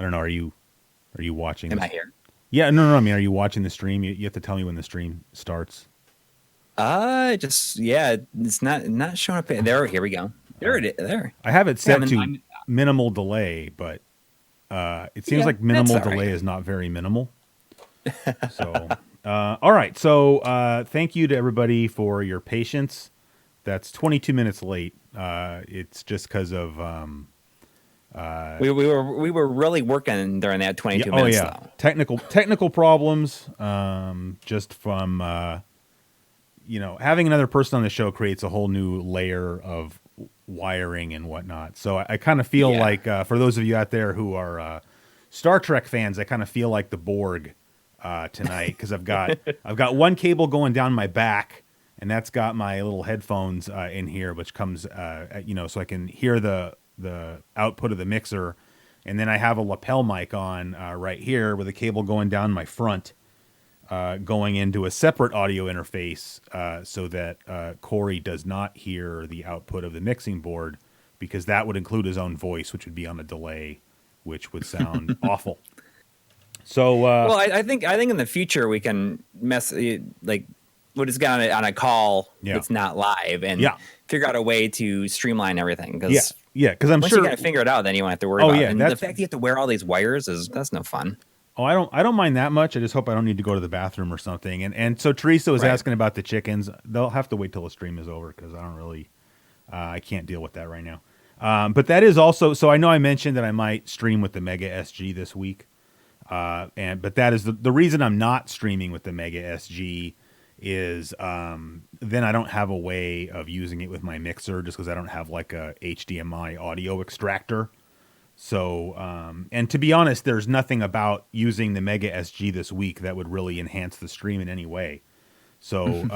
I don't know. Are you watching Am this? I here? Yeah, no. I mean, are you watching the stream? You have to tell me when the stream starts. Just yeah, it's not showing up there. Here we go. All There it right. is. There. I have it Yeah, set to I'm minimal delay, but it seems yeah, like that's minimal all right. delay is not very minimal. So, all right. So, thank you to everybody for your patience. That's 22 minutes late. It's just because of We were really working during that yeah. 22 Oh minutes yeah. though. Technical problems. Just from having another person on the show creates a whole new layer of wiring and whatnot. So I kind of feel Yeah. like for those of you out there who are Star Trek fans, I kind of feel like the Borg tonight because I've got one cable going down my back, and that's got my little headphones in here, which comes so I can hear the output of the mixer, and then I have a lapel mic on right here with a cable going down my front, going into a separate audio interface so that Coury does not hear the output of the mixing board because that would include his own voice, which would be on a delay, which would sound awful. So Well, I think in the future we can like we'll just get on a call yeah, that's not live and yeah, figure out a way to streamline everything yeah, because yeah. Because I'm once you sure. kind of figure it out, then you won't have to worry Oh about it. yeah, And the fact that you have to wear all these wires that's no fun. oh, I don't mind that much. I just hope I don't need to go to the bathroom or something. And so Teresa was Right. asking about the chickens. They'll have to wait till the stream is over because I don't really, I can't deal with that right now. But that is also so. I know I mentioned that I might stream with the Mega SG this week. But that is the reason I'm not streaming with the Mega SG is then I don't have a way of using it with my mixer just because I don't have like a HDMI audio extractor. So and to be honest, there's nothing about using the Mega SG this week that would really enhance the stream in any way. So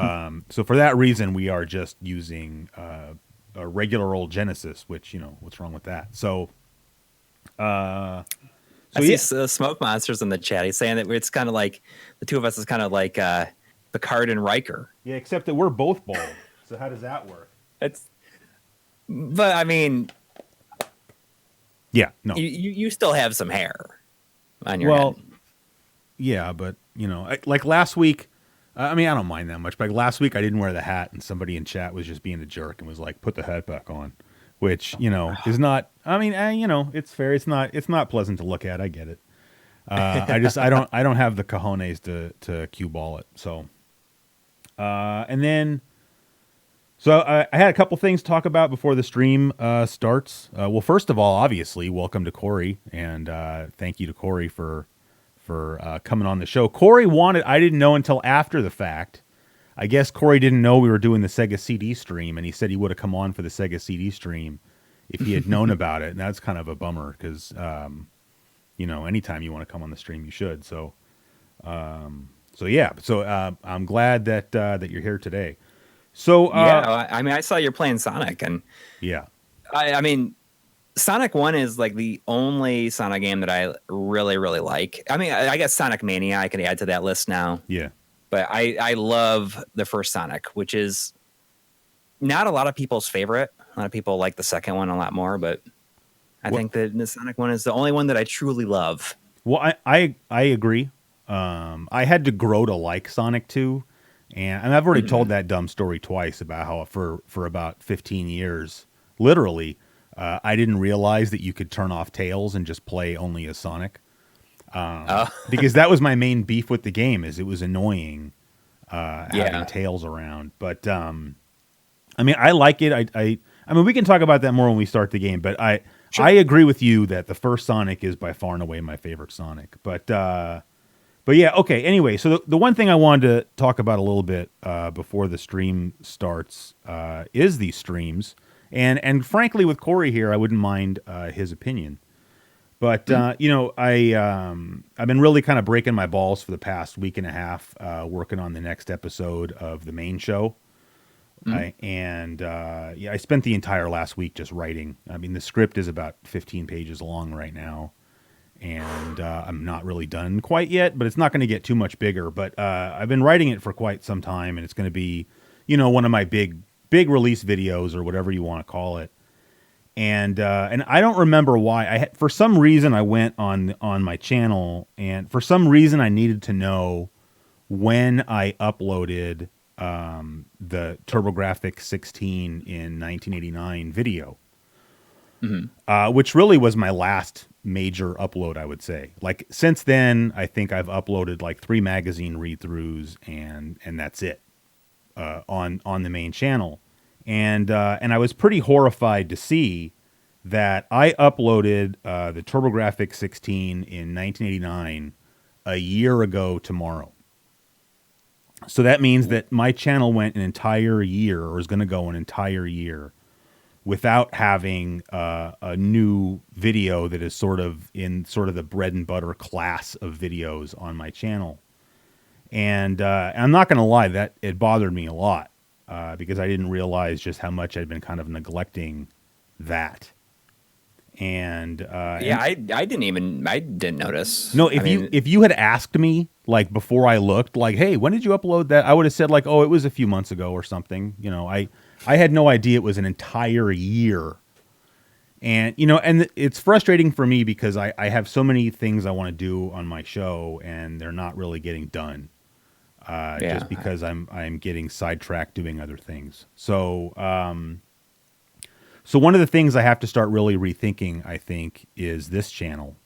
so for that reason, we are just using a regular old Genesis, which what's wrong with that? So I so see yeah. Smoke Monsters in the chat. He's saying that it's kind of like the two of us is kind of like Picard and Riker. Yeah, except that we're both bald. So how does that work? But I mean, Yeah, no. you still have some hair on your Well, head. yeah, but like last week, I mean, I don't mind that much. But like last week, I didn't wear the hat, and somebody in chat was just being a jerk and was like, "Put the hat back on," which is not. I mean, it's fair. It's not pleasant to look at. I get it. I don't have the cojones to cue ball it. So, and then. So I had a couple things to talk about before the stream starts. Well, first of all, obviously, welcome to Coury, and thank you to Coury for coming on the show. Coury wanted, I didn't know until after the fact. I guess Coury didn't know we were doing the Sega CD stream, and he said he would have come on for the Sega CD stream if he had known about it. And that's kind of a bummer because, anytime you want to come on the stream, you should. So, yeah. So I'm glad that you're here today. So Yeah, I mean, I saw you're playing Sonic, and yeah, I mean, Sonic 1 is like the only Sonic game that I really, really like. I mean, I guess Sonic Mania I could add to that list now, yeah. but I love the first Sonic, which is not a lot of people's favorite. A lot of people like the second one a lot more, but I think that the Sonic 1 is the only one that I truly love. Well, I agree. I had to grow to like Sonic 2. And I've already told that dumb story twice about how for about 15 years, literally, I didn't realize that you could turn off Tails and just play only as Sonic. Because that was my main beef with the game, is it was annoying having Tails around. But I mean, I like it. I mean, we can talk about that more when we start the game. But I agree with you that the first Sonic is by far and away my favorite Sonic. But yeah, okay. Anyway, so the one thing I wanted to talk about a little bit before the stream starts is these streams, and frankly, with Coury here, I wouldn't mind his opinion. But I've been really kind of breaking my balls for the past week and a half, working on the next episode of the main show, I spent the entire last week just writing. I mean, the script is about 15 pages long right now. And I'm not really done quite yet, but it's not going to get too much bigger. But I've been writing it for quite some time, and it's going to be, one of my big release videos or whatever you want to call it. and I don't remember why. For some reason I went on my channel, and for some reason I needed to know when I uploaded the TurboGrafx 16 in 1989 video, Hmm. which really was my last major upload, I would say. Like since then, I think I've uploaded like 3 magazine read-throughs, and that's it on the main channel. And I was pretty horrified to see that I uploaded the TurboGrafx 16 in 1989 a year ago tomorrow. So that means that my channel went an entire year, or is going to go an entire year, without having a new video that is sort of in sort of the bread and butter class of videos on my channel. And I'm not going to lie, that it bothered me a lot because I didn't realize just how much I'd been kind of neglecting that. Yeah, I didn't notice. No, I mean, if you had asked me like before I looked, like, hey, when did you upload that? I would have said like, oh, it was a few months ago or something. You know, I had no idea it was an entire year. And you know, and it's frustrating for me because I have so many things I want to do on my show, and they're not really getting done. yeah, Just because I'm getting sidetracked doing other things. So one of the things I have to start really rethinking, I think, is this channel,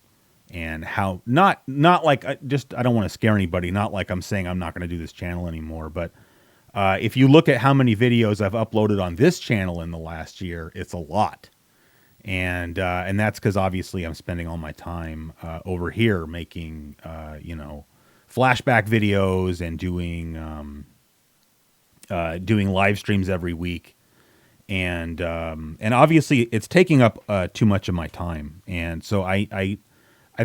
and how not like just I don't want to scare anybody. Not like I'm saying I'm not going to do this channel anymore, but if you look at how many videos I've uploaded on this channel in the last year, it's a lot. And that's because obviously I'm spending all my time over here making you know, flashback videos and doing live streams every week, and obviously it's taking up too much of my time, and so I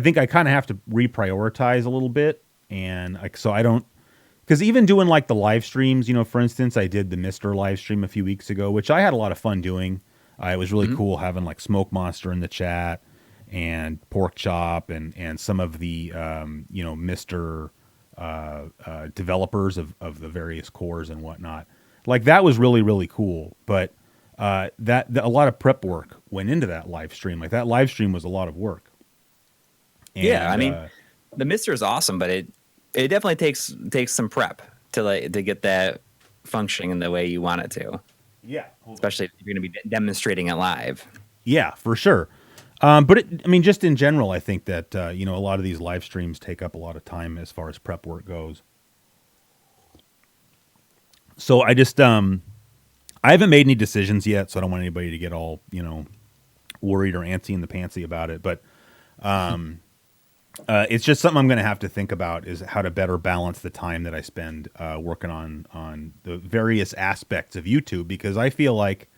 think I kind of have to reprioritize a little bit, and like so I don't, because even doing like the live streams, you know, for instance, I did the Mister live stream a few weeks ago, which I had a lot of fun doing. It was really hmm cool having like Smoke Monster in the chat, and Pork Chop, and some of the you know, Mister developers of the various cores and whatnot. Like that was really really cool, but that a lot of prep work went into that live stream. Like that live stream was a lot of work, yeah. I and mean, the Mister is awesome, but it definitely takes some prep to get that functioning in the way you want it to, yeah, hold on. especially if you're going to be demonstrating it live. Yeah, for sure. But I mean, just in general, I think that you know, a lot of these live streams take up a lot of time as far as prep work goes. So I haven't made any decisions yet, so I don't want anybody to get all, you know, worried or antsy in the pantsy about it. But it's just something I'm going to have to think about, is how to better balance the time that I spend working on the various aspects of YouTube, because I feel like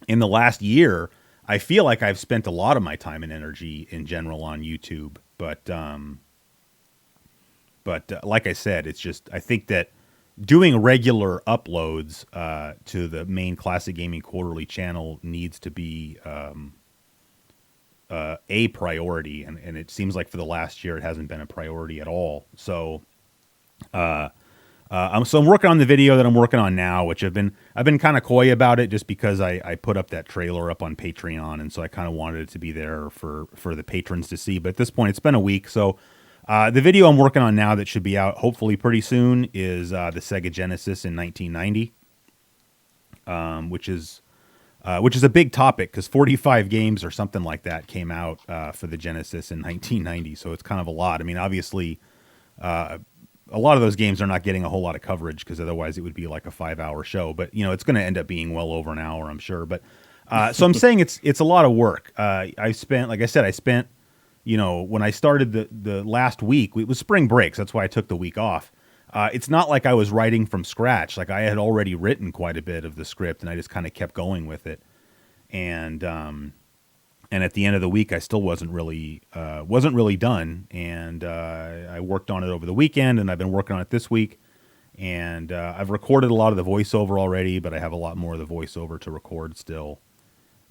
in the last year, I feel like I've spent a lot of my time and energy in general on YouTube. But like I said, it's just, I think that doing regular uploads to the main Classic Gaming Quarterly channel needs to be a priority, and it seems like for the last year it hasn't been a priority at all. So I'm working on the video that I'm working on now, which I've been kind of coy about it, just because I put up that trailer up on Patreon, and so I kind of wanted it to be there for the patrons to see. But at this point, it's been a week, so the video I'm working on now that should be out hopefully pretty soon is the Sega Genesis in 1990, which is a big topic, because 45 games or something like that came out for the Genesis in 1990, so it's kind of a lot. I mean, obviously, a lot of those games are not getting a whole lot of coverage, because otherwise it would be like a 5-hour show. But you know, it's going to end up being well over an hour, I'm sure. But so I'm saying it's a lot of work. I spent, like I said, you know, when I started the last week, it was spring breaks. That's why I took the week off. It's not like I was writing from scratch. Like I had already written quite a bit of the script, and I just kind of kept going with it. And at the end of the week, I still wasn't really done. And I worked on it over the weekend, and I've been working on it this week. And I've recorded a lot of the voiceover already, but I have a lot more of the voiceover to record still.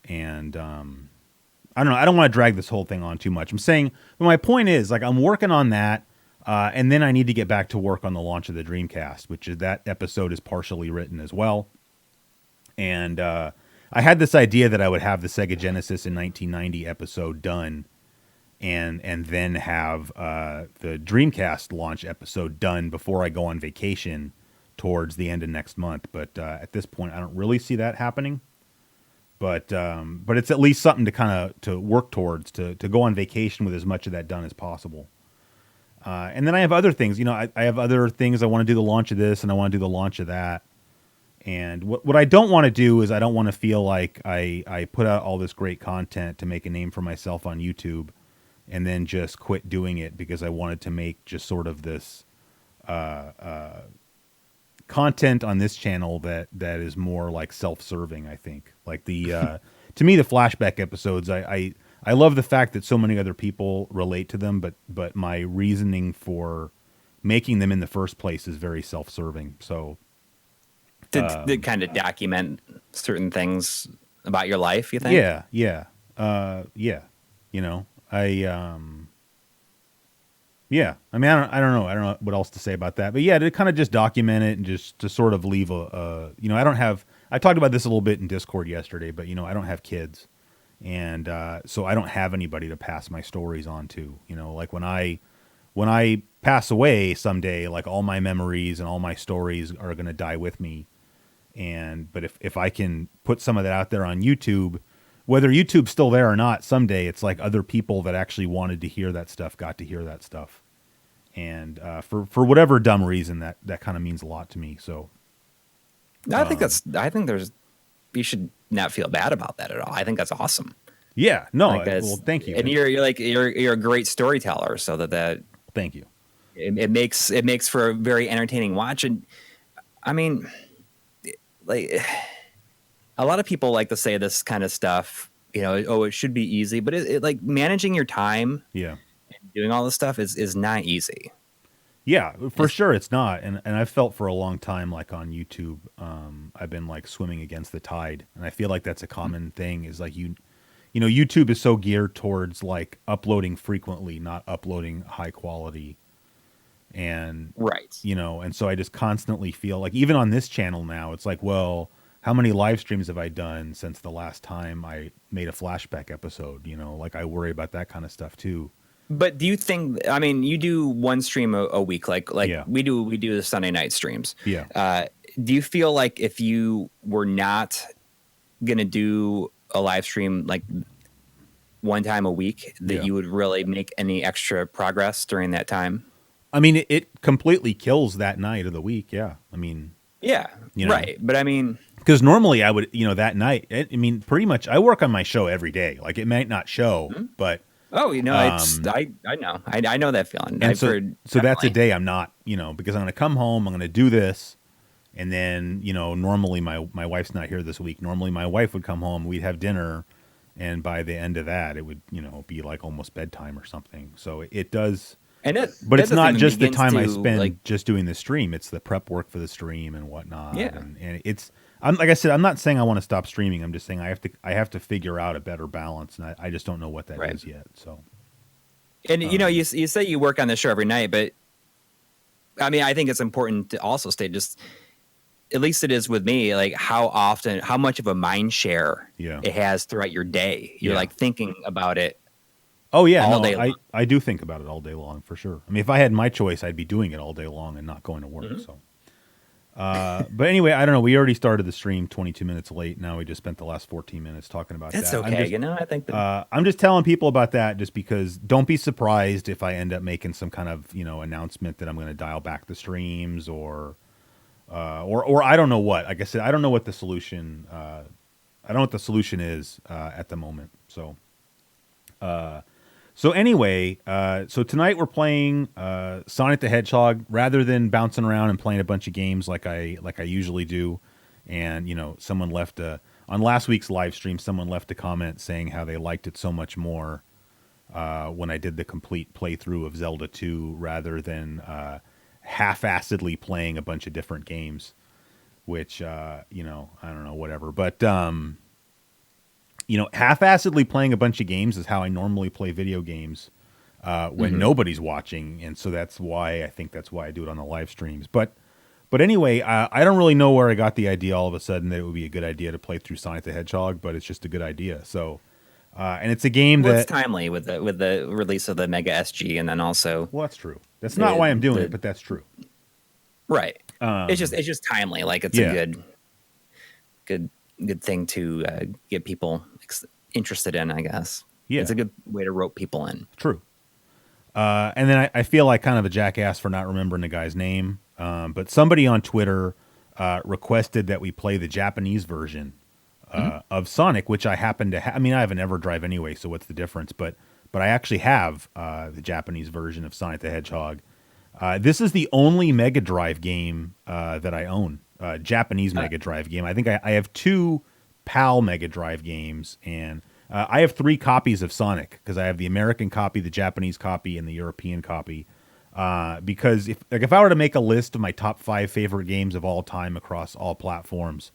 And I don't know. I don't want to drag this whole thing on too much. I'm saying, but my point is, like, I'm working on that, and then I need to get back to work on the launch of the Dreamcast, which is, that episode is partially written as well. And I had this idea that I would have the Sega Genesis in 1990 episode done, and then have the Dreamcast launch episode done before I go on vacation towards the end of next month. But at this point, I don't really see that happening. But it's at least something to kind of to work towards, to go on vacation with as much of that done as possible. And then I have other things. I have other things. I want to do the launch of this, and I want to do the launch of that. And what I don't want to do is I don't want to feel like I put out all this great content to make a name for myself on YouTube, and then just quit doing it because I wanted to make just sort of this content on this channel that is more like self-serving. I think like the to me the flashback episodes, I love the fact that so many other people relate to them, but my reasoning for making them in the first place is very self-serving. So to kind of document certain things about your life, you think? yeah. Yeah. Yeah. I mean, I don't know what else to say about that, but yeah, to kind of just document it and just to sort of leave I talked about this a little bit in Discord yesterday, but I don't have kids, and so I don't have anybody to pass my stories on to. Like when I pass away someday, like all my memories and all my stories are going to die with me. But if I can put some of that out there on YouTube, whether YouTube's still there or not, someday it's like other people that actually wanted to hear that stuff got to hear that stuff. And for whatever dumb reason, that kind of means a lot to me. So I think you should not feel bad about that at all. I think that's awesome. Yeah, no, well, thank you. And you're a great storyteller, so that thank you. It makes for a very entertaining watch. And I mean, like a lot of people like to say this kind of stuff, it should be easy, but it like managing your time, yeah, and doing all this stuff is not easy. Yeah, for sure it's not. And I've felt for a long time, like on YouTube, I've been like swimming against the tide. And I feel like that's a common thing, is like YouTube is so geared towards like uploading frequently, not uploading high quality. And right. And so I just constantly feel like, even on this channel now, it's like, well, how many live streams have I done since the last time I made a flashback episode? Like I worry about that kind of stuff too. But do you think? I mean, you do one stream a week, like Yeah. we do the Sunday night streams. Yeah. Do you feel like if you were not gonna do a live stream like one time a week, that you would really make any extra progress during that time? I mean, it completely kills that night of the week. Yeah. I mean, yeah, right. But I mean, because normally I would, that night, I mean, pretty much I work on my show every day. Like it might not show, but. Oh, it's I know. I know that feeling. And so that's a day I'm not, because I'm going to come home, I'm going to do this. And then, normally my wife's not here this week. Normally my wife would come home, we'd have dinner. And by the end of that, it would, be like almost bedtime or something. So it does. But it's not just the time I spend just doing the stream. It's the prep work for the stream and whatnot. Yeah. And I'm like I said, I'm not saying I want to stop streaming. I'm just saying I have to figure out a better balance, and I just don't know what that is yet. So, and you say you work on the show every night, but I mean, I think it's important to also state, just at least it is with me, like how much of a mind share it has throughout your day. You're like thinking about it. Oh yeah, all day long. I do think about it all day long for sure. I mean, if I had my choice, I'd be doing it all day long and not going to work. So. But anyway, I don't know. We already started the stream 22 minutes late. Now we just spent the last 14 minutes talking about That's that. okay. I think I'm just telling people about that just because don't be surprised if I end up making some kind of, announcement that I'm going to dial back the streams or I don't know what. Like I said, I don't know what the solution, I don't know what the solution is, at the moment. So anyway, so tonight we're playing Sonic the Hedgehog rather than bouncing around and playing a bunch of games like I usually do. And someone left on last week's live stream, someone left a comment saying how they liked it so much more when I did the complete playthrough of Zelda 2 rather than half-assedly playing a bunch of different games, which I don't know, whatever. But half-assedly playing a bunch of games is how I normally play video games when nobody's watching, and so that's why I do it on the live streams. But But anyway, I don't really know where I got the idea all of a sudden that it would be a good idea to play through Sonic the Hedgehog, but it's just a good idea. So, and it's a game Well, it's that, timely with the release of the Mega SG, and then also well, that's true. That's not why I'm doing the it, but that's true. right. It's just timely. Like it's a Yeah. good thing to get people interested in. I guess Yeah. it's a good way to rope people in. True. And then I feel like kind of a jackass for not remembering the guy's name. But somebody on Twitter requested that we play the Japanese version of Sonic, which I happen to have. I mean, I have an EverDrive anyway, so what's the difference? But I actually have the Japanese version of Sonic the Hedgehog. This is the only Mega Drive game that I own, Japanese Mega Drive game. I think I have 2 PAL Mega Drive games, and I have 3 copies of Sonic because I have the American copy, the Japanese copy, and the European copy. Because if I were to make a list of my top 5 favorite games of all time across all platforms,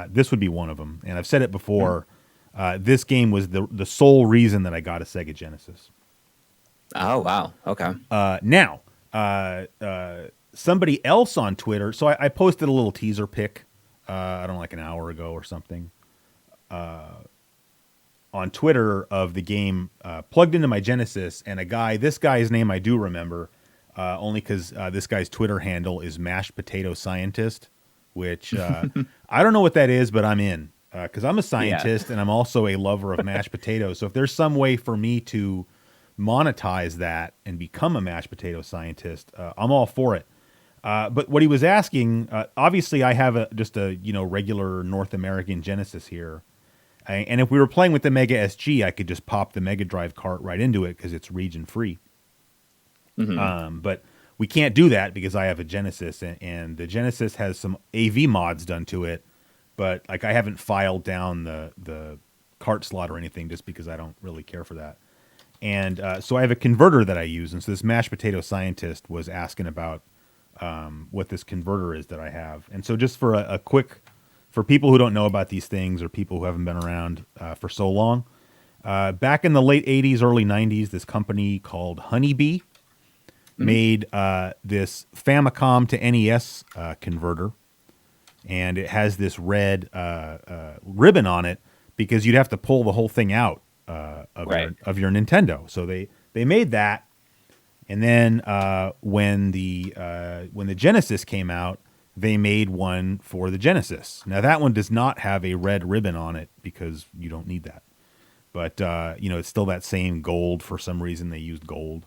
this would be one of them. And I've said it before. This game was the sole reason that I got a Sega Genesis. Oh wow! Okay. Now, somebody else on Twitter. So I posted a little teaser pic. I don't know, like an hour ago or something. On Twitter of the game plugged into my Genesis, and this guy's name I do remember, only because this guy's Twitter handle is Mashed Potato Scientist, which I don't know what that is, but I'm in because I'm a scientist and I'm also a lover of mashed potatoes. So if there's some way for me to monetize that and become a mashed potato scientist, I'm all for it. But what he was asking, obviously I have just a regular North American Genesis here. And if we were playing with the Mega SG, I could just pop the Mega Drive cart right into it because it's region free. Mm-hmm. But we can't do that because I have a Genesis, and the Genesis has some AV mods done to it. But like I haven't filed down the cart slot or anything just because I don't really care for that. And so I have a converter that I use. And so this mashed potato scientist was asking about what this converter is that I have. And so just for a quick... For people who don't know about these things or people who haven't been around for so long, back in the late 80s, early 90s, this company called Honeybee made this Famicom to NES converter. And it has this red ribbon on it because you'd have to pull the whole thing out of your Nintendo. So they made that. And then when the Genesis came out, they made one for the Genesis. Now that one does not have a red ribbon on it because you don't need that. But it's still that same gold. For some reason, they used gold.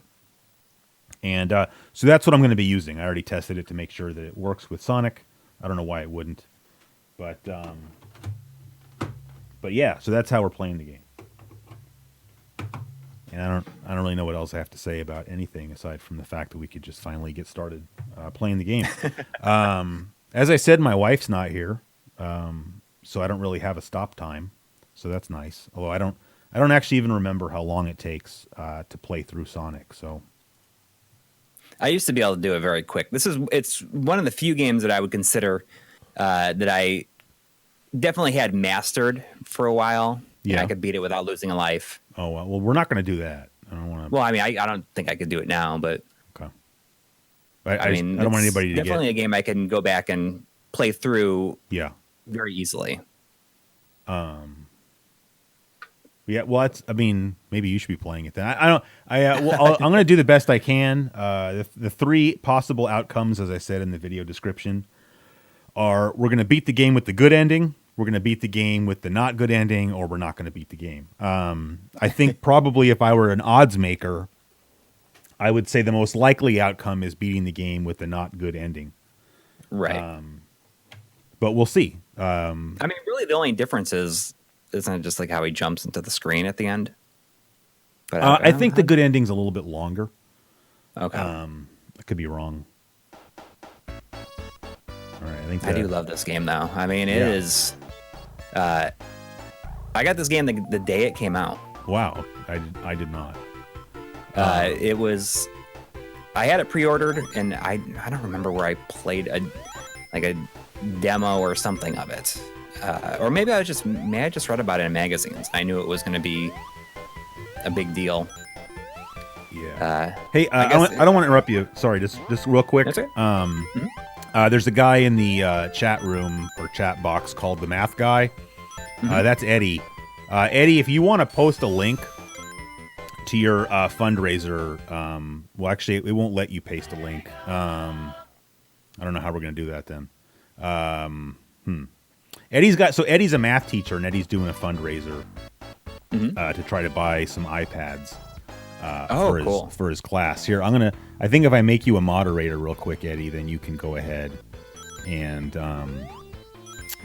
And so that's what I'm going to be using. I already tested it to make sure that it works with Sonic. I don't know why it wouldn't, but yeah. So that's how we're playing the game. And I don't really know what else I have to say about anything aside from the fact that we could just finally get started playing the game. As I said, my wife's not here, so I don't really have a stop time. So that's nice. Although I don't actually even remember how long it takes to play through Sonic. So I used to be able to do it very quick. It's one of the few games that I would consider that I definitely had mastered for a while. Yeah, I could beat it without losing a life. Oh well, we're not going to do that. I don't want to. Well, I mean, I don't think I could do it now, but okay. I mean, I don't want anybody to definitely a game I can go back and play through. Yeah. Very easily. Yeah, well, maybe you should be playing it then. I'm going to do the best I can. The 3 possible outcomes, as I said in the video description, are we're going to beat the game with the good ending, we're going to beat the game with the not good ending, or we're not going to beat the game. I think probably if I were an odds maker, I would say the most likely outcome is beating the game with the not good ending. Right. But we'll see. I mean, really, the only difference isn't it just like how he jumps into the screen at the end? But I think the good ending's a little bit longer. Okay. I could be wrong. All right, I do love this game, though. I mean, it is. I got this game the day it came out. Wow, I did not. It was. I had it pre-ordered, and I don't remember where I played a demo or something of it, or maybe I just read about it in magazines. I knew it was going to be a big deal. Yeah. Hey, I don't want to interrupt you. Sorry, just real quick. That's okay. There's a guy in the chat room or chat box called the Math Guy. That's Eddie. Eddie, if you want to post a link to your fundraiser, well, actually, it won't let you paste a link. I don't know how we're going to do that then. Eddie's a math teacher, and Eddie's doing a fundraiser to try to buy some iPads for his class. Here, I think if I make you a moderator real quick, Eddie, then you can go ahead and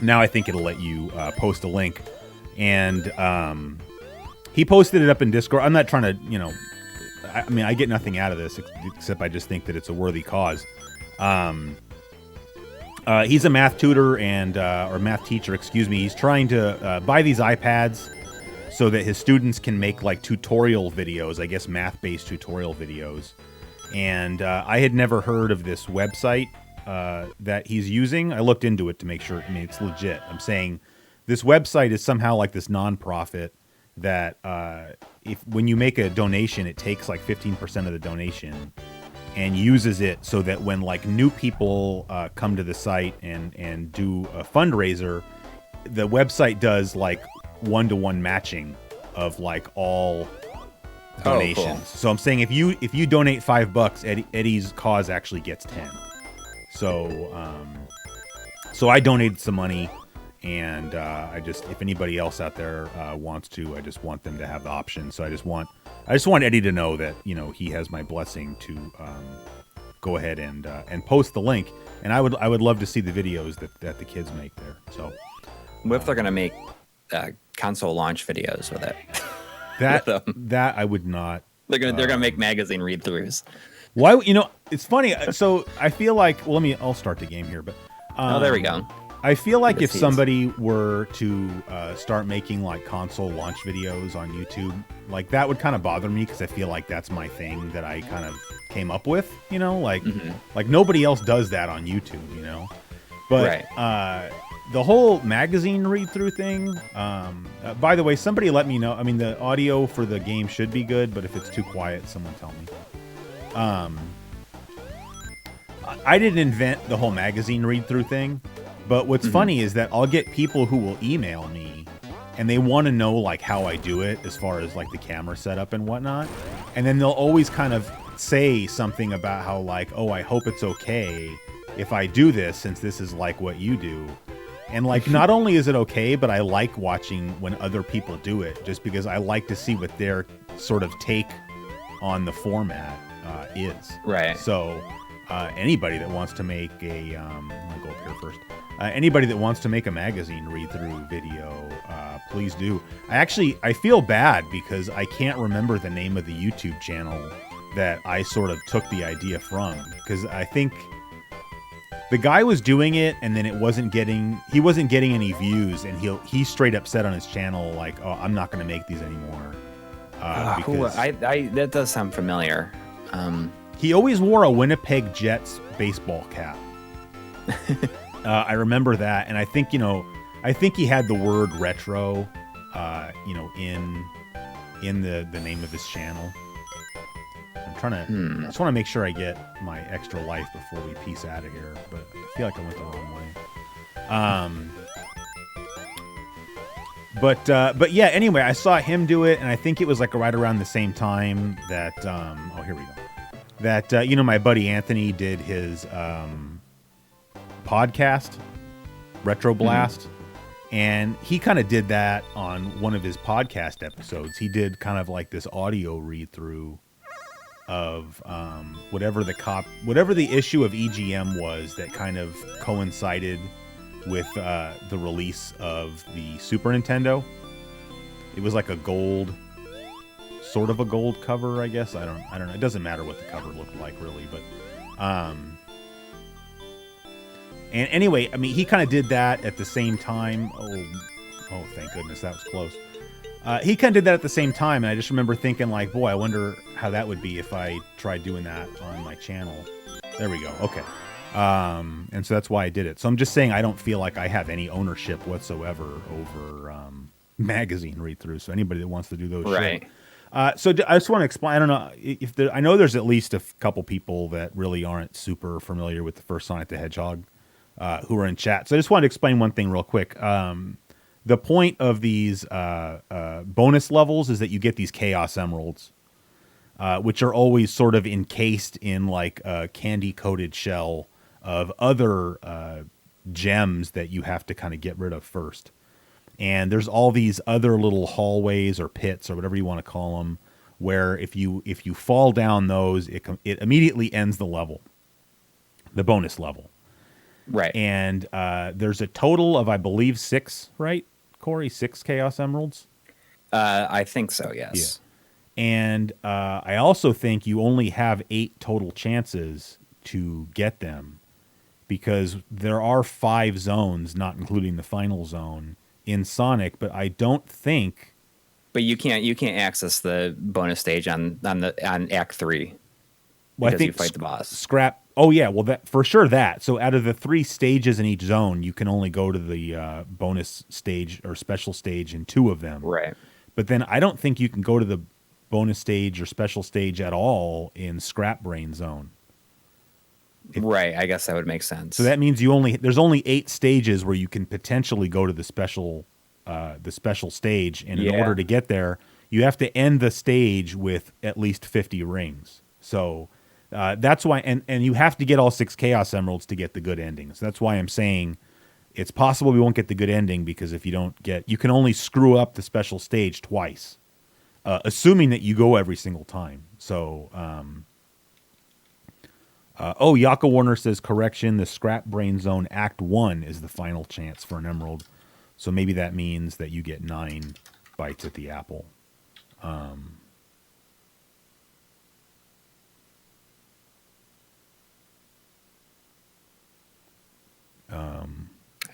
now I think it'll let you post a link. And he posted it up in Discord. I'm not trying to, I mean, I get nothing out of this except I just think that it's a worthy cause. He's a math tutor or math teacher, excuse me. He's trying to buy these iPads so that his students can make like tutorial videos, I guess math-based tutorial videos. And I had never heard of this website that he's using. I looked into it to make sure, I mean, it's legit. I'm saying this website is somehow like this nonprofit that when you make a donation, it takes like 15% of the donation and uses it so that when like new people come to the site and do a fundraiser, the website does like one-to-one matching of like all donations. Oh, cool. So I'm saying if you donate $5, Eddie's cause actually gets 10. So I donated some money, and if anybody else out there wants to, I just want them to have the option. So I just want Eddie to know that he has my blessing to go ahead and post the link. And I would love to see the videos that the kids make there. So what if they're gonna make console launch videos with it? that I would not. They're gonna make magazine read-throughs. Why? It's funny. So I feel like, well, I'll start the game here, but there we go. I feel like if somebody were to start making like console launch videos on YouTube, like that would kind of bother me because I feel like that's my thing that I kind of came up with, like nobody else does that on YouTube, But right. The whole magazine read-through thing, by the way, somebody let me know. I mean, the audio for the game should be good, but if it's too quiet, someone tell me. I didn't invent the whole magazine read-through thing, but what's funny is that I'll get people who will email me and they want to know like how I do it as far as like the camera setup and whatnot. And then they'll always kind of say something about how like, oh, I hope it's okay if I do this since this is like what you do. And like, not only is it okay, but I like watching when other people do it just because I like to see what their sort of take on the format is. Right. So anybody that wants to make a, I'll go up here first. Anybody that wants to make a magazine read-through video, please do. I feel bad because I can't remember the name of the YouTube channel that I sort of took the idea from. Because I think the guy was doing it and then he wasn't getting any views, and he straight up said on his channel like, oh, I'm not going to make these anymore. That does sound familiar. He always wore a Winnipeg Jets baseball cap. I remember that, and I think he had the word retro, in the name of his channel. I'm trying to. I just want to make sure I get my extra life before we peace out of here, but I feel like I went the wrong way. But yeah. Anyway, I saw him do it, and I think it was like right around the same time that. Oh, here we go. That my buddy Anthony did his podcast, Retro Blast, and he kind of did that on one of his podcast episodes. He did kind of like this audio read through of whatever the issue of EGM was that kind of coincided with the release of the Super Nintendo. It was like sort of a gold cover, I guess. I don't know. It doesn't matter what the cover looked like really, but and anyway, I mean, he kind of did that at the same time. Oh, thank goodness, that was close. He kind of did that at the same time, and I just remember thinking like, boy, I wonder how that would be if I tried doing that on my channel. There we go. Okay. And so that's why I did it. So I'm just saying I don't feel like I have any ownership whatsoever over magazine read-through. So anybody that wants to do those, right. should. I just want to explain. I don't know if I know there's at least a couple people that really aren't super familiar with the first Sonic the Hedgehog who are in chat. So I just wanted to explain one thing real quick. The point of these bonus levels is that you get these Chaos Emeralds, which are always sort of encased in like a candy-coated shell of other gems that you have to kind of get rid of first. And there's all these other little hallways or pits or whatever you want to call them, where if you fall down those, it immediately ends the level, the bonus level. Right. And there's a total of, I believe, 6, right, Corey? 6 Chaos Emeralds? I think so, yes. Yeah. And I also think you only have 8 total chances to get them, because there are 5 zones, not including the final zone, in Sonic, but I don't think. But you can't access the bonus stage on Act 3 Well, because I think you fight the boss. Scrap. Oh yeah, well that for sure that. So out of the 3 stages in each zone, you can only go to the bonus stage or special stage in 2 of them. Right. But then I don't think you can go to the bonus stage or special stage at all in Scrap Brain Zone. Right, I guess that would make sense. So that means there's only 8 stages where you can potentially go to the special stage, and in order to get there, you have to end the stage with at least 50 rings. So that's why, and you have to get all 6 Chaos Emeralds to get the good ending. So that's why I'm saying it's possible we won't get the good ending, because if you don't get, you can only screw up the special stage twice, assuming that you go every single time. So. Yaka Warner says, correction, the Scrap Brain Zone Act 1 is the final chance for an emerald. So maybe that means that you get 9 bites at the apple.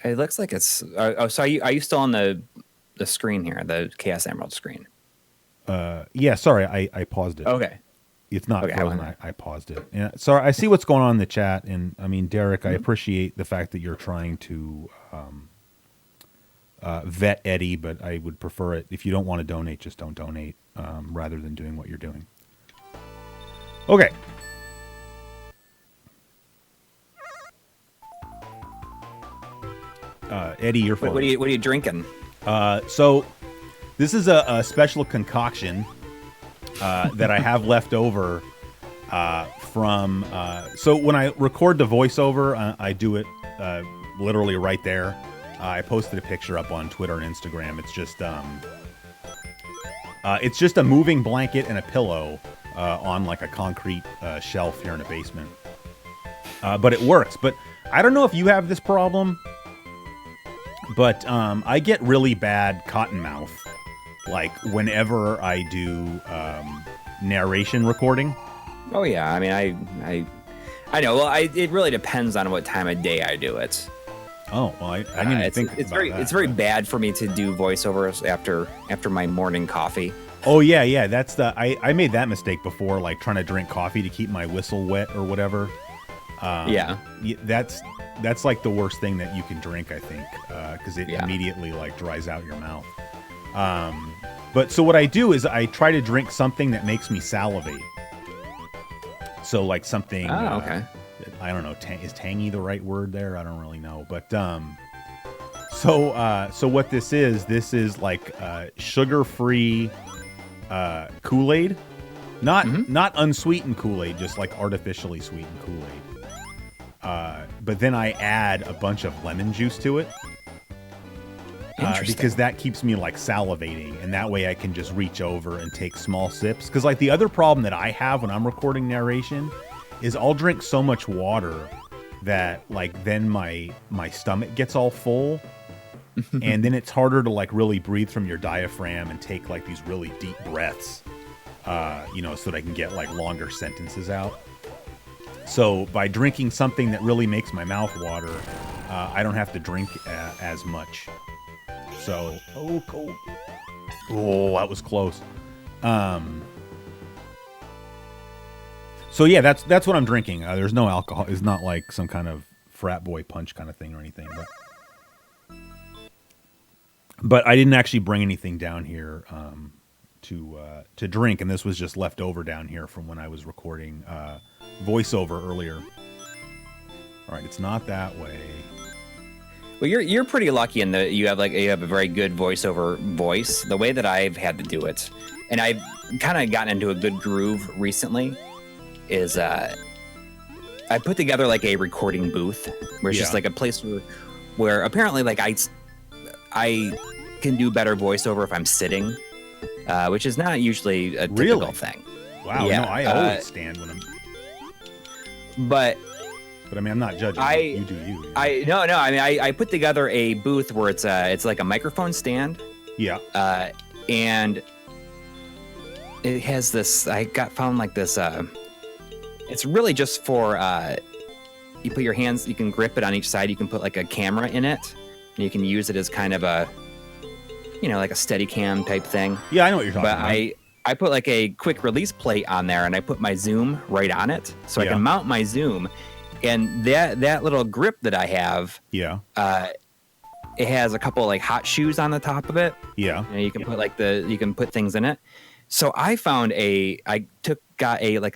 It looks like it's... so are you still on the screen here, the Chaos Emerald screen? Yeah, sorry, I paused it. Okay. It's not frozen. I paused it. Yeah, sorry, I see what's going on in the chat, and I mean, Derek, I appreciate the fact that you're trying to vet Eddie, but I would prefer it if you don't want to donate, just don't donate, rather than doing what you're doing. Okay. Eddie, your phone. What are you drinking? So this is a special concoction that I have left over from. So when I record the voiceover, I do it literally right there. I posted a picture up on Twitter and Instagram. It's just a moving blanket and a pillow on like a concrete shelf here in a basement. But it works. But I don't know if you have this problem, but I get really bad cotton mouth, like whenever I do narration recording. Oh yeah, I mean, I know. Well, it really depends on what time of day I do it. Oh well, I didn't even think about that. It's very bad for me to do voiceovers after my morning coffee. Oh yeah. That's I made that mistake before, like trying to drink coffee to keep my whistle wet or whatever. Yeah, that's like the worst thing that you can drink, I think, because it immediately like dries out your mouth. But so what I do is I try to drink something that makes me salivate. So like something. Oh, okay. I don't know. Is tangy the right word there? I don't really know. But so what this is like sugar-free Kool-Aid, not unsweetened Kool-Aid, just like artificially sweetened Kool-Aid. But then I add a bunch of lemon juice to it. Because that keeps me like salivating, and that way I can just reach over and take small sips. Because like the other problem that I have when I'm recording narration is I'll drink so much water that like then my stomach gets all full, and then it's harder to like really breathe from your diaphragm and take like these really deep breaths, so that I can get like longer sentences out. So by drinking something that really makes my mouth water, I don't have to drink as much. So, cold. Oh, that was close. So yeah, that's what I'm drinking. There's no alcohol. It's not like some kind of frat boy punch kind of thing or anything. But I didn't actually bring anything down here to drink, and this was just left over down here from when I was recording voiceover earlier. All right, it's not that way. Well, you're pretty lucky in that you have a very good voiceover voice. The way that I've had to do it, and I've kind of gotten into a good groove recently, is I put together like a recording booth where it's just like a place where apparently like I can do better voiceover if I'm sitting, which is not usually a typical thing. Wow, yeah, no, I always stand when I'm. But I mean, I'm not judging. You do you. No. I mean, I put together a booth where it's like a microphone stand. Yeah. And it has this. Found like this. It's really just for you put your hands. You can grip it on each side. You can put like a camera in it, and you can use it as kind of a, like a Steadicam type thing. Yeah, I know what you're talking about. But I put like a quick release plate on there, and I put my zoom right on it, so I can mount my zoom. And that little grip that I have, it has a couple like hot shoes on the top of it. Yeah, you can put you can put things in it. So I found got a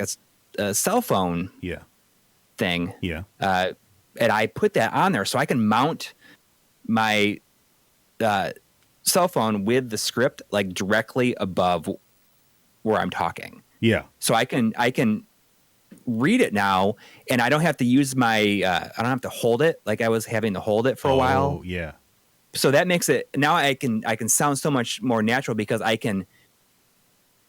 cell phone thing. Yeah, and I put that on there so I can mount my cell phone with the script like directly above where I'm talking. Yeah, so I can read it now, and I don't have to use my I don't have to hold it like I was having to hold it for a while. Yeah. So that makes it now I can sound so much more natural because I can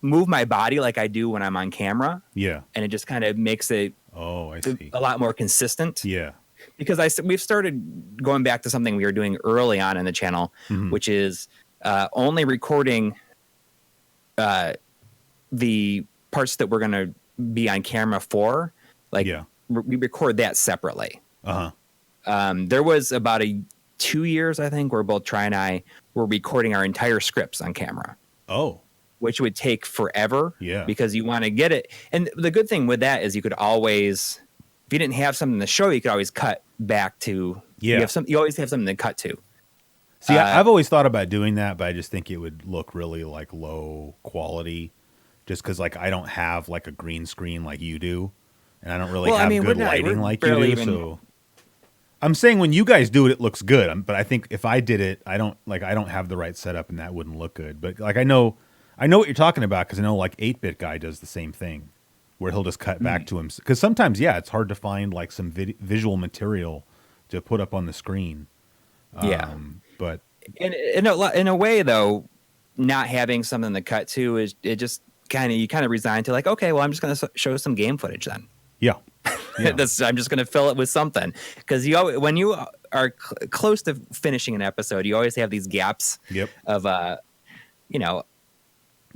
move my body like I do when I'm on camera. Yeah. And it just kind of makes it I see. a lot more consistent. Yeah. Because we've started going back to something we were doing early on in the channel, which is only recording the parts that we're going to be on camera for. Like we record that separately. There was about 2 years, I think, where both Coury and I were recording our entire scripts on camera. Which would take forever. Yeah. Because you want to get it. And the good thing with that is you could always, if you didn't have something to show, you could always cut back to. You always have something to cut to. See, I've always thought about doing that, but I just think it would look really like low quality, just because like I don't have like a green screen like you do, and I don't really have good lighting like you do. So I'm saying when you guys do it, it looks good. But I think if I did it, I don't have the right setup, and that wouldn't look good. But like I know what you're talking about, because I know like 8-Bit Guy does the same thing, where he'll just cut back to him. Because sometimes, it's hard to find like some visual material to put up on the screen. But in a way, though, not having something to cut to is you kind of resign to like, okay, well, I'm just going to show some game footage then. Yeah. I'm just going to fill it with something, because when you are close to finishing an episode, you always have these gaps of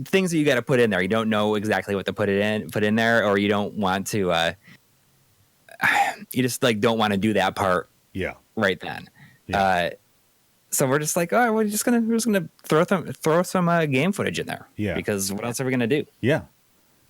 things that you got to put in there. You don't know exactly what to put in there, or you don't want to. You just like don't want to do that part. Right then. So we're just like, we're just gonna throw some game footage in there. Because what else are we gonna do?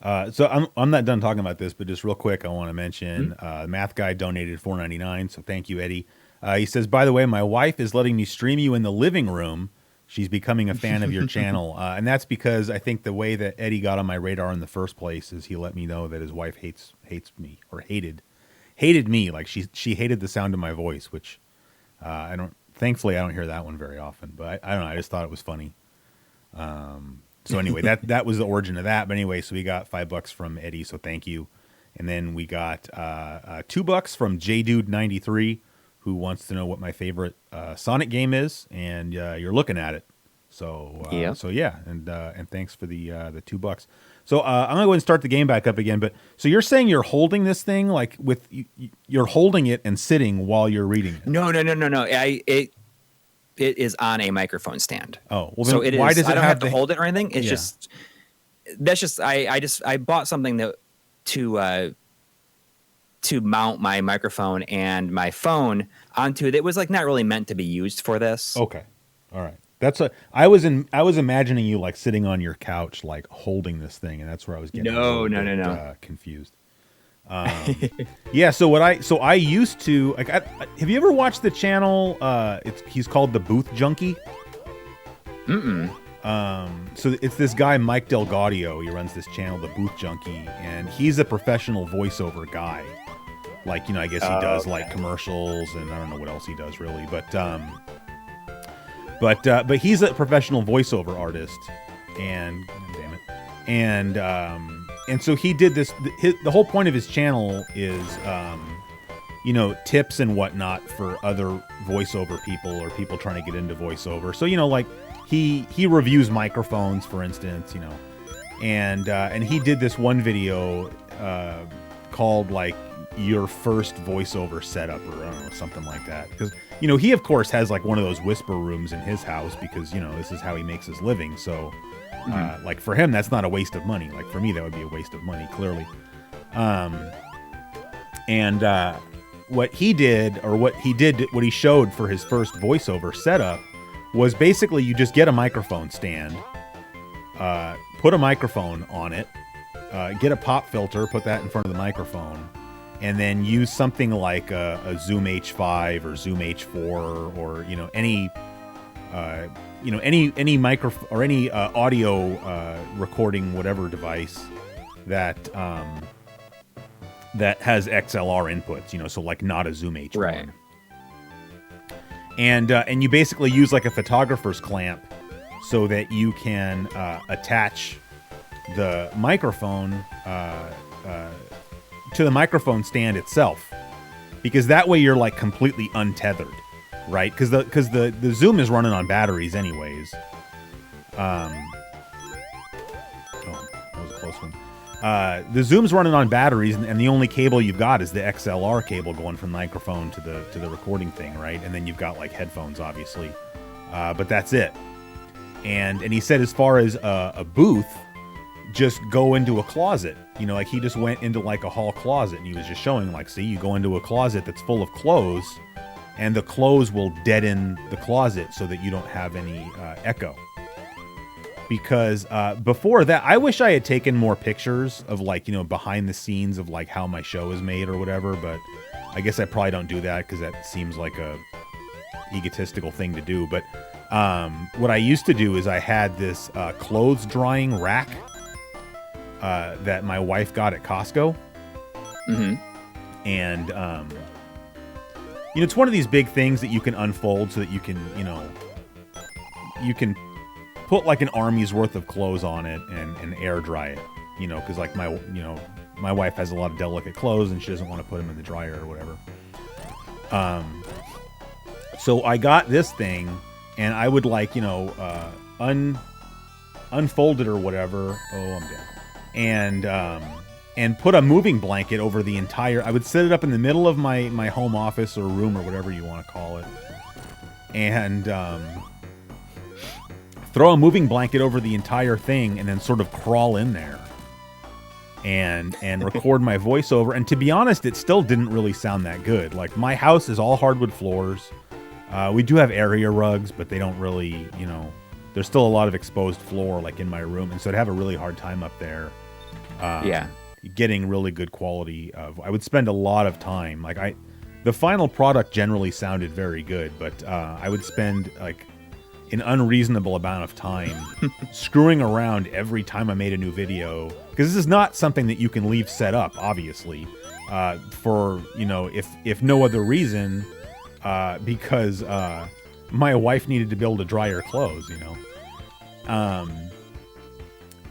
So I'm not done talking about this, but just real quick, I want to mention the math guy donated $4.99. So thank you, Eddie. He says, by the way, my wife is letting me stream you in the living room. She's becoming a fan of your channel. And that's because I think the way that Eddie got on my radar in the first place is he let me know that his wife hates me, or hated me. Like she hated the sound of my voice, which thankfully I don't hear that one very often, but I don't know. I just thought it was funny. So anyway, that was the origin of that. But anyway, so we got $5 from Eddie. So thank you. And then we got $2 from JDude93, who wants to know what my favorite Sonic game is, and you're looking at it. So and thanks for the $2. So I'm gonna go ahead and start the game back up again. But so you're saying you're holding this thing like you're holding it and sitting while you're reading it? No. It is on a microphone stand. Oh, well, then why does it I don't have to hold it or anything? It's I bought something to mount my microphone and my phone onto it. It was like not really meant to be used for this. Okay. All right. I was imagining you like sitting on your couch, like holding this thing, and that's where I was getting confused. So I used to like. Have you ever watched the channel? He's called the Booth Junkie. So it's this guy, Mike Delgadio. He runs this channel, The Booth Junkie, and he's a professional voiceover guy. Like, I guess he does like commercials, and I don't know what else he does really, but he's a professional voiceover artist, and damn it, and so he did this. The whole point of his channel is, tips and whatnot for other voiceover people or people trying to get into voiceover. So like he reviews microphones, for instance, and he did this one video called like your first voiceover setup, or I don't know, something like that, because he of course has like one of those whisper rooms in his house, because this is how he makes his living. So like for him, that's not a waste of money. Like for me, that would be a waste of money, clearly. And what he did, or what he showed for his first voiceover setup, was basically you just get a microphone stand, put a microphone on it, get a pop filter, put that in front of the microphone, and then use something like a Zoom H5 or Zoom H4, or any micro or any audio recording whatever device that has XLR inputs, so like not a Zoom H1. Right. And you basically use like a photographer's clamp so that you can attach the microphone to the microphone stand itself, because that way you're like completely untethered, right? Because the Zoom is running on batteries anyways. Oh, that was a close one. The Zoom's running on batteries, and the only cable you've got is the XLR cable going from the microphone to the recording thing, right? And then you've got like headphones, obviously, but that's it. And he said, as far as a booth, just go into a closet. Like he just went into like a hall closet, and he was just showing like, see, you go into a closet that's full of clothes, and the clothes will deaden the closet so that you don't have any echo. Because before that, I wish I had taken more pictures of like, behind the scenes of like how my show is made or whatever, but I guess I probably don't do that because that seems like a egotistical thing to do. But what I used to do is I had this clothes drying rack that my wife got at Costco. Mm-hmm. And, it's one of these big things that you can unfold so that you can, you can put like an army's worth of clothes on it and air dry it, because like my wife has a lot of delicate clothes and she doesn't want to put them in the dryer or whatever. So I got this thing, and I would like, unfold it or whatever. Oh, I'm dead. And put a moving blanket over the entire. I would set it up in the middle of my home office or room or whatever you want to call it, and throw a moving blanket over the entire thing, and then sort of crawl in there and record my voiceover. And to be honest, it still didn't really sound that good. Like, my house is all hardwood floors. We do have area rugs, but they don't really, there's still a lot of exposed floor like in my room, and so I'd have a really hard time up there. Getting really good quality of. I would spend a lot of time. Like, the final product generally sounded very good, but I would spend like an unreasonable amount of time screwing around every time I made a new video, because this is not something that you can leave set up, obviously, for if no other reason, because my wife needed to be able to dry her clothes,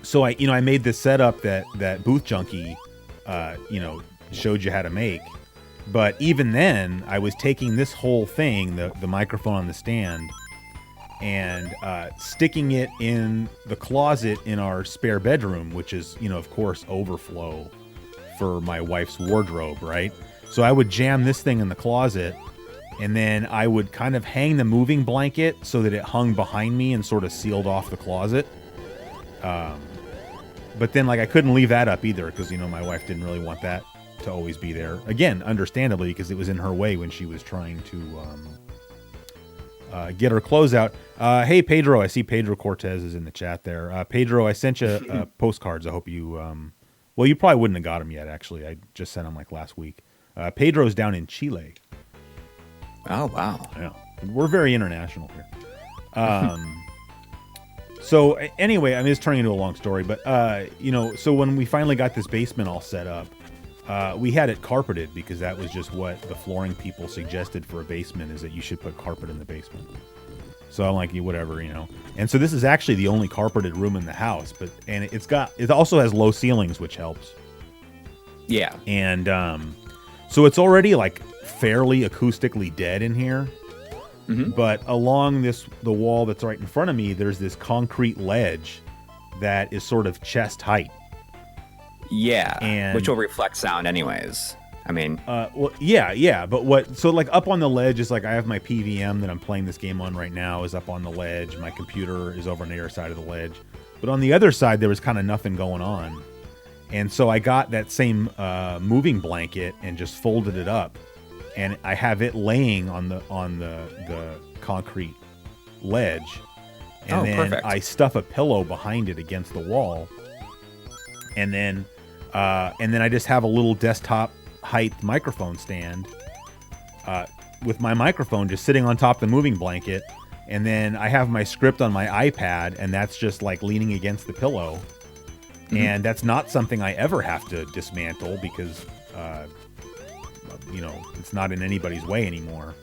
So I made this setup that Booth Junkie, showed you how to make. But even then, I was taking this whole thing, the microphone on the stand, and sticking it in the closet in our spare bedroom, which is, of course, overflow for my wife's wardrobe, right? So I would jam this thing in the closet, and then I would kind of hang the moving blanket so that it hung behind me and sort of sealed off the closet. But then, like, I couldn't leave that up either because, my wife didn't really want that to always be there. Again, understandably, because it was in her way when she was trying to get her clothes out. Hey, Pedro, I see Pedro Cortez is in the chat there. Pedro, I sent you postcards. I hope you... well, you probably wouldn't have got them yet, actually. I just sent them, like, last week. Pedro's down in Chile. Oh, wow. Yeah. We're very international here. So anyway, I mean, it's turning into a long story, but so when we finally got this basement all set up, we had it carpeted because that was just what the flooring people suggested for a basement, is that you should put carpet in the basement. So I'm like, whatever, And so this is actually the only carpeted room in the house, and it also has low ceilings, which helps. Yeah. And so it's already like fairly acoustically dead in here. Mm-hmm. But along the wall that's right in front of me, there's this concrete ledge that is sort of chest height. Yeah, which will reflect sound anyways. I mean, well, yeah. But so like up on the ledge is like, I have my PVM that I'm playing this game on right now is up on the ledge. My computer is over on the other side of the ledge. But on the other side, there was kind of nothing going on. And so I got that same moving blanket and just folded it up. And I have it laying on the concrete ledge, and then perfect. I stuff a pillow behind it against the wall, and then I just have a little desktop height microphone stand with my microphone just sitting on top of the moving blanket, and then I have my script on my iPad, and that's just like leaning against the pillow, and that's not something I ever have to dismantle because. It's not in anybody's way anymore,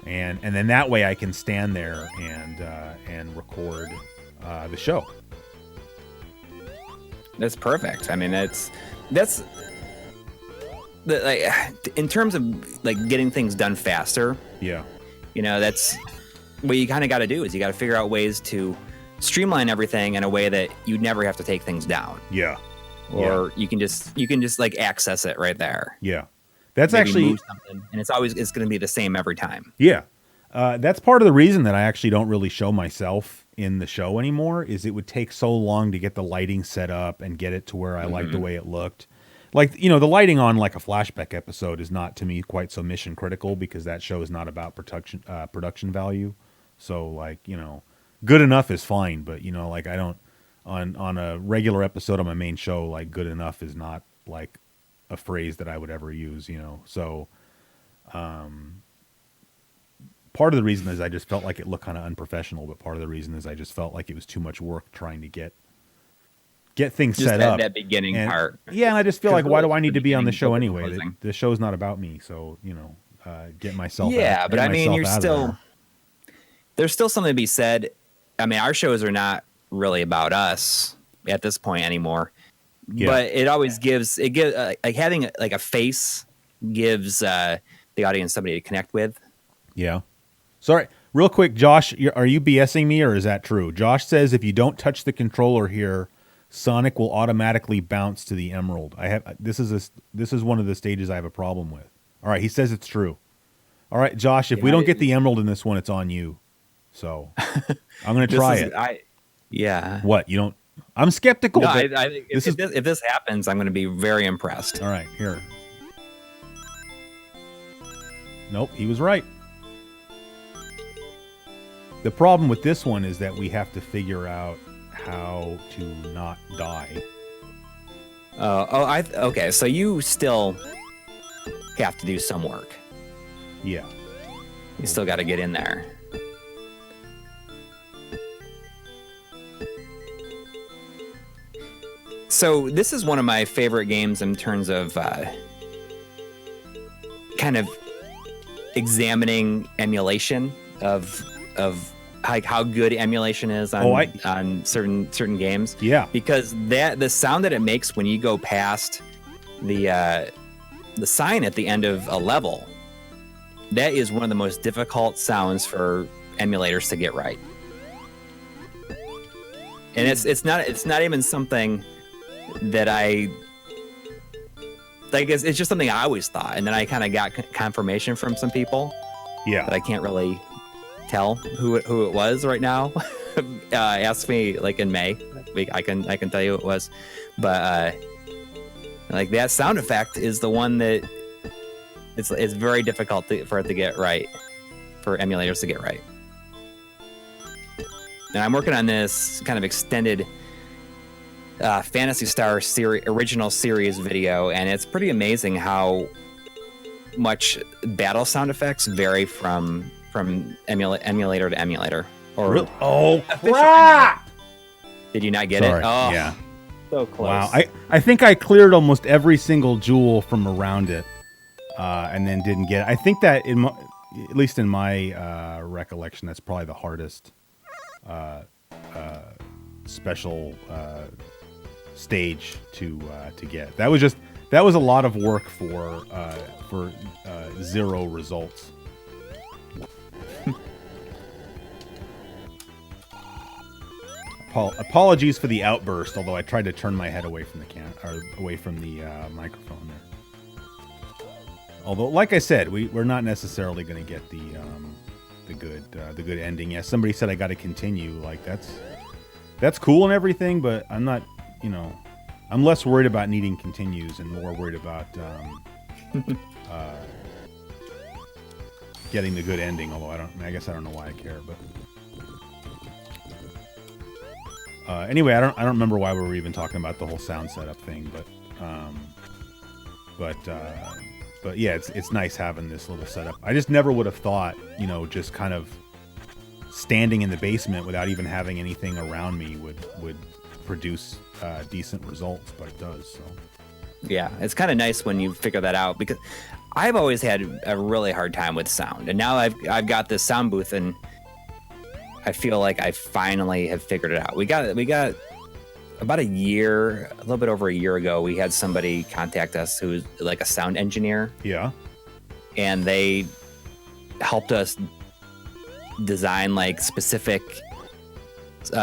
and then that way I can stand there and record the show. That's perfect. I mean, that's in terms of like getting things done faster. Yeah, that's what you kind of got to do is you got to figure out ways to streamline everything in a way that you never have to take things down. Yeah, or you can just like access it right there. Yeah. That's Maybe actually, move something, and it's going to be the same every time. Yeah. That's part of the reason that I actually don't really show myself in the show anymore, is it would take so long to get the lighting set up and get it to where I like the way it looked. Like, the lighting on like a flashback episode is not to me quite so mission critical, because that show is not about production value. So like, good enough is fine, but like I don't on a regular episode on my main show, like good enough is not like a phrase that I would ever use, So, part of the reason is I just felt like it looked kind of unprofessional, but part of the reason is I just felt like it was too much work trying to get things just set up. That beginning part. Yeah, and I just feel like, why do I need to be on the show anyway? The show's not about me, so get myself. Yeah, but I mean, there's still something to be said. I mean, our shows are not really about us at this point anymore. Yeah. But it always gives like having like a face gives the audience somebody to connect with. Yeah. Sorry, real quick, Josh, are you BSing me or is that true? Josh says if you don't touch the controller here, Sonic will automatically bounce to the emerald. This is one of the stages I have a problem with. All right, he says it's true. All right, Josh, if we don't get the emerald in this one, it's on you. So I'm going to try it. Yeah. What, you don't? I'm skeptical. No, I think if this happens, I'm going to be very impressed. All right, here. Nope, he was right. The problem with this one is that we have to figure out how to not die. Okay. So you still have to do some work. Yeah. You still got to get in there. So this is one of my favorite games in terms of kind of examining emulation of like how good emulation is on certain games. Yeah, because the sound that it makes when you go past the sign at the end of a level, that is one of the most difficult sounds for emulators to get right. And it's not even something that I like. It's just something I always thought, and then I kind of got confirmation from some people. Yeah, that I can't really tell who it was right now. Ask me like in May. I can tell you who it was, but like that sound effect is the one that it's very difficult for it to get right, for emulators to get right. And I'm working on this kind of extended Phantasy Star original series video, and it's pretty amazing how much battle sound effects vary from emulator to emulator. Or oh crap! Did you not get Sorry. it? Oh, Yeah. so close. Wow. I think I cleared almost every single jewel from around it, and then didn't get it. I think that at least in my recollection, that's probably the hardest special stage to get. That was a lot of work for 0 results. Apologies for the outburst, although I tried to turn my head away from the microphone there. Although, like I said, we're not necessarily going to get the good ending. Yeah, somebody said I got to continue. Like that's cool and everything, but I'm not. I'm less worried about needing continues and more worried about getting the good ending. Although I guess I don't know why I care, but. Anyway, I don't remember why we were even talking about the whole sound setup thing, but yeah, it's nice having this little setup. I just never would have thought, just kind of standing in the basement without even having anything around me would produce decent results, but it does. So yeah, it's kind of nice when you figure that out, because I've always had a really hard time with sound, and now I've got this sound booth, and I feel like I finally have figured it out. We got about a little bit over a year ago. We had somebody contact us who's like a sound engineer. Yeah. And they helped us design like specific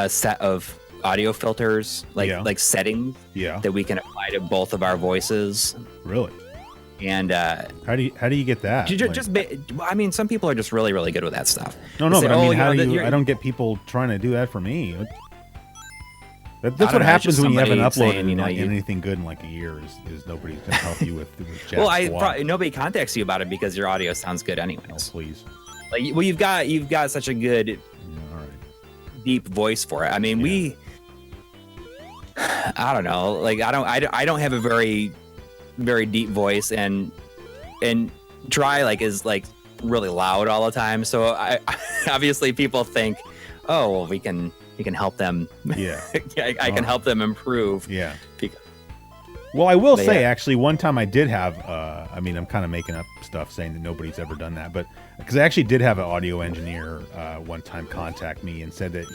set of audio filters, like settings that we can apply to both of our voices. Really? And how do you get that? I mean, some people are just really, really good with that stuff. No, but I mean, how do you? I don't get people trying to do that for me. That's what happens when you haven't uploaded anything good in like a year. Is nobody's going to help you with Jack well, nobody contacts you about it because your audio sounds good anyways. Oh, please. You've got such a good, deep voice for it. I mean, I don't know. Like I don't have a very, very deep voice, and Try is really loud all the time. So I obviously people think, oh well, we can help them. Yeah, I can help them improve. Yeah. Well, I will say actually, one time I did have. I'm kind of making up stuff saying that nobody's ever done that, but because I actually did have an audio engineer one time contact me and said that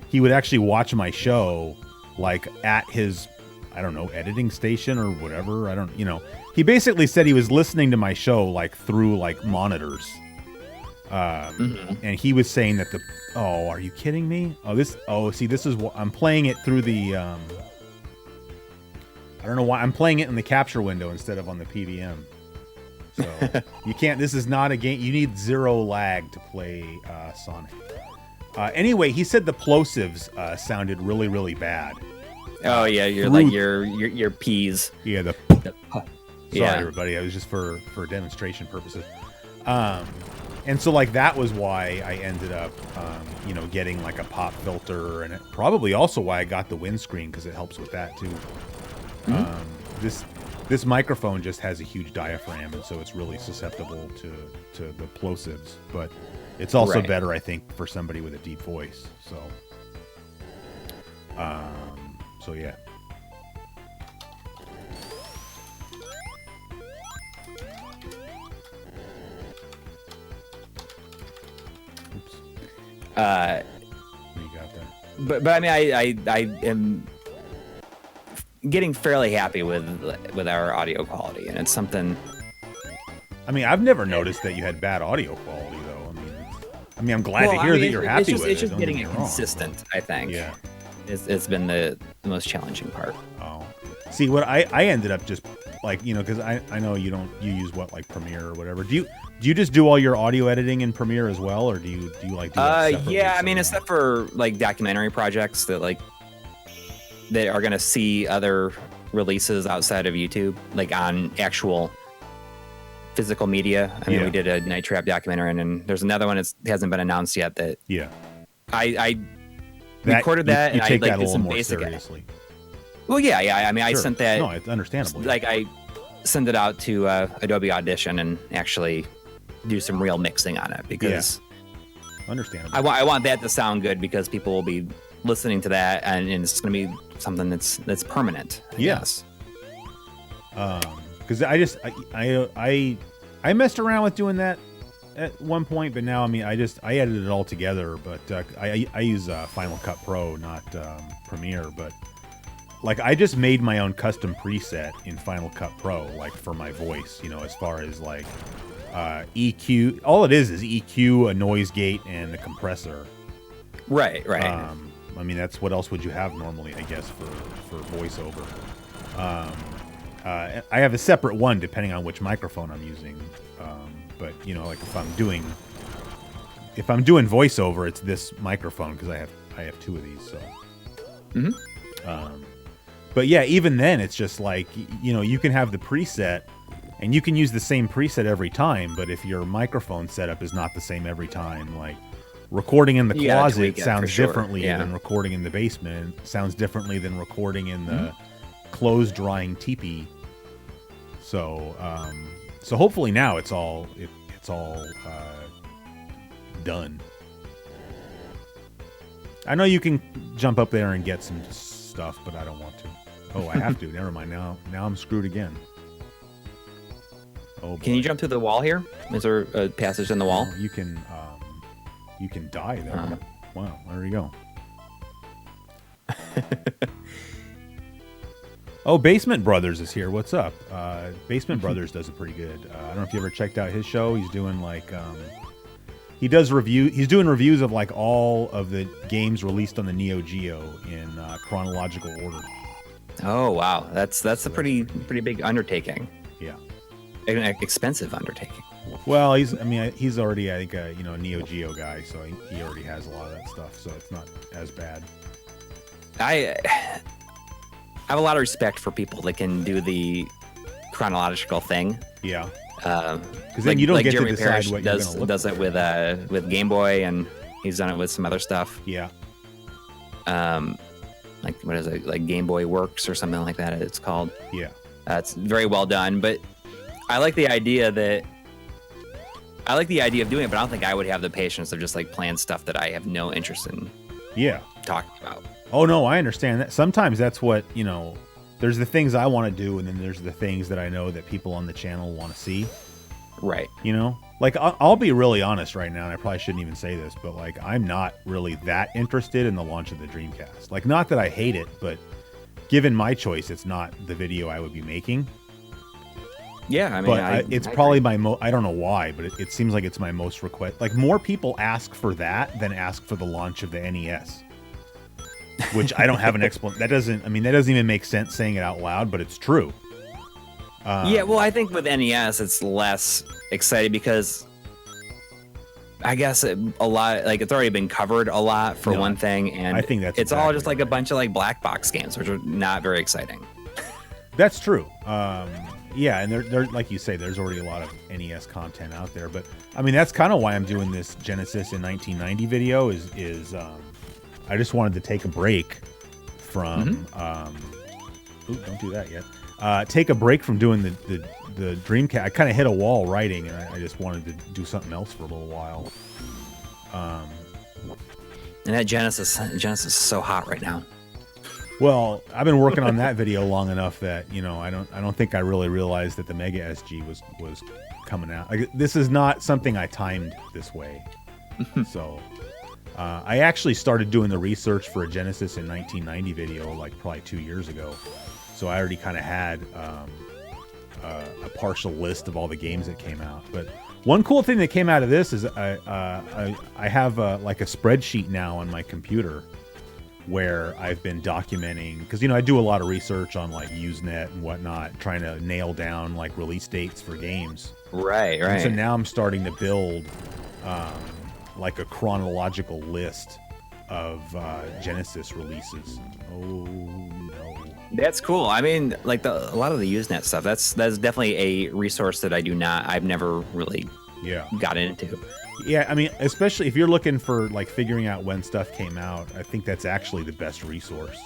he would actually watch my show at his, I don't know, editing station or whatever. He basically said he was listening to my show through monitors. And he was saying that are you kidding me? This is what I'm playing it through the, I don't know why I'm playing it in the capture window instead of on the PVM. So you can't, this is not a game. You need 0 lag to play Sonic. Anyway, he said the plosives sounded really, really bad. Oh yeah, your P's. Yeah, sorry everybody. It was just for demonstration purposes. And so that was why I ended up getting a pop filter, and it probably also why I got the windscreen, because it helps with that too. This microphone just has a huge diaphragm, and so it's really susceptible to the plosives, but it's also better, I think, for somebody with a deep voice. So yeah. Oops. What you got there? But I mean, I am getting fairly happy with our audio quality, and it's something. I mean, I've never noticed that you had bad audio quality, though. I mean, I'm glad to hear that you're happy with it. It's just getting it consistent, I think. Yeah. It's been the most challenging part. Oh, see, what I ended up just because I know you use Premiere or whatever. Do you just do all your audio editing in Premiere as well, or do you do yeah, I mean, except for documentary projects that that are gonna see other releases outside of YouTube, on actual physical media. I mean, we did a Night Trap documentary, and then there's another one that hasn't been announced yet. That I recorded that, and I did some basic. Seriously. Well, yeah. I mean, sure. I sent that. No, it's understandable. I send it out to Adobe Audition and actually do some real mixing on it, because understandable. I want that to sound good, because people will be listening to that, and it's going to be something that's permanent. I guess. Because I messed around with doing that at one point, but now I edited it all together. But I use Final Cut Pro, not Premiere. But like I just made my own custom preset in Final Cut Pro, like for my voice. As far as like EQ, all it is EQ, a noise gate, and a compressor. Right. That's what else would you have normally, I guess, for voiceover. I have a separate one depending on which microphone I'm using. But like if I'm doing voiceover, it's this microphone because I have two of these. So. But yeah, even then, it's just like you can have the preset, and you can use the same preset every time. But if your microphone setup is not the same every time, like recording in the closet sounds differently than recording in the basement. Sounds differently than recording in the clothes drying teepee. So, so hopefully now it's all done. I know you can jump up there and get some stuff, but I don't want to. Oh, I have to. Never mind. Now I'm screwed again. Oh, boy. Can you jump through the wall here? Is there a passage in the wall? You can die there. Wow, there you go. Oh, Basement Brothers is here. What's up? Basement Brothers does it pretty good. I don't know if you ever checked out his show. He's doing like he's doing reviews of like all of the games released on the Neo Geo in chronological order. Oh wow, that's a pretty big undertaking. Yeah, an expensive undertaking. Well, he's already I think a Neo Geo guy, so he already has a lot of that stuff, so it's not as bad. I have a lot of respect for people that can do the chronological thing. Yeah. Because then you don't get Jeremy to decide Parrish what you're going to look does it with Game Boy, and he's done it with some other stuff. Yeah. Like what is it? Like Game Boy Works or something like that. It's called. Yeah. It's very well done, but I like the idea of doing it, but I don't think I would have the patience of just like playing stuff that I have no interest in. Yeah. Talking about. Oh no, I understand that. Sometimes that's what there's the things I want to do, and then there's the things that I know that people on the channel want to see. Right. Like I'll be really honest right now, and I probably shouldn't even say this, but like I'm not really that interested in the launch of the Dreamcast. Like, not that I hate it, but given my choice, it's not the video I would be making. Yeah, I mean, but it's probably my I don't know why, but it seems like it's my most request. Like, more people ask for that than ask for the launch of the NES. Which I don't have an explanation. That doesn't even make sense saying it out loud, but it's true. Yeah, well, I think with NES it's less exciting because I guess a lot, like, it's already been covered a lot for one thing, and I think that's it's all just like a bunch of like black box games, which are not very exciting. That's true. Yeah, and there, like you say, there's already a lot of NES content out there. But I mean, that's kind of why I'm doing this Genesis in 1990 video. Is I just wanted to take a break from. Don't do that yet. Take a break from doing the Dreamcast. I kind of hit a wall writing, and I just wanted to do something else for a little while. And that Genesis is so hot right now. Well, I've been working on that video long enough that I don't think I really realized that the Mega SG was coming out. Like, this is not something I timed this way. So I actually started doing the research for a Genesis in 1990 video like probably 2 years ago. So I already kind of had a partial list of all the games that came out. But one cool thing that came out of this is I have like a spreadsheet now on my computer where I've been documenting, because I do a lot of research on like Usenet and whatnot, trying to nail down like release dates for games. Right. And so now I'm starting to build like a chronological list of Genesis releases. Oh no. That's cool. I mean, like a lot of the Usenet stuff, that's definitely a resource that I've never really got into. Yeah, I mean, especially if you're looking for like figuring out when stuff came out, I think that's actually the best resource.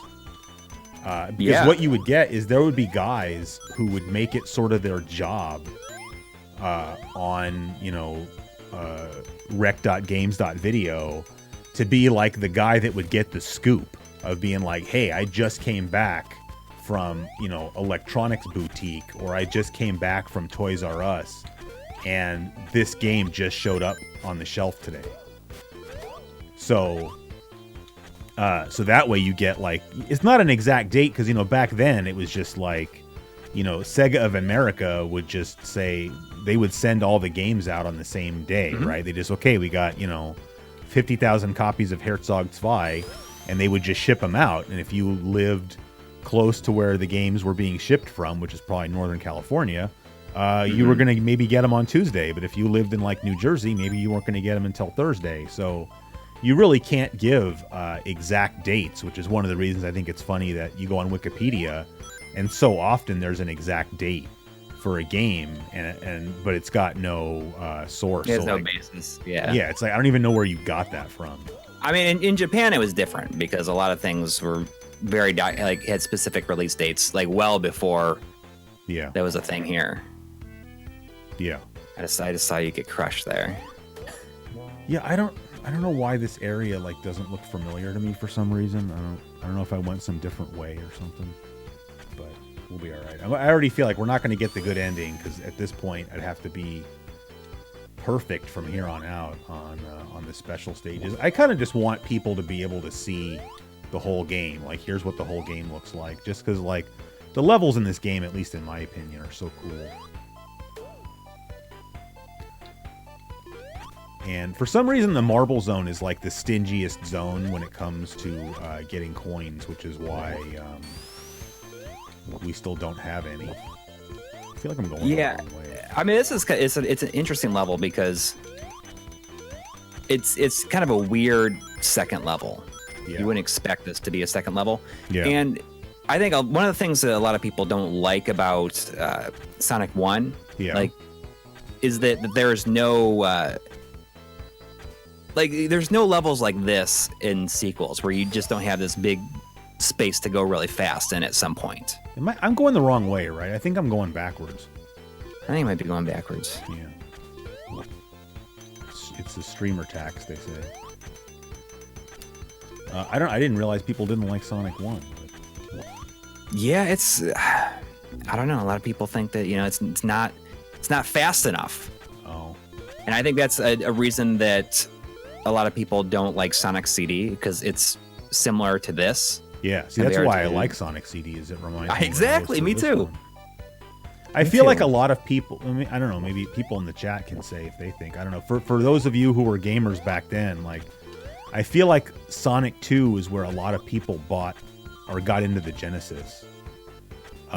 Because what you would get is there would be guys who would make it sort of their job on rec.games.video to be like the guy that would get the scoop of being like, hey, I just came back from, you know, electronics boutique, or I just came back from Toys R Us, and this game just showed up on the shelf today. So that way you get like, it's not an exact date, because, you know, back then it was just like, you know, Sega of America would just say, they would send all the games out on the same day, right? They just, okay, we got, you know, 50,000 copies of Herzog 2, and they would just ship them out. And if you lived close to where the games were being shipped from, which is probably Northern California, you were going to maybe get them on Tuesday. But if you lived in like New Jersey, maybe you weren't going to get them until Thursday. So you really can't give exact dates, which is one of the reasons I think it's funny that you go on Wikipedia and so often there's an exact date for a game, but it's got no source. There's so no like, basis. Yeah. Yeah, it's like I don't even know where you got that from. I mean, in Japan it was different because a lot of things were very like had specific release dates, like well before. Yeah. There was a thing here. Yeah. I just saw you get crushed there. Yeah, I don't know why this area like doesn't look familiar to me for some reason. I don't know if I went some different way or something, but we'll be all right. I already feel like we're not going to get the good ending, because at this point I'd have to be perfect from here on out on the special stages. I kind of just want people to be able to see the whole game. Like, here's what the whole game looks like, just because like the levels in this game, at least in my opinion, are so cool. And for some reason, the marble zone is like the stingiest zone when it comes to getting coins, which is why we still don't have any. I feel like I'm going the wrong way. I mean, it's an interesting level because it's kind of a weird second level. Yeah. You wouldn't expect this to be a second level. Yeah. And I think one of the things that a lot of people don't like about Sonic 1, like, is that there's no there's no levels like this in sequels where you just don't have this big space to go really fast in at some point. I'm going the wrong way, right? I think I'm going backwards. I think I might be going backwards. Yeah. It's the streamer tax, they say. I didn't realize people didn't like Sonic 1. But... Yeah, it's I don't know. A lot of people think that, you know, it's not fast enough. Oh. And I think that's a reason that a lot of people don't like Sonic CD, because it's similar to this. Yeah, see, that's why I like Sonic CD, is it reminds me. Exactly, me too. I feel like a lot of people, I mean, I don't know, maybe people in the chat can say if they think, I don't know, for those of you who were gamers back then, like, I feel like Sonic 2 is where a lot of people bought or got into the Genesis.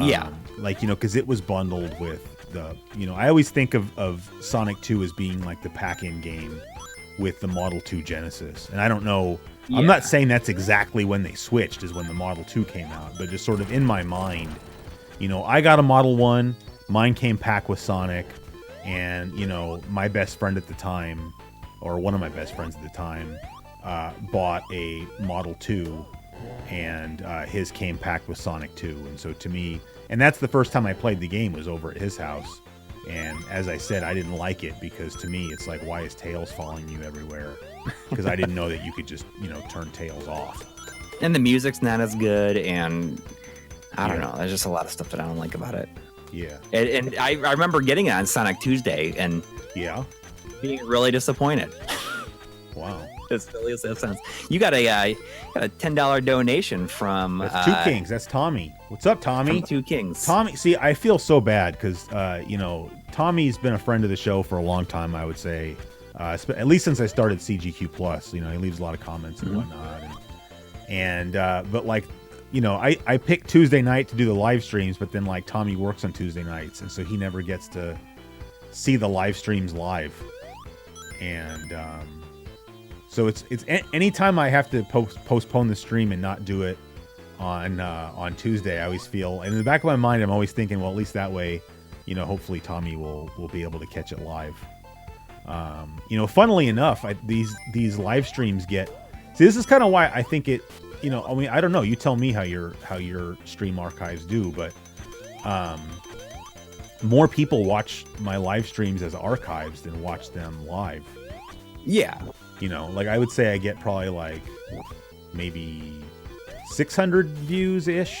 Yeah. Like, you know, because it was bundled with the, you know, I always think of Sonic 2 as being like the pack-in game with the Model 2 Genesis. And I don't know, I'm not saying that's exactly when they switched, is when the Model 2 came out, but just sort of in my mind, you know, I got a Model 1, mine came packed with Sonic, and, you know, my best friend at the time, or one of my best friends at the time, bought a Model 2, and his came packed with Sonic 2. And so to me, and that's the first time I played the game, was over at his house. And as I said, I didn't like it because to me, it's like, why is Tails following you everywhere? Because I didn't know that you could just, you know, turn Tails off. And the music's not as good, and I don't know. There's just a lot of stuff that I don't like about it. Yeah. And I remember getting it on Sonic Tuesday and being really disappointed. Wow. As silly as that sounds. You got a $10 donation from... That's Two Kings. That's Tommy. What's up, Tommy? From Two Kings. Tommy, see, I feel so bad because, you know, Tommy's been a friend of the show for a long time, I would say. At least since I started CGQ Plus. You know, he leaves a lot of comments and whatnot. And but, like, you know, I pick Tuesday night to do the live streams, but then, like, Tommy works on Tuesday nights, and so he never gets to see the live streams live. And... so it's anytime I have to postpone the stream and not do it on Tuesday, I always feel, and in the back of my mind, I'm always thinking, well, at least that way, you know, hopefully Tommy will be able to catch it live. You know, funnily enough, these live streams get. See, this is kind of why I think it. You know, I mean, I don't know. You tell me how your stream archives do, but more people watch my live streams as archives than watch them live. Yeah. You know, like I would say I get probably like maybe 600 views ish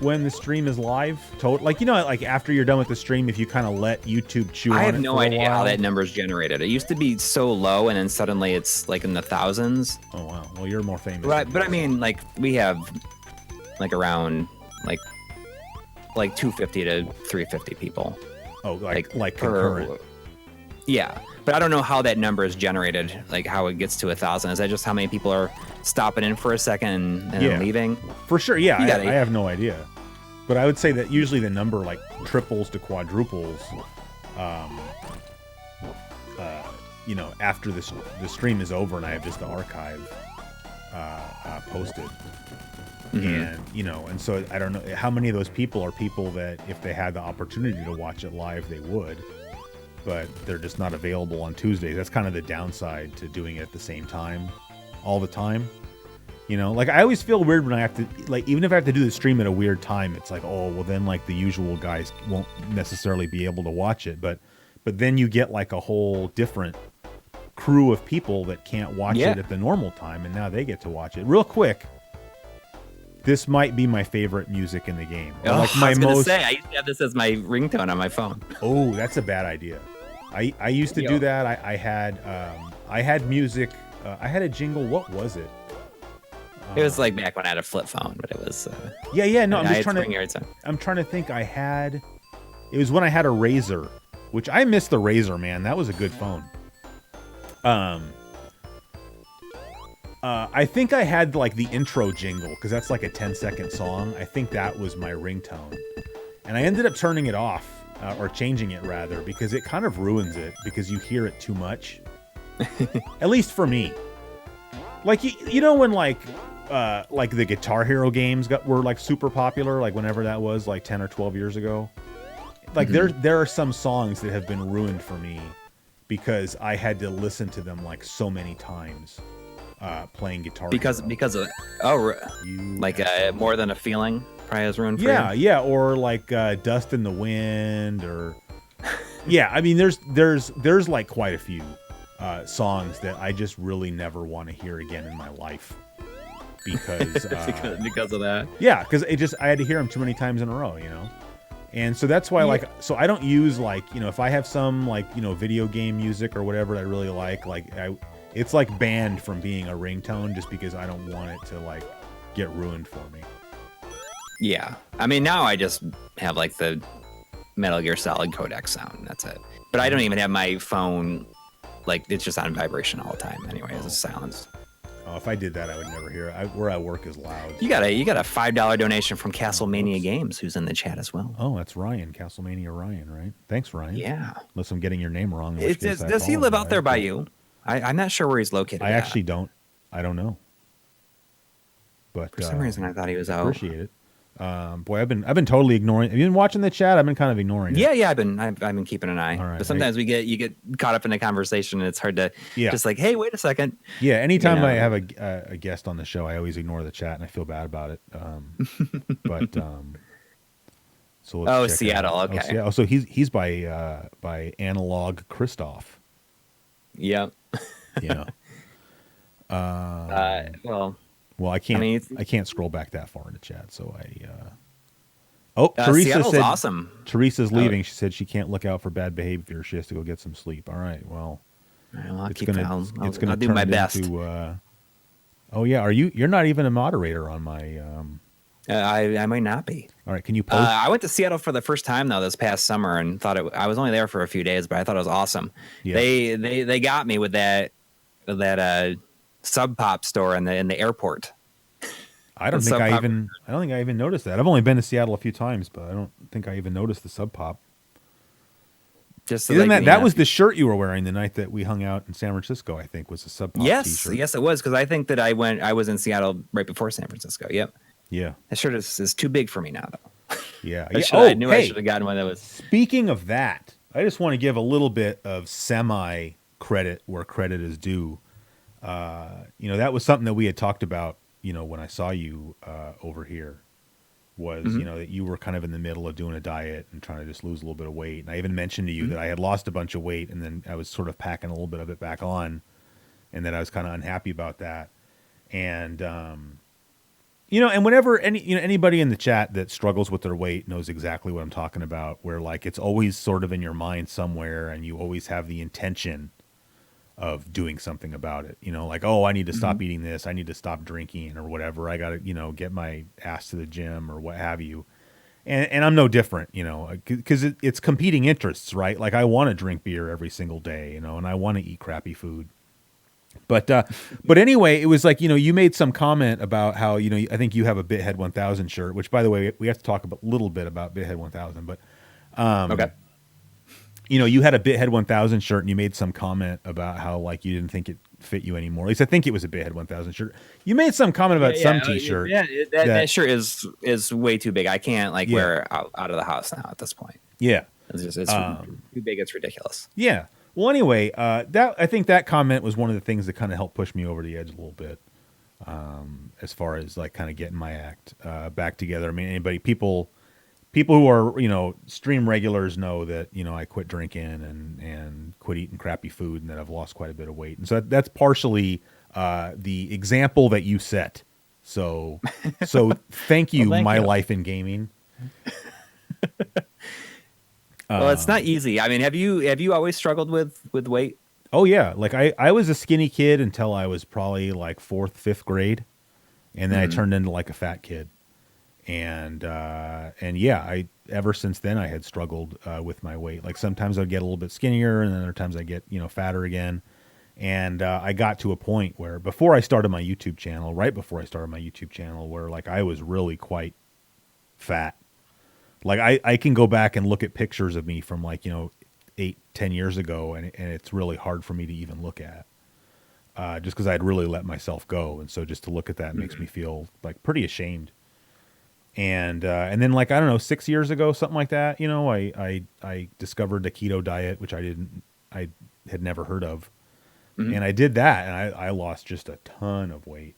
when the stream is live. Like, you know, like after you're done with the stream, if you kind of let YouTube chew on it. I have no idea how that number is generated. It used to be so low, and then suddenly it's like in the thousands. Oh wow! Well, you're more famous. But I mean, like we have like around like 250 to 350 people. Oh, like concurrent. Yeah, but I don't know how that number is generated, like how it gets to 1,000. Is that just how many people are stopping in for a second and then leaving? For sure, yeah. I have no idea. But I would say that usually the number like triples to quadruples, you know, after the stream is over and I have just the archive posted. And, you know, and so I don't know how many of those people are people that if they had the opportunity to watch it live, they would. But they're just not available on Tuesdays. That's kind of the downside to doing it at the same time, all the time. You know, like I always feel weird when I have to, like, even if I have to do the stream at a weird time, it's like, oh, well, then like the usual guys won't necessarily be able to watch it. But then you get like a whole different crew of people that can't watch it at the normal time, and now they get to watch it. Real quick, this might be my favorite music in the game. Like I was gonna say, I used to have this as my ringtone on my phone. Oh, that's a bad idea. I used to do that. I had music. I had a jingle. What was it? It was like back when I had a flip phone, but it was. No, I'm trying to think. It was when I had a Razor, which I miss the Razor, man. That was a good phone. I think I had like the intro jingle because that's like a 10-second song. I think that was my ringtone, and I ended up turning it off or changing it rather because it kind of ruins it because you hear it too much. At least for me. Like you know when like the Guitar Hero games were like super popular, like whenever that was, like 10 or 12 years ago. Like there are some songs that have been ruined for me because I had to listen to them like so many times playing Guitar Hero. Because of More Than a Feeling probably has ruined for you. Yeah, or like Dust in the Wind, or I mean there's like quite a few songs that I just really never want to hear again in my life because because of that. Yeah, because I had to hear them too many times in a row, you know. And so that's why so I don't use like, you know, if I have some like, you know, video game music or whatever I really like it's like banned from being a ringtone just because I don't want it to like get ruined for me. Yeah. I mean, now I just have like the Metal Gear Solid codec sound. That's it. But I don't even have my phone, like it's just on vibration all the time anyway, it's silenced. Oh, if I did that, I would never hear it. Where I work is loud. You got a $5 donation from Castlemania Games, who's in the chat as well. Oh, that's Ryan, Castlemania Ryan, right? Thanks, Ryan. Yeah. Unless I'm getting your name wrong. Does he live out there by you? I'm not sure where he's located. I actually don't. I don't know. But for some reason, I thought he was out. Appreciate it. Boy, I've been totally ignoring. Have you been watching the chat? I've been kind of ignoring it. Yeah, I've been keeping an eye. All right, but sometimes you get caught up in a conversation, and it's hard to just like, hey, wait a second. Yeah, anytime I have a guest on the show, I always ignore the chat, and I feel bad about it. So let's check Seattle, out. okay. So he's by Analog Christoph. Yeah. Yeah. Well, I can't scroll back that far in the chat, so Teresa Seattle's said awesome. Teresa's leaving. She said she can't look out for bad behavior. She has to go get some sleep. All right. Well, I'll do my best. Oh yeah, you're not even a moderator on my. I might not be. All right, can you post? I went to Seattle for the first time though this past summer and thought I was only there for a few days, but I thought it was awesome. Yeah. They got me with that Sub Pop store in the airport. I don't think I even noticed that. I've only been to Seattle a few times, but I don't think I even noticed the Sub Pop. That was the shirt you were wearing the night that we hung out in San Francisco, I think, was a Sub Pop t-shirt. Yes, it was, because I think that I was in Seattle right before San Francisco. Yep. Yeah. That shirt is too big for me now, though. Yeah. I knew I should have gotten one that was. Speaking of that, I just want to give a little bit of semi credit where credit is due. That was something that we had talked about, when I saw you over here, was, that you were kind of in the middle of doing a diet and trying to just lose a little bit of weight. And I even mentioned to you that I had lost a bunch of weight and then I was sort of packing a little bit of it back on. and that I was kind of unhappy about that. And you know, and whenever anybody in the chat that struggles with their weight knows exactly what I'm talking about, where like it's always sort of in your mind somewhere, and you always have the intention of doing something about it. You know, like, oh, I need to stop eating this, I need to stop drinking or whatever. I got to, get my ass to the gym or what have you. And I'm no different, because it's competing interests, right? Like I want to drink beer every single day, and I want to eat crappy food. But anyway, it was like, you made some comment about how, I think you have a Bithead 1000 shirt, which by the way, we have to talk a little bit about Bithead 1000, but, Okay. you had a Bithead 1000 shirt and you made some comment about how like you didn't think it fit you anymore. At least I think it was a Bithead 1000 shirt. You made some comment about some t-shirt. Yeah, that shirt is way too big. I can't wear it out of the house now at this point. Yeah. It's too big. It's ridiculous. Yeah. Well, anyway, I think that comment was one of the things that kind of helped push me over the edge a little bit, as far as like kind of getting my act back together. I mean, people who are stream regulars know that I quit drinking and quit eating crappy food, and that I've lost quite a bit of weight, and so that's partially the example that you set. So thank you, well, my life in gaming. Well, it's not easy. I mean, have you always struggled with weight? Oh yeah, like I was a skinny kid until I was probably like 4th, 5th grade, and then I turned into like a fat kid, and yeah, I ever since then I had struggled with my weight. Like sometimes I'd get a little bit skinnier, and then other times I get fatter again, and I got to a point where right before I started my YouTube channel, where like I was really quite fat. Like I can go back and look at pictures of me from like 8-10 years ago, and it's really hard for me to even look at, just because I'd really let myself go, and so just to look at that makes me feel like pretty ashamed. And then like I don't know, 6 years ago, something like that, I discovered the keto diet, which I had never heard of, and I did that, and I lost just a ton of weight.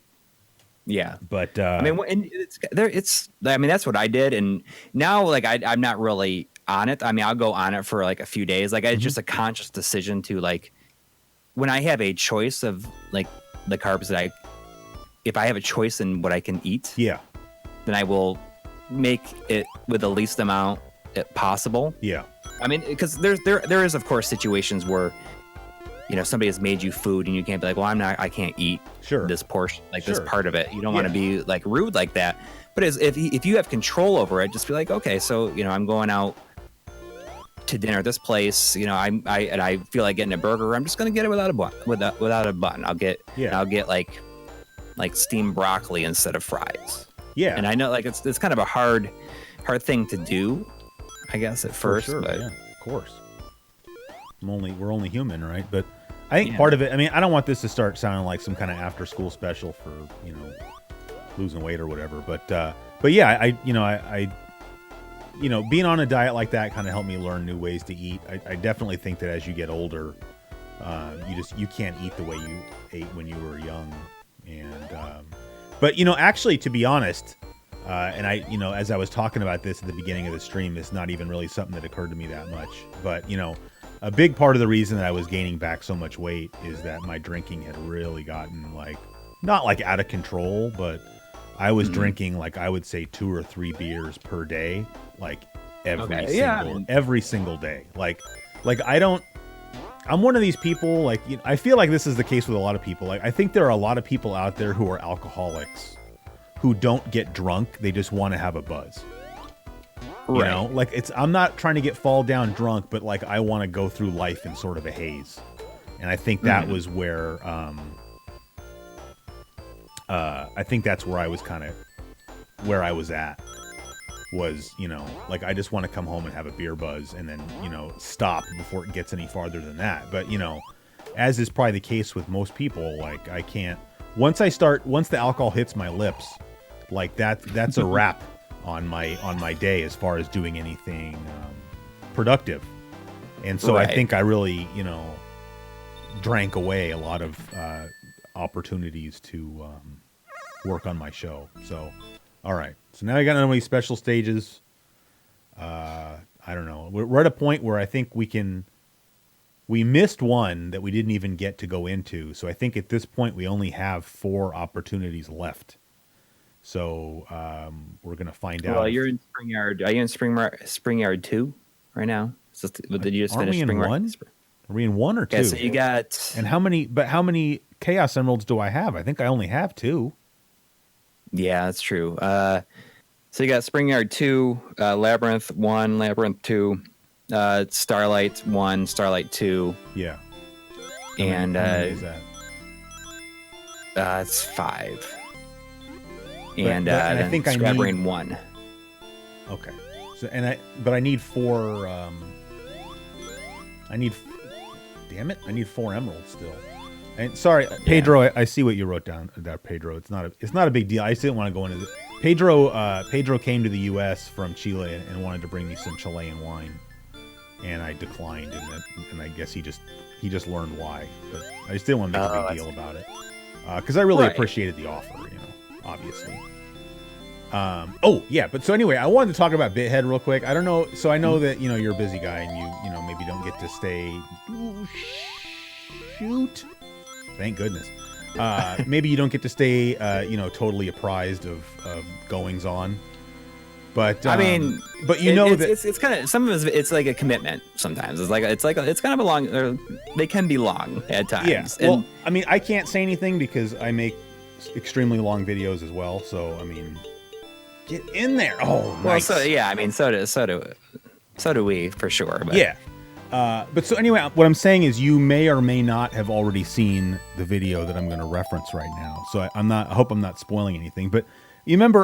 Yeah, but I mean, and I mean, that's what I did, and now like I'm not really on it. I mean, I'll go on it for like a few days. Like it's just a conscious decision to like when I have a choice of like the carbs that if I have a choice in what I can eat, yeah, then I will make it with the least amount possible. Yeah, I mean, because there is of course situations where somebody has made you food and you can't be like, well, I can't eat this portion, like this part of it. You don't want to be like rude like that. But if you have control over it, just be like, okay, so, I'm going out to dinner at this place, I feel like getting a burger. I'm just going to get it without a bun. I'll get like steamed broccoli instead of fries. Yeah. And I know like it's kind of a hard thing to do, I guess at first, but yeah, of course. We're only human, right? But I think part of it, I mean, I don't want this to start sounding like some kind of after school special for, losing weight or whatever. But yeah, I being on a diet like that kind of helped me learn new ways to eat. I definitely think that as you get older, you can't eat the way you ate when you were young. And, but actually, to be honest, and I, as I was talking about this at the beginning of the stream, it's not even really something that occurred to me that much. But, a big part of the reason that I was gaining back so much weight is that my drinking had really gotten like, not like out of control, but I was drinking like I would say 2 or 3 beers per day, like every single day. Like I'm one of these people, like, I feel like this is the case with a lot of people. Like, I think there are a lot of people out there who are alcoholics who don't get drunk. They just want to have a buzz. Right. Like I'm not trying to get fall down drunk, but like I want to go through life in sort of a haze. And I think that was where, I think that's where I was where I was at was, like I just want to come home and have a beer buzz and then, stop before it gets any farther than that. But, as is probably the case with most people, like I can't, once the alcohol hits my lips, like that's a wrap on my day as far as doing anything productive. And so I think I really drank away a lot of opportunities to work on my show. So all right, so now I got any special stages. I don't know, we're at a point where I think we can we missed one that we didn't even get to go into. So I think at this point we only have 4 opportunities left. So we're gonna find out. Well, you're in Spring Yard. Are you in Spring Yard 2 right now? Did you just Aren't finish we in Spring Yard? 1? Are we in 1 or 2? Yeah, so you got. And how many Chaos Emeralds do I have? I think I only have 2. Yeah, that's true. So you got Spring Yard 2, Labyrinth 1, Labyrinth 2, Starlight 1, Starlight 2. Yeah. And how many is that? It's 5. And then I think Scrap I need Rain 1. Okay. So but I need 4. Damn it! I need 4 emeralds still. And sorry, Pedro. I see what you wrote down there, Pedro. It's not a big deal. I just didn't want to go into it. Pedro came to the U.S. from Chile and wanted to bring me some Chilean wine, and I declined. And I guess he just learned why. But I just didn't want to make a big deal about it because I really appreciated the offer. Obviously. Oh yeah, but so anyway, I wanted to talk about Bithead real quick. I don't know. So I know that you're a busy guy and you maybe don't get to stay. Ooh, shoot. Thank goodness. Maybe you don't get to stay, totally apprised of goings on. But I mean, but it's kind of some of it's like a commitment. Sometimes it's kind of a long. They can be long at times. Yeah. Well, I mean, I can't say anything because I make extremely long videos as well. So I mean, get in there. Oh, nice. Well, so yeah, I mean, so do we for sure. But. Yeah. But so anyway, what I'm saying is you may or may not have already seen the video that I'm going to reference right now. So I hope I'm not spoiling anything. But you remember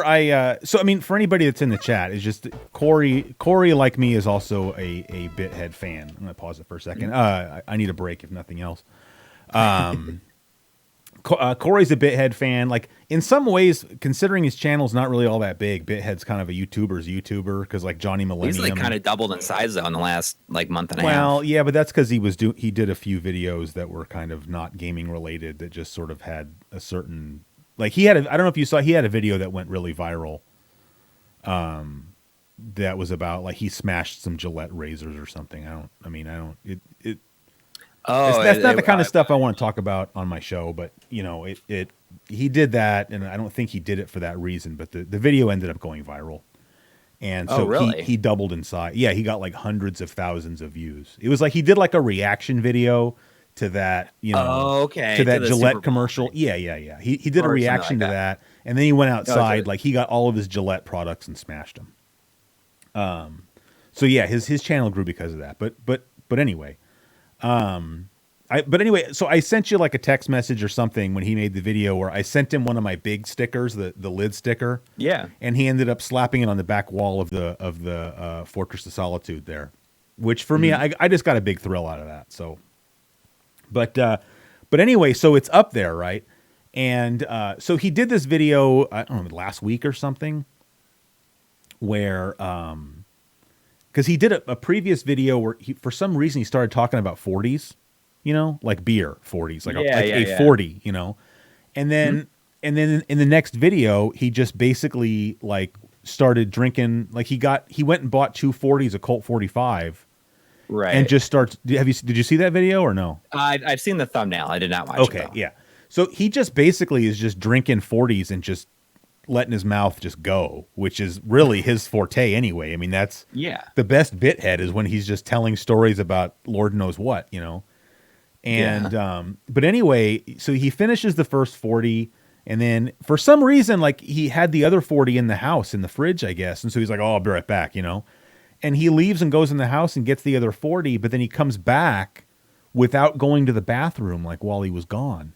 so I mean, for anybody that's in the chat, it's just Coury, like me, is also a Bithead fan. I'm going to pause it for a second. I need a break if nothing else. Coury's a Bithead fan. Like in some ways, considering his channel's not really all that big, Bithead's kind of a YouTuber because like Johnny Millennium. He's like kind of doubled in size though in the last like month and a half. Well, yeah, but that's because he did a few videos that were kind of not gaming related that just sort of had a certain I don't know if you saw, he had a video that went really viral. That was about like he smashed some Gillette razors or something. That's not the kind of stuff I want to talk about on my show, but he did that, and I don't think he did it for that reason, but the video ended up going viral. And so really? he doubled in size. Yeah, he got like hundreds of thousands of views. It was like he did like a reaction video to that, to that Gillette commercial. Yeah. He did a reaction to that, and then he went outside, like he got all of his Gillette products and smashed them. So yeah, his channel grew because of that. But anyway. So I sent you like a text message or something when he made the video where I sent him one of my big stickers, the lid sticker. Yeah. And he ended up slapping it on the back wall of the Fortress of Solitude there, which for me, I just got a big thrill out of that. So, but anyway, so it's up there, right? And so he did this video, I don't know, last week or something, where because he did a previous video where for some reason he started talking about 40s, like beer 40s, like a 40, and then in the next video he just basically like started drinking, like he went and bought 2 40s, a Colt 45, right, and just starts. Did you see that video or no? I've seen the thumbnail. I did not watch it. Okay, yeah. So he just basically is just drinking 40s and just letting his mouth just go, which is really his forte anyway. I mean, that's the best Bithead is when he's just telling stories about Lord knows what, And but anyway, so he finishes the first 40, and then for some reason, like he had the other 40 in the house in the fridge, I guess, and so he's like, "Oh, I'll be right back," And he leaves and goes in the house and gets the other 40, but then he comes back without going to the bathroom, like while he was gone,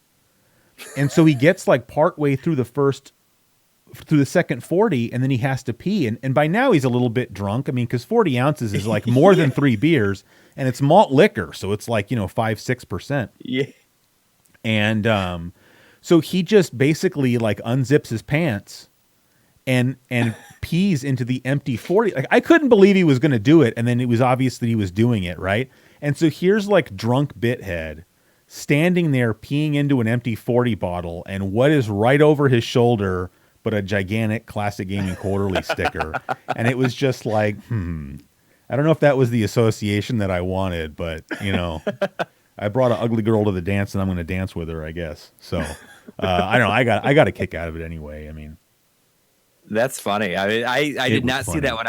and so he gets like partway through the second 40, and then he has to pee, and by now he's a little bit drunk. I mean, because 40 ounces is like more than 3 beers, and it's malt liquor, so it's like 5-6%. Yeah. And so he just basically like unzips his pants and pees into the empty 40. Like I couldn't believe he was going to do it, and then it was obvious that he was doing it, right? And so here's like drunk Bithead standing there peeing into an empty 40 bottle, and what is right over his shoulder but a gigantic Classic Gaming Quarterly sticker. And it was just like, I I don't know if that was the association that I wanted, but I brought an ugly girl to the dance, and I'm going to dance with her, I guess. So I don't know. I got a kick out of it anyway. I mean, that's funny. I mean, I did not see that one.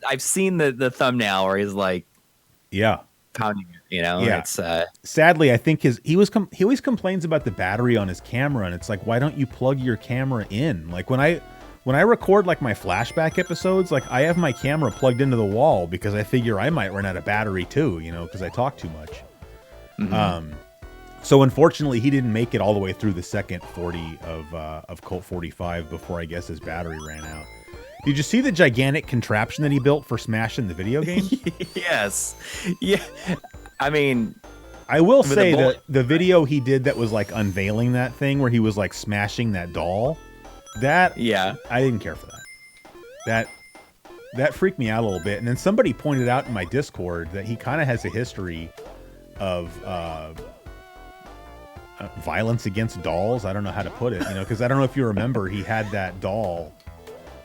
I've seen the thumbnail where he's like, yeah, pounding it. Yeah. It's sadly, I think he always complains about the battery on his camera, and it's like, why don't you plug your camera in? Like when I record like my flashback episodes, like I have my camera plugged into the wall because I figure I might run out of battery too, because I talk too much. Mm-hmm. So unfortunately, he didn't make it all the way through the second 40 of Colt 45 before I guess his battery ran out. Did you see the gigantic contraption that he built for smashing the video game? Yes. Yeah. I mean, I will say that the video he did that was like unveiling that thing where he was like smashing that doll, I didn't care for that. That freaked me out a little bit. And then somebody pointed out in my Discord that he kind of has a history of violence against dolls. I don't know how to put it, because I don't know if you remember, he had that doll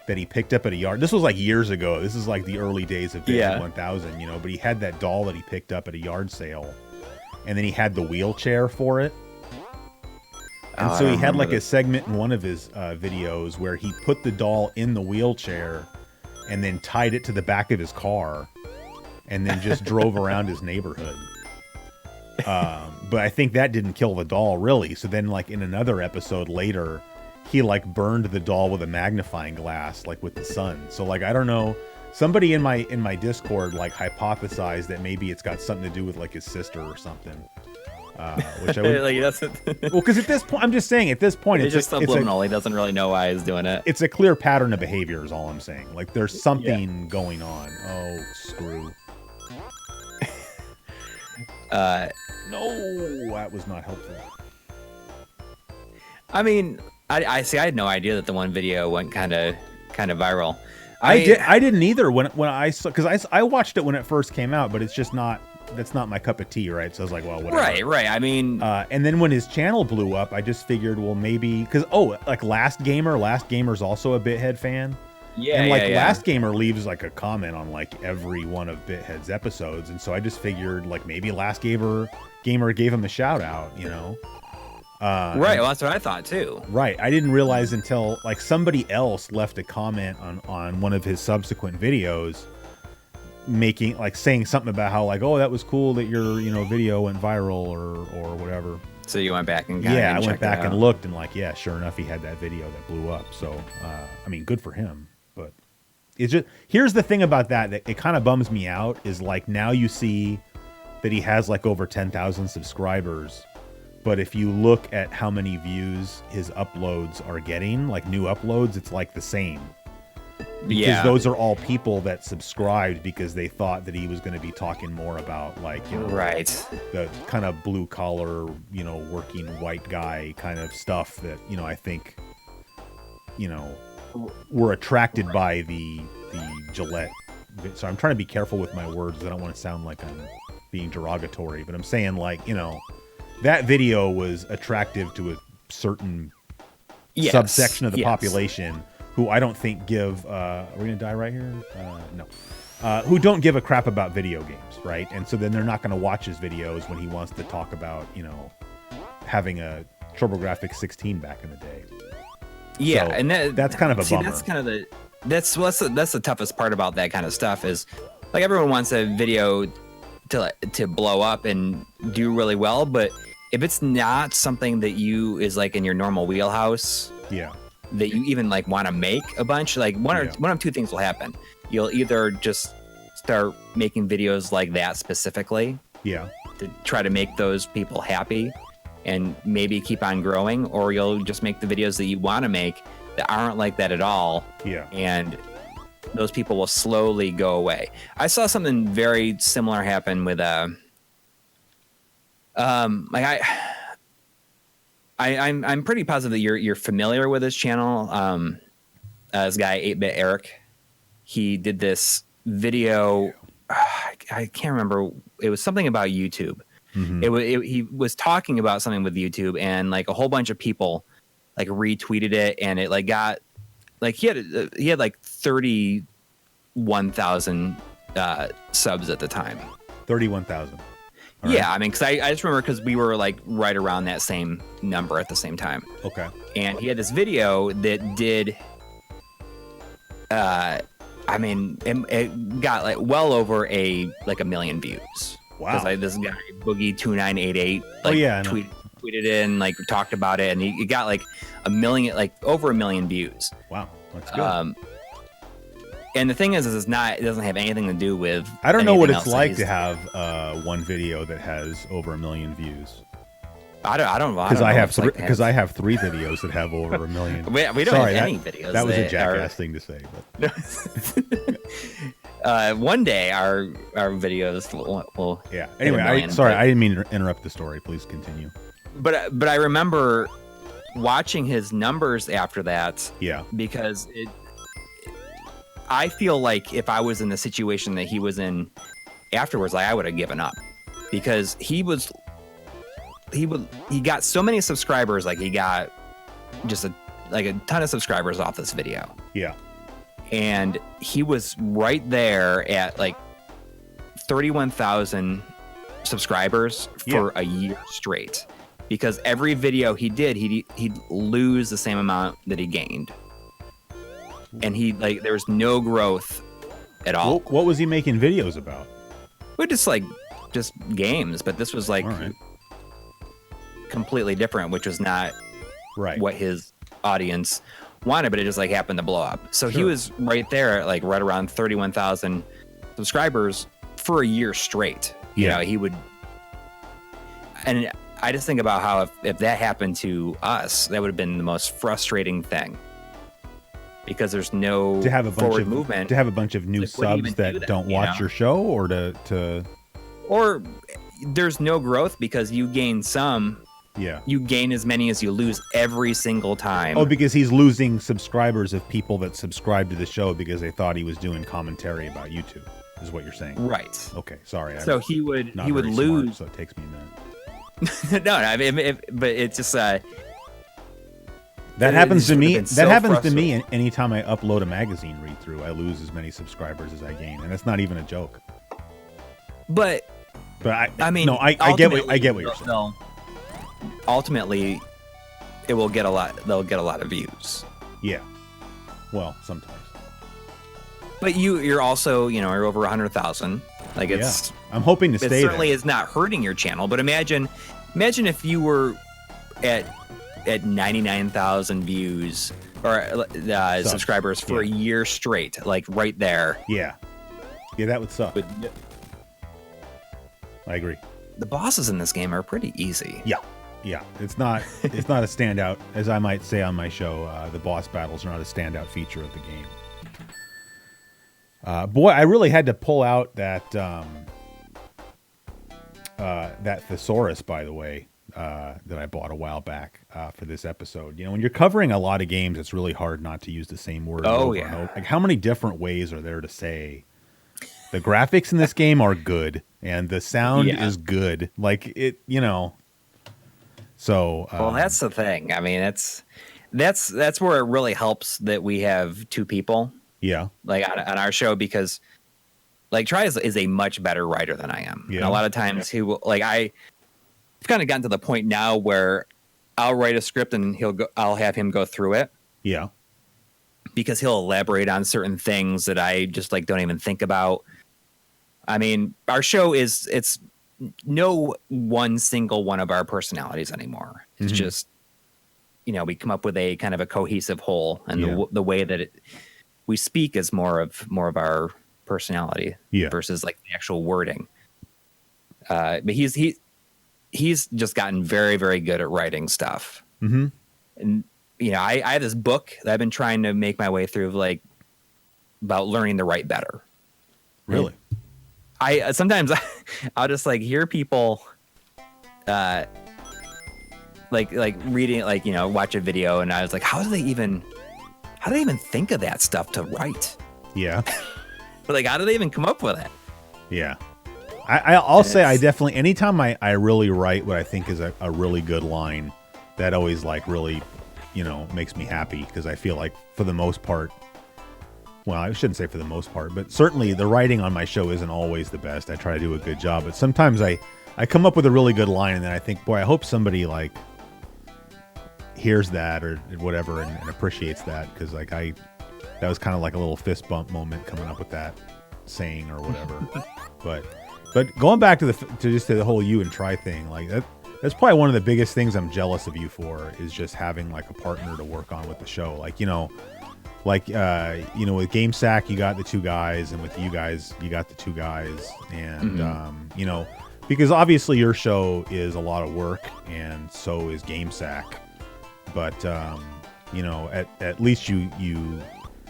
that he picked up at a yard. This was like years ago. This is like the early days of Disney 1000, but he had that doll that he picked up at a yard sale, and then he had the wheelchair for it. And so he had like a segment in one of his videos where he put the doll in the wheelchair and then tied it to the back of his car and then just drove around his neighborhood. But I think that didn't kill the doll really. So then like in another episode later, he like burned the doll with a magnifying glass, like with the sun. So like, I don't know, somebody in my Discord like hypothesized that maybe it's got something to do with like his sister or something. Which I would, well, because at this point, I'm just saying, at this point, it's just subliminal. He doesn't really know why he's doing it. It's a clear pattern of behavior, is all I'm saying. Like there's something going on. Oh, screw. No, that was not helpful. I mean, I see. I had no idea that the one video went kind of viral. I didn't either when I saw, because I watched it when it first came out, but it's just not. That's not my cup of tea, right? So I was like, well, whatever. Right. I mean, and then when his channel blew up, I just figured, well, maybe because like Last Gamer's also a Bithead fan. Yeah, and like Last Gamer leaves like a comment on like every one of Bithead's episodes, and so I just figured like maybe Last Gamer gave him a shout out, right. Well, that's what I thought too. Right. I didn't realize until like somebody else left a comment on one of his subsequent videos, making like saying something about how like, oh, that was cool that your video went viral or whatever. So you went back and I went back and looked, and like, yeah, sure enough, he had that video that blew up. So I mean, good for him. But it's just, here's the thing about that it kind of bums me out is like now you see that he has like over 10,000 subscribers, but if you look at how many views his uploads are getting, like new uploads, it's like the same. Because those are all people that subscribed because they thought that he was going to be talking more about like, right, the kind of blue collar, working white guy kind of stuff that, I think, were attracted by the Gillette. So I'm trying to be careful with my words. I don't want to sound like I'm being derogatory, but I'm saying like, that video was attractive to a certain subsection of the population who I don't think give, are we going to die right here? No. Who don't give a crap about video games, right? And so then they're not going to watch his videos when he wants to talk about, having a TurboGrafx 16 back in the day. Yeah, so and that's kind of a bummer. That's kind of that's the toughest part about that kind of stuff is, like, everyone wants a video to blow up and do really well, but if it's not something that is like in your normal wheelhouse, that you even like want to make a bunch, like one of two things will happen. You'll either just start making videos like that specifically, to try to make those people happy and maybe keep on growing, or you'll just make the videos that you want to make that aren't like that at all, and those people will slowly go away. I saw something very similar happen with I'm pretty positive that you're familiar with his channel. This guy 8-Bit Eric, he did this video. I can't remember. It was something about YouTube. Mm-hmm. He was talking about something with YouTube, and like a whole bunch of people like retweeted it, and it like got like he had like 31,000 subs at the time. 31,000. Yeah, I mean, because I just remember because we were like right around that same number at the same time. Okay. And he had this video that did, I mean, it got like well over a million views. Wow. Because this guy Boogie2988 tweeted in, like talked about it, and he got like over a million views. Wow, that's good. And the thing is it doesn't have anything to do with. I don't know what it's like to have one video that has over 1 million views. I don't know. Because I have three videos that have over 1 million. We don't have any videos. That was a jackass thing to say. But. One day our videos will yeah. Anyway, I didn't mean to interrupt the story. Please continue. But I remember watching his numbers after that. Yeah. Because I feel like if I was in the situation that he was in afterwards, like I would have given up, because he got so many subscribers. Like he got just a ton of subscribers off this video. Yeah. And he was right there at like 31,000 subscribers for a year straight, because every video he did, he'd lose the same amount that he gained. And there was no growth at all. What was he making videos about? Well, just games, but this was completely different, which was not what his audience wanted, but it just happened to blow up. So he was right there at right around 31,000 subscribers for a year straight. You know, he would, and I just think about how if that happened to us, that would have been the most frustrating thing. Because there's no to have a bunch forward of movement, to have a bunch of new subs that don't watch your show, or there's no growth because you gain some. Yeah, you gain as many as you lose every single time. Oh, because he's losing subscribers of people that subscribe to the show because they thought he was doing commentary about YouTube. Is what you're saying, right? Okay, sorry. So he would lose. Smart, so it takes me a minute. No, I mean, but it's just. That happens to me. That happens to me anytime I upload a magazine read through. I lose as many subscribers as I gain, and that's not even a joke. But I mean, no, I get what you're saying. Ultimately, it will get a lot. They'll get a lot of views. Yeah. Well, sometimes. But you're also, you're over 100,000. Like it's. Yeah. I'm hoping to stay there. It certainly is not hurting your channel. But imagine if you were at 99,000 views or subscribers for a year straight, right there. Yeah, that would suck. I agree. The bosses in this game are pretty easy. Yeah. It's not a standout, as I might say on my show. The boss battles are not a standout feature of the game. Boy, I really had to pull out that thesaurus, by the way. That I bought a while back for this episode. When you're covering a lot of games, it's really hard not to use the same word. Oh, yeah. Like, how many different ways are there to say? The graphics in this game are good, and the sound is good. So. Well, that's the thing. I mean, that's where it really helps that we have two people. Yeah. On our show, because Tri is a much better writer than I am. Yeah. And a lot of times he will I've kind of gotten to the point now where I'll write a script and I'll have him go through it. Yeah. Because he'll elaborate on certain things that I just don't even think about. I mean, our show it's no one single one of our personalities anymore. It's just, we come up with a kind of a cohesive whole, and the way that we speak is more of our personality versus the actual wording. But he's just gotten very, very good at writing stuff. Mm-hmm. And, I have this book that I've been trying to make my way through, about learning to write better. Really? I sometimes I'll just hear people, reading, watch a video, and I was like, how do they even think of that stuff to write? Yeah. But how do they even come up with it? Yeah. I'll say I definitely, anytime I really write what I think is a really good line, that always really, makes me happy, because I feel like for the most part, well, I shouldn't say for the most part, but certainly the writing on my show isn't always the best. I try to do a good job, but sometimes I come up with a really good line and then I think, boy, I hope somebody like hears that or whatever and appreciates that, because like that was kind of like a little fist bump moment coming up with that saying or whatever. but going back to the whole you and try thing, like that's probably one of the biggest things I'm jealous of you for, is just having like a partner to work on with the show. Like, with GameSack you got the two guys, and with you guys you got the two guys, and because obviously your show is a lot of work and so is GameSack. But at least you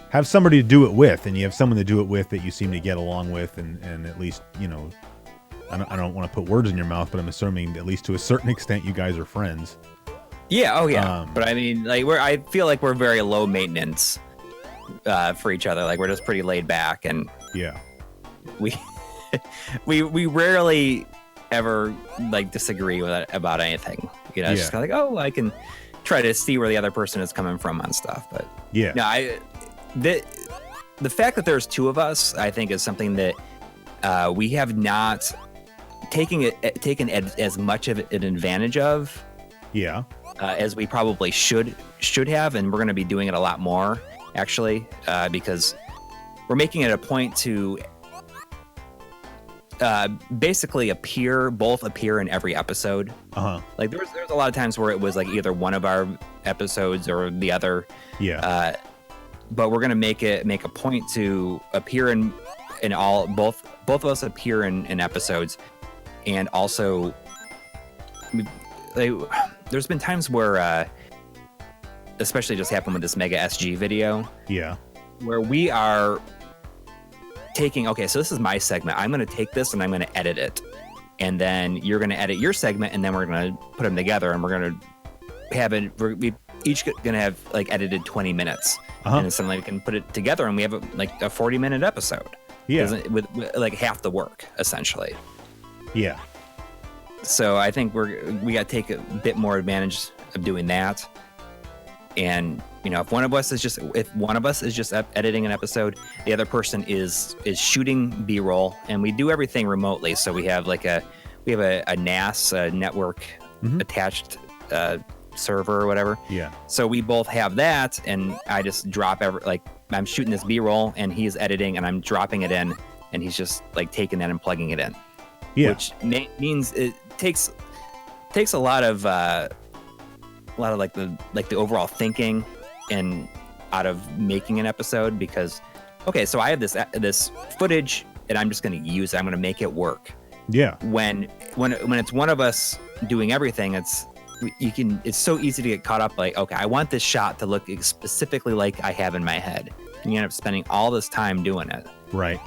have somebody to do it with, and you have someone to do it with that you seem to get along with, and at least I don't want to put words in your mouth, but I'm assuming at least to a certain extent you guys are friends. Yeah. Oh yeah. But I mean, like I feel like we're very low maintenance for each other. Like we're just pretty laid back, and yeah, we rarely ever like disagree about anything. It's just kind of like, oh, I can try to see where the other person is coming from on stuff. But yeah, no, the fact that there's two of us, I think, is something that we have not taken as much of an advantage of. Yeah. As we probably should have, and we're going to be doing it a lot more, actually, because we're making it a point to basically both appear in every episode. Like there's a lot of times where it was like either one of our episodes or the other. Yeah. But we're gonna make a point to appear in both of us appear in episodes, and also there's been times where especially just happened with this Mega SG video. Yeah. Where we are taking, okay, so this is my segment. I'm going to take this and I'm going to edit it. And then you're going to edit your segment, and then we're going to put them together, and we're going to have we each going to have like edited 20 minutes. And then suddenly we can put it together, and we have a 40-minute episode. Yeah. With like half the work, essentially. Yeah. So I think we got to take a bit more advantage of doing that. And if one of us is just editing an episode, the other person is shooting B-roll, and we do everything remotely. So we have a NAS network attached server or whatever. Yeah. So we both have that, and I just drop I'm shooting this B-roll, and he's editing, and I'm dropping it in, and he's just like taking that and plugging it in. Yeah. Which means it takes a lot of like the overall thinking and out of making an episode, because okay, so I have this footage and I'm just going to use it. I'm going to make it work. Yeah. When it's one of us doing everything, it's so easy to get caught up like, okay, I want this shot to look specifically like I have in my head, and you end up spending all this time doing it. Right.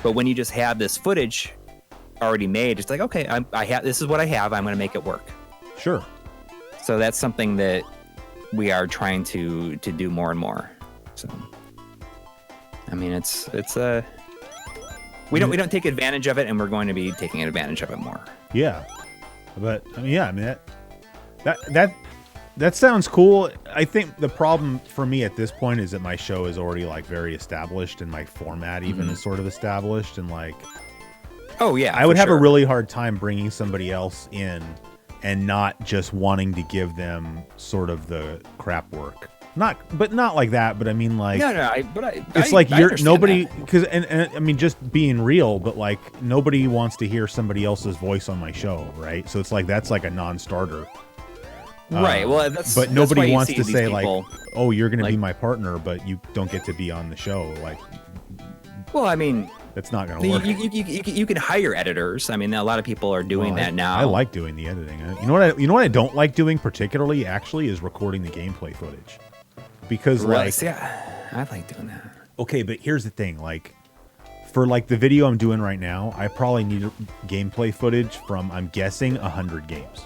But when you just have this footage already made, it's like, okay, this is what I have. I'm going to make it work. Sure. So that's something that we are trying to do more and more. So, I mean, we don't take advantage of it, and we're going to be taking advantage of it more. Yeah, but I mean, that sounds cool. I think the problem for me at this point is that my show is already like very established, and my format even is sort of established, and like, oh yeah, I would have a really hard time bringing somebody else in and not just wanting to give them sort of the crap work. Not like that, but I mean like, it's like you're nobody, because and I mean just being real, but like nobody wants to hear somebody else's voice on my show, right? So it's like that's like a non-starter, right? Well, but nobody wants to say like, oh, you're going to be my partner, but you don't get to be on the show. Like, well, I mean, that's not going to work. You can hire editors. I mean, a lot of people are doing that now. I like doing the editing. You know what I don't like doing particularly, actually, is recording the gameplay footage. Because I like doing that. Okay, but here's the thing. Like, for like the video I'm doing right now, I probably need gameplay footage from, I'm guessing, 100 games,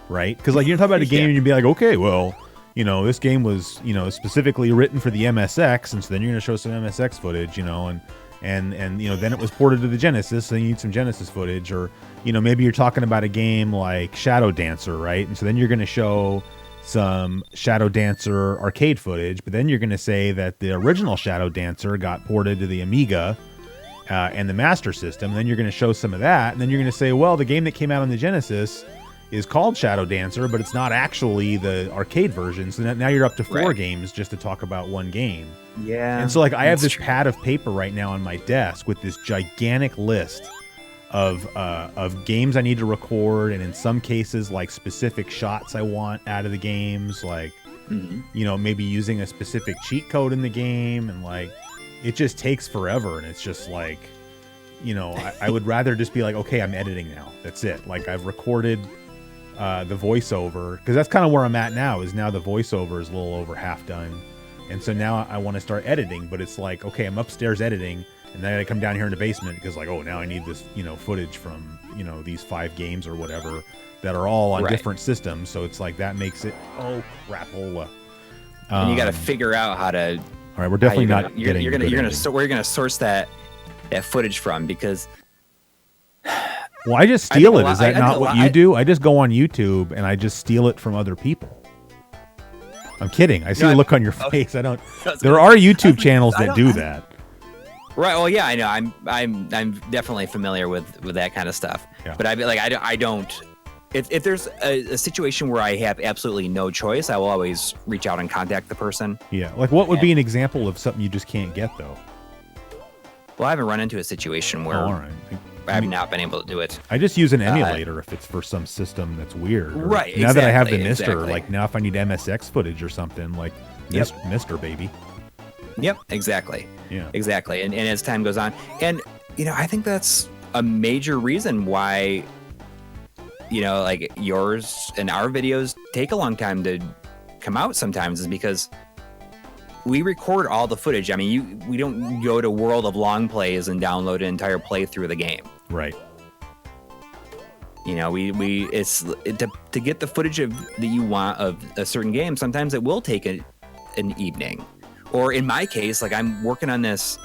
right? Because like you're talking about a game and you'd be like, okay, well, this game was specifically written for the MSX, and so then you're going to show some MSX footage, and then it was ported to the Genesis, so you need some Genesis footage, or maybe you're talking about a game like Shadow Dancer, right? And so then you're going to show some Shadow Dancer arcade footage, but then you're going to say that the original Shadow Dancer got ported to the Amiga and the Master System. And then you're going to show some of that, and then you're going to say, well, the game that came out on the Genesis is called Shadow Dancer, but it's not actually the arcade version. So now you're up to 4 games just to talk about one game. Yeah. And so like I have this pad of paper right now on my desk with this gigantic list of games I need to record, and in some cases like specific shots I want out of the games, like you know, maybe using a specific cheat code in the game, and like it just takes forever, and it's just like, you know, I would rather just be like, okay, I'm editing now. That's it. Like I've recorded the voiceover, because that's kind of where I'm at now, is now the voiceover is a little over half done. And so now I want to start editing, but it's like, okay, I'm upstairs editing, and then I come down here in the basement because like, oh, now I need this, you know, footage from, you know, these 5 games or whatever that are all on different systems. So it's like that makes it, oh crapola. And you got to figure out how to. All right, we're definitely not getting. You're gonna where you're gonna source that footage from, because. Well, I just steal it. Is that not what you do? I just go on YouTube and I just steal it from other people. I'm kidding. I see the look on your face. I don't. There are YouTube channels that do that. Right. Well, yeah, I know. I'm definitely familiar with that kind of stuff. Yeah. But I don't. If there's a situation where I have absolutely no choice, I will always reach out and contact the person. Yeah. Like, what would be an example of something you just can't get though? Well, I haven't run into a situation where I have not been able to do it. I just use an emulator if it's for some system that's weird. Right. Now that I have the Mister, like now if I need MSX footage or something, like Mister baby. Yep. Exactly. Yeah. Exactly. And as time goes on, and you know, I think that's a major reason why, you know, like yours and our videos take a long time to come out sometimes, is because we record all the footage. I mean, we don't go to World of Long Plays and download an entire playthrough of the game. Right. You know, to get the footage that you want of a certain game. Sometimes it will take an evening, or in my case, like I'm working on this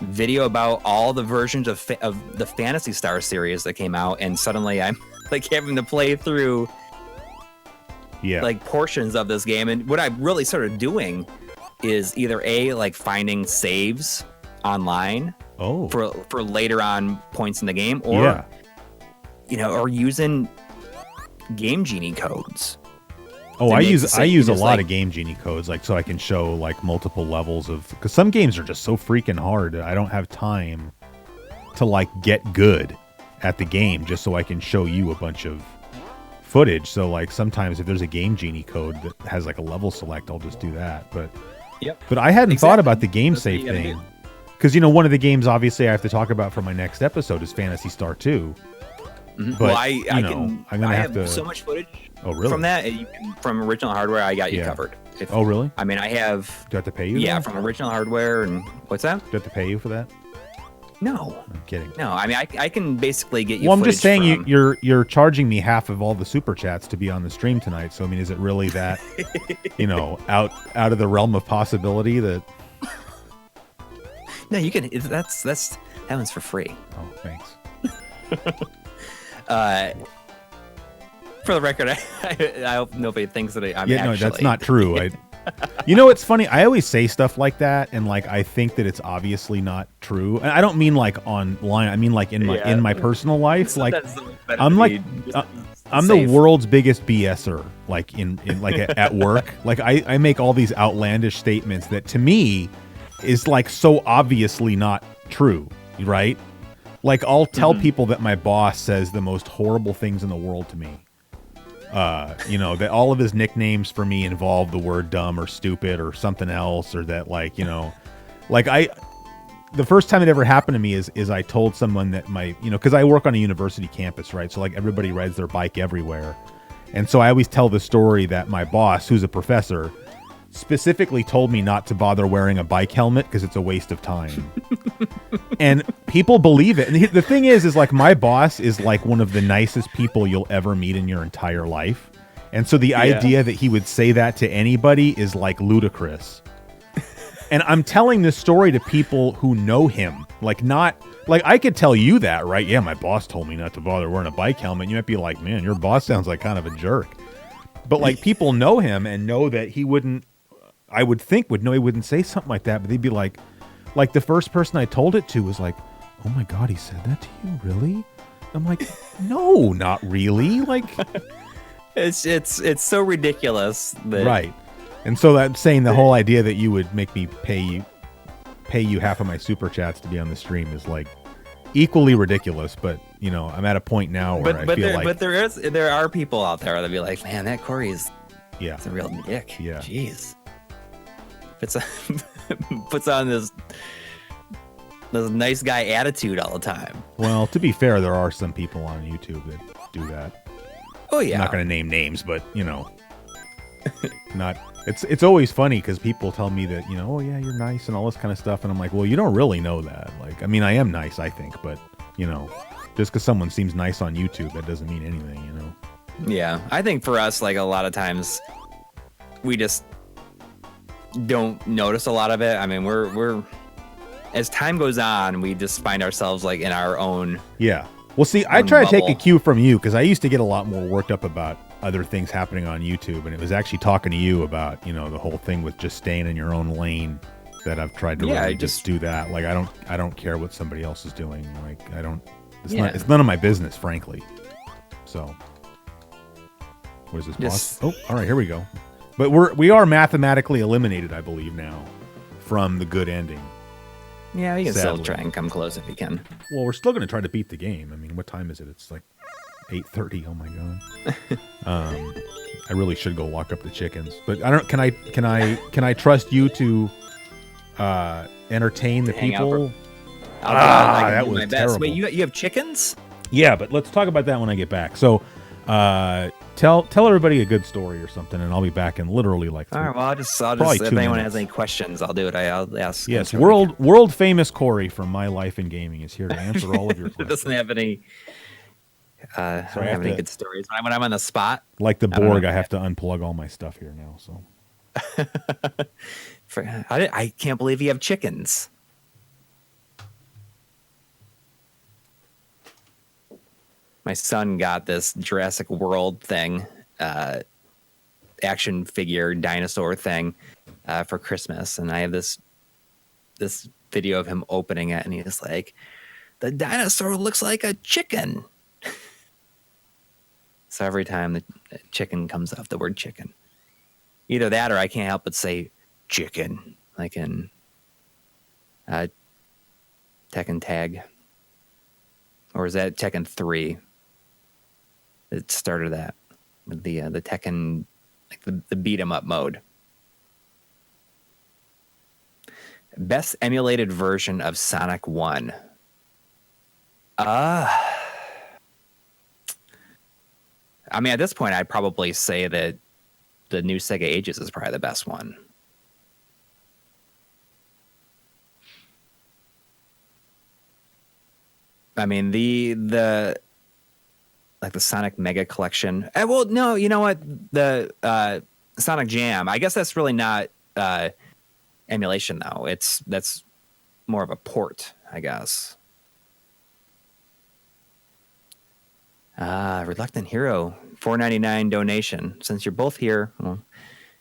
video about all the versions of the Phantasy Star series that came out, and suddenly I'm like having to play through like portions of this game. And what I really started doing is either like finding saves online for later on points in the game, or you know, or using Game Genie codes. Oh, I use a lot of Game Genie codes, like so I can show like multiple levels of, because some games are just so freaking hard. I don't have time to like get good at the game just so I can show you a bunch of footage. So like sometimes if there's a Game Genie code that has like a level select, I'll just do that. But but I hadn't thought about the game save thing, because you know, one of the games obviously I have to talk about for my next episode is Phantasy Star 2. But well, I have so much footage from that. From original hardware, I got you covered. Oh, really? I mean, I have. Do I have to pay you? Yeah, from original hardware. And what's that? Do I have to pay you for that? No. I'm kidding. No, I mean, I can basically get you. Well, I'm just saying you're charging me half of all the super chats to be on the stream tonight. So I mean, is it really that, you know, out of the realm of possibility that? No, you can. That one's for free. Oh, thanks. For the record, I hope nobody thinks that I'm actually... no, that's not true. You know, it's funny. I always say stuff like that, and like I think that it's obviously not true. And I don't mean like online. I mean like in my personal life. Like I'm the world's biggest BSer. Like in like at work. Like I make all these outlandish statements that to me is like so obviously not true, right? Like, I'll tell people that my boss says the most horrible things in the world to me. You know, that all of his nicknames for me involve the word dumb or stupid or something else, or that, like, you know, like the first time it ever happened to me is I told someone that you know, because I work on a university campus, right? So, like, everybody rides their bike everywhere. And so I always tell the story that my boss, who's a professor, specifically told me not to bother wearing a bike helmet because it's a waste of time. And people believe it. And the thing is like my boss is like one of the nicest people you'll ever meet in your entire life. And so the idea that he would say that to anybody is like ludicrous. And I'm telling this story to people who know him. Like not like I could tell you that, right? Yeah, my boss told me not to bother wearing a bike helmet. You might be like, man, your boss sounds like kind of a jerk. But like people know him and know that he wouldn't. I would think would know he wouldn't say something like that. But they'd be like the first person I told it to was like, "Oh my god, he said that to you, really?" I'm like, "No, not really." Like, it's so ridiculous that right. And so I'm saying the whole idea that you would make me pay you half of my super chats to be on the stream is like equally ridiculous. But you know, I'm at a point now where I feel like, but there are people out there that be like, man, that Coury is yeah, a real dick. Yeah. Jeez. Puts on this nice guy attitude all the time. Well, to be fair, there are some people on YouTube that do that. Oh yeah. I'm not going to name names, but you know, not. It's always funny because people tell me that, you know, oh yeah, you're nice and all this kind of stuff, and I'm like, well, you don't really know that. Like, I mean, I am nice, I think, but you know, just because someone seems nice on YouTube, that doesn't mean anything, you know. Yeah, I think for us, like a lot of times, we just don't notice a lot of it. I mean, we're as time goes on, we just find ourselves like in our own. Yeah. Well, see, I try to take a cue from you because I used to get a lot more worked up about other things happening on YouTube, and it was actually talking to you about, you know, the whole thing with just staying in your own lane that I've tried to really just do that. Like, I don't care what somebody else is doing. Like, I don't. It's none of my business, frankly. So, what is this? Boss? Oh, all right, here we go. But we are mathematically eliminated, I believe, now from the good ending. Yeah, you can still try and come close if you can. Well, we're still going to try to beat the game. I mean, what time is it? It's like 8:30. Oh my god. I really should go lock up the chickens. But I don't. Can I trust you to entertain the people? That was terrible. Wait, you have chickens? Yeah, but let's talk about that when I get back. So, tell everybody a good story or something, and I'll be back in literally like. All right. Well, I'll just if anyone has any questions, I'll do it. I'll ask. Yes, world famous Coury from My Life in Gaming is here to answer all of your questions. It doesn't have any. I don't have any good stories. When I'm on the spot, like the Borg, I have to unplug all my stuff here now. So. I can't believe you have chickens. My son got this Jurassic World thing, action figure dinosaur thing, for Christmas, and I have this video of him opening it, and he's like, "The dinosaur looks like a chicken." So every time the chicken comes up, the word chicken, either that or I can't help but say chicken, like in Tekken Tag, or is that Tekken 3? It started that with the Tekken, like the beat 'em up mode. Best emulated version of Sonic 1. I mean, at this point, I'd probably say that the new Sega Ages is probably the best one. I mean, the like the Sonic Mega Collection. Well, no, you know what? The Sonic Jam. I guess that's really not emulation, though. That's more of a port, I guess. Reluctant Hero, $4.99 donation. Since you're both here, well,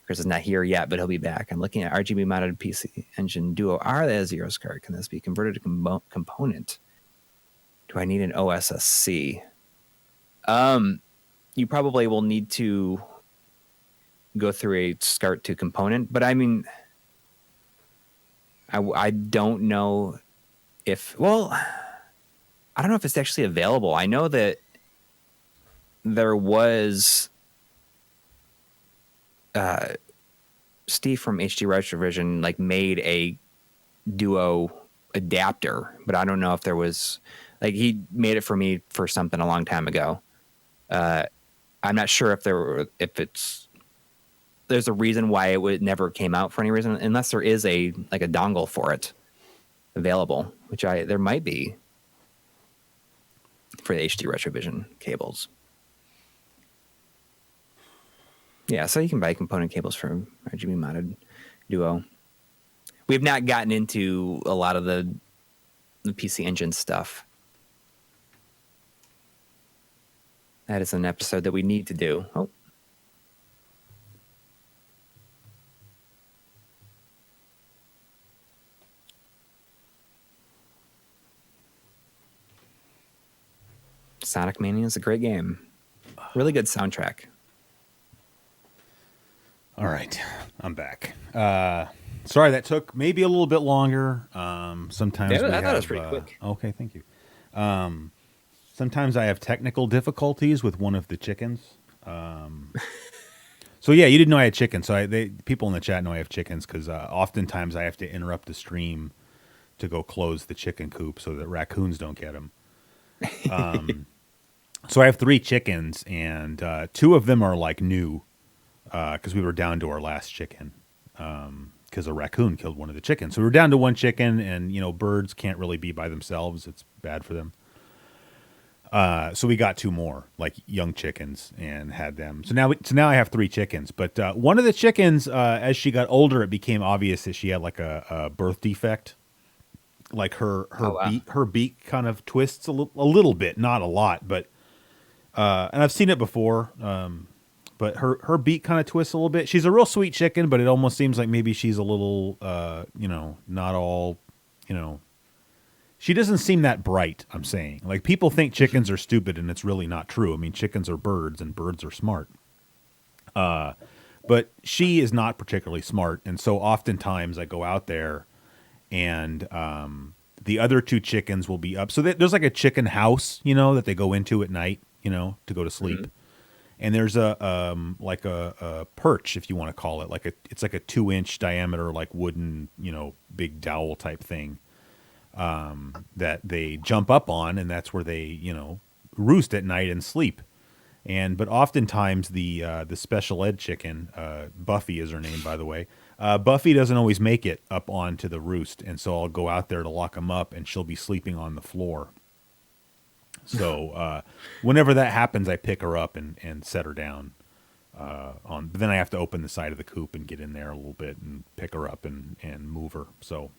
Chris is not here yet, but he'll be back. I'm looking at RGB modded PC Engine Duo R. That is Zero's card. Can this be converted to component? Do I need an OSSC? You probably will need to go through a SCART to component, but I mean, I don't know if, well, I don't know if it's actually available. I know that there was Steve from HD Retrovision like made a Duo adapter, but I don't know if there was, like, he made it for me for something a long time ago. I'm not sure if there's a reason why it never came out for any reason, unless there is a dongle for it available, which there might be for the HD Retrovision cables. Yeah, so you can buy component cables from RGB modded Duo. We've not gotten into a lot of the PC Engine stuff. That is an episode that we need to do. Oh, Sonic Mania is a great game. Really good soundtrack. All right, I'm back. Sorry that took maybe a little bit longer. Sometimes Yeah, we I thought it was have. pretty quick. Okay, thank you. Sometimes I have technical difficulties with one of the chickens. So yeah, you didn't know I had chickens. So people in the chat know I have chickens because oftentimes I have to interrupt the stream to go close the chicken coop so that raccoons don't get them. So I have 3 chickens, and 2 of them are like new because we were down to our last chicken because a raccoon killed one of the chickens. So we were down to 1 chicken, and birds can't really be by themselves; it's bad for them. So we got 2 more, like young chickens, and had them. So now I have 3 chickens. But one of the chickens, as she got older, it became obvious that she had like a birth defect. Like her beak kind of twists a little bit, not a lot, but and I've seen it before. But her beak kind of twists a little bit. She's a real sweet chicken, but it almost seems like maybe she's a little, not all, she doesn't seem that bright. I'm saying, like, people think chickens are stupid, and it's really not true. I mean, chickens are birds, and birds are smart. But she is not particularly smart, and so oftentimes I go out there, and the other 2 chickens will be up. So there's like a chicken house, that they go into at night, to go to sleep. Mm-hmm. And there's a perch, if you want to call it, it's like a 2-inch diameter, like wooden, big dowel type thing that they jump up on, and that's where they, roost at night and sleep. But oftentimes the special ed chicken, Buffy is her name, by the way. Buffy doesn't always make it up onto the roost, and so I'll go out there to lock them up, and she'll be sleeping on the floor. So whenever that happens, I pick her up and set her down. But then I have to open the side of the coop and get in there a little bit and pick her up and move her. So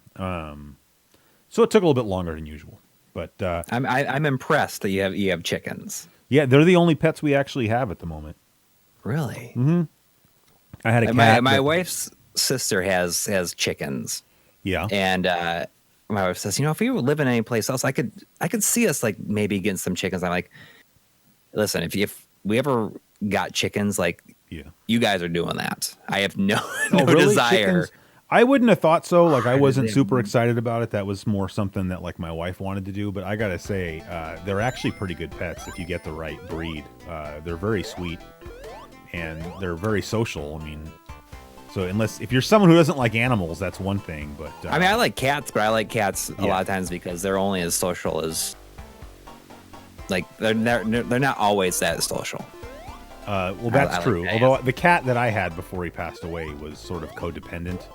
so it took a little bit longer than usual. But I'm impressed that you have chickens. Yeah, they're the only pets we actually have at the moment. Really? Mm-hmm. I had a cat. My wife's sister has chickens. Yeah. And my wife says, if we were living any place else, I could see us like maybe getting some chickens. I'm like, listen, if we ever got chickens, like, you guys are doing that. I have no really? desire. Chickens? I wouldn't have thought so. Like, I wasn't super excited about it. That was more something that like my wife wanted to do. But I gotta say, they're actually pretty good pets if you get the right breed. They're very sweet and they're very social. I mean. So if you're someone who doesn't like animals, that's one thing. But I like cats, but I like cats a lot of times because they're only as social as, like, they're not always that social. Well, that's true. Although the cat that I had before he passed away was sort of codependent.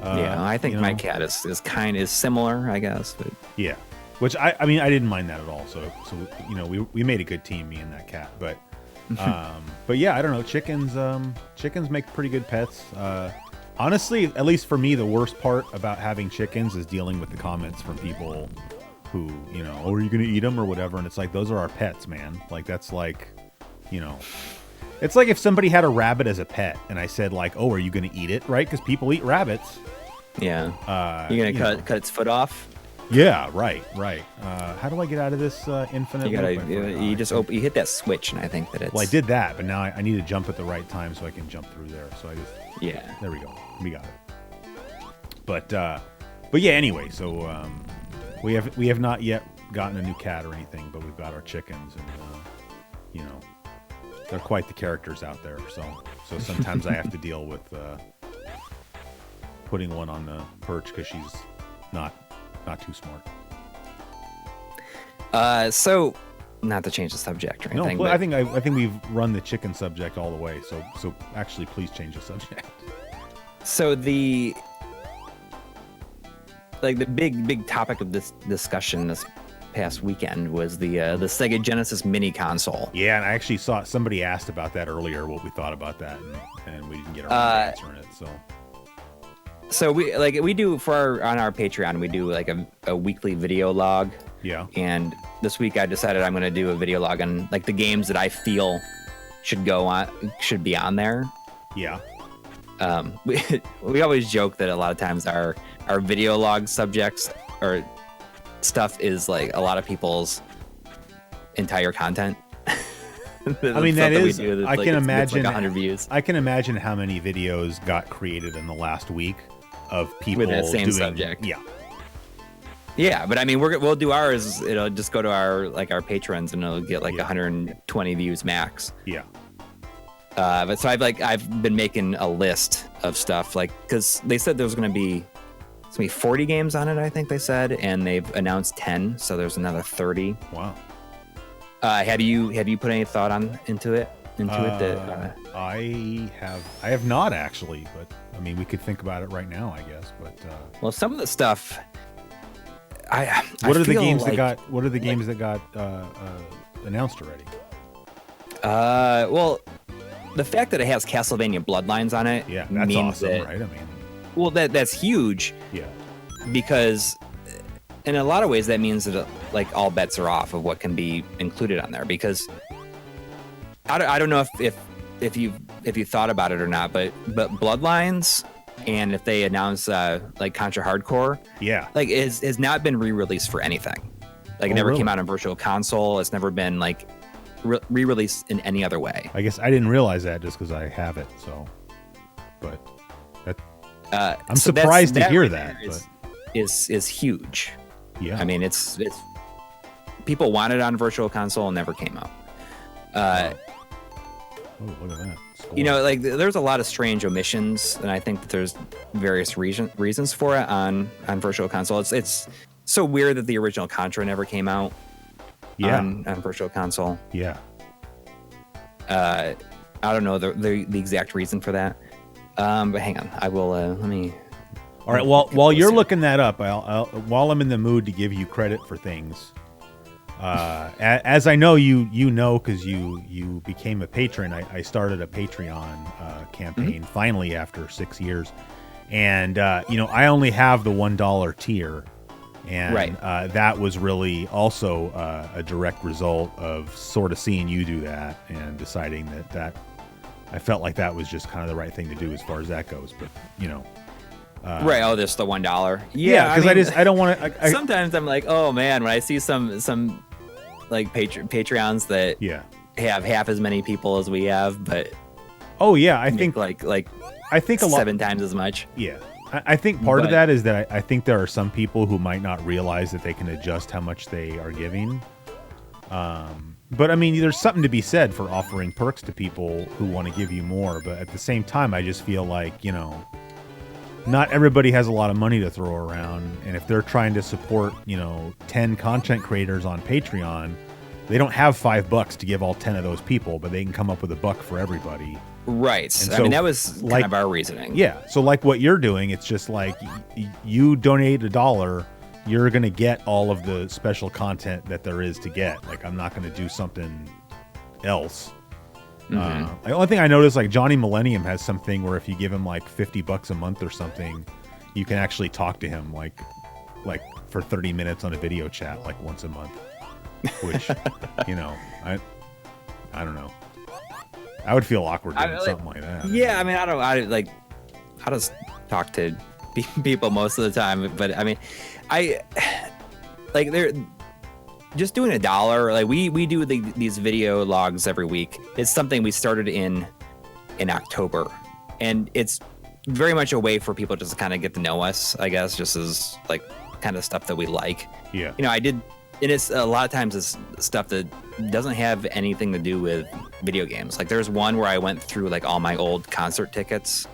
I think my cat is similar, I guess. But yeah, which I didn't mind that at all. So we made a good team, me and that cat, but. But yeah, I don't know. Chickens make pretty good pets. Honestly, at least for me, the worst part about having chickens is dealing with the comments from people who, oh, are you going to eat them or whatever? And it's like, those are our pets, man. Like, that's like, it's like if somebody had a rabbit as a pet and I said like, oh, are you going to eat it? Right? Because people eat rabbits. Yeah. You're going to cut its foot off? Yeah, right. How do I get out of this infinite loop? You just you hit that switch, and I think that it's... Well, I did that, but now I need to jump at the right time so I can jump through there. So I just... There we go. We got it. But yeah, anyway, so we have not yet gotten a new cat or anything, but we've got our chickens, and they're quite the characters out there. So sometimes I have to deal with putting one on the perch because she's not too smart. So not to change the subject or anything. No, I think we've run the chicken subject all the way. So actually, please change the subject. So the big topic of this discussion this past weekend was the Sega Genesis Mini console. Yeah, and I actually saw somebody asked about that earlier, what we thought about that, and we didn't get around to answering it. So we do on our Patreon, we do like a weekly video log. Yeah. And this week I decided I'm going to do a video log on like the games that I feel should be on there. Yeah. We always joke that a lot of times our video log subjects or stuff is like a lot of people's entire content. I mean, that is. I can imagine. Like 100 views. I can imagine how many videos got created in the last week of people with that same doing, subject. Yeah. Yeah, but I mean, we'll do ours. It'll just go to our patrons, and it'll get like 120 views max. Yeah. But so I've been making a list of stuff, like, because they said there's going to be 40 games on it, I think they said, and they've announced 10, so there's another 30. Wow. Have you put any thought into it? I have not actually, but I mean, we could think about it right now, I guess. But well, some of the stuff. What are the games that got announced already? Well, the fact that it has Castlevania Bloodlines on it, yeah, that's means awesome, that, right? I mean, well, that's huge. Yeah. Because in a lot of ways, that means that like all bets are off of what can be included on there. Because I don't know if you thought about it or not, but Bloodlines, and if they announce like Contra Hardcore, yeah, like has not been re-released for anything. Like it never came out on Virtual Console. It's never been like re-released in any other way. I guess I didn't realize that just because I have it. So, but that I'm surprised to hear that. Is huge. Yeah, I mean it's people wanted it on Virtual Console and never came out. Oh, look at that. Score. You know, like there's a lot of strange omissions, and I think that there's various reasons for it on Virtual Console. It's so weird that the original Contra never came out. Yeah. On Virtual Console. Yeah. I don't know the exact reason for that. But hang on, I will. Let me. All right. While you're looking that up, while I'm in the mood to give you credit for things, as I know you know because you became a patron. I started a Patreon campaign finally after 6 years, and I only have the $1 tier. And that was really also a direct result of sort of seeing you do that and deciding that I felt like that was just kind of the right thing to do as far as that goes. But right. Oh, this the $1. Yeah, because I don't want to. Sometimes I'm like, oh man, when I see some like Patreons that have half as many people as we have, but oh yeah, I think like I think a lot 7 times as much. Yeah. I think part of that is that I think there are some people who might not realize that they can adjust how much they are giving. But I mean, there's something to be said for offering perks to people who want to give you more. But at the same time, I just feel like, not everybody has a lot of money to throw around. And if they're trying to support, 10 content creators on Patreon, they don't have $5 to give all 10 of those people, but they can come up with $1 for everybody. Right. So, I mean, that was kind of our reasoning. Yeah. So like what you're doing, it's just like you donate $1, you're going to get all of the special content that there is to get. Like, I'm not going to do something else. The only thing I noticed, like Johnny Millennium has something where if you give him like $50 a month or something, you can actually talk to him like for 30 minutes on a video chat, like once a month, which, I don't know. I would feel awkward doing something like that. Yeah, I mean, I just talk to people most of the time, but I mean, they're just doing $1. Like we do these video logs every week. It's something we started in October, and it's very much a way for people just to kind of get to know us, I guess, just as like kind of stuff that we like. Yeah. And it's a lot of times it's stuff that doesn't have anything to do with video games. Like there's one where I went through like all my old concert tickets.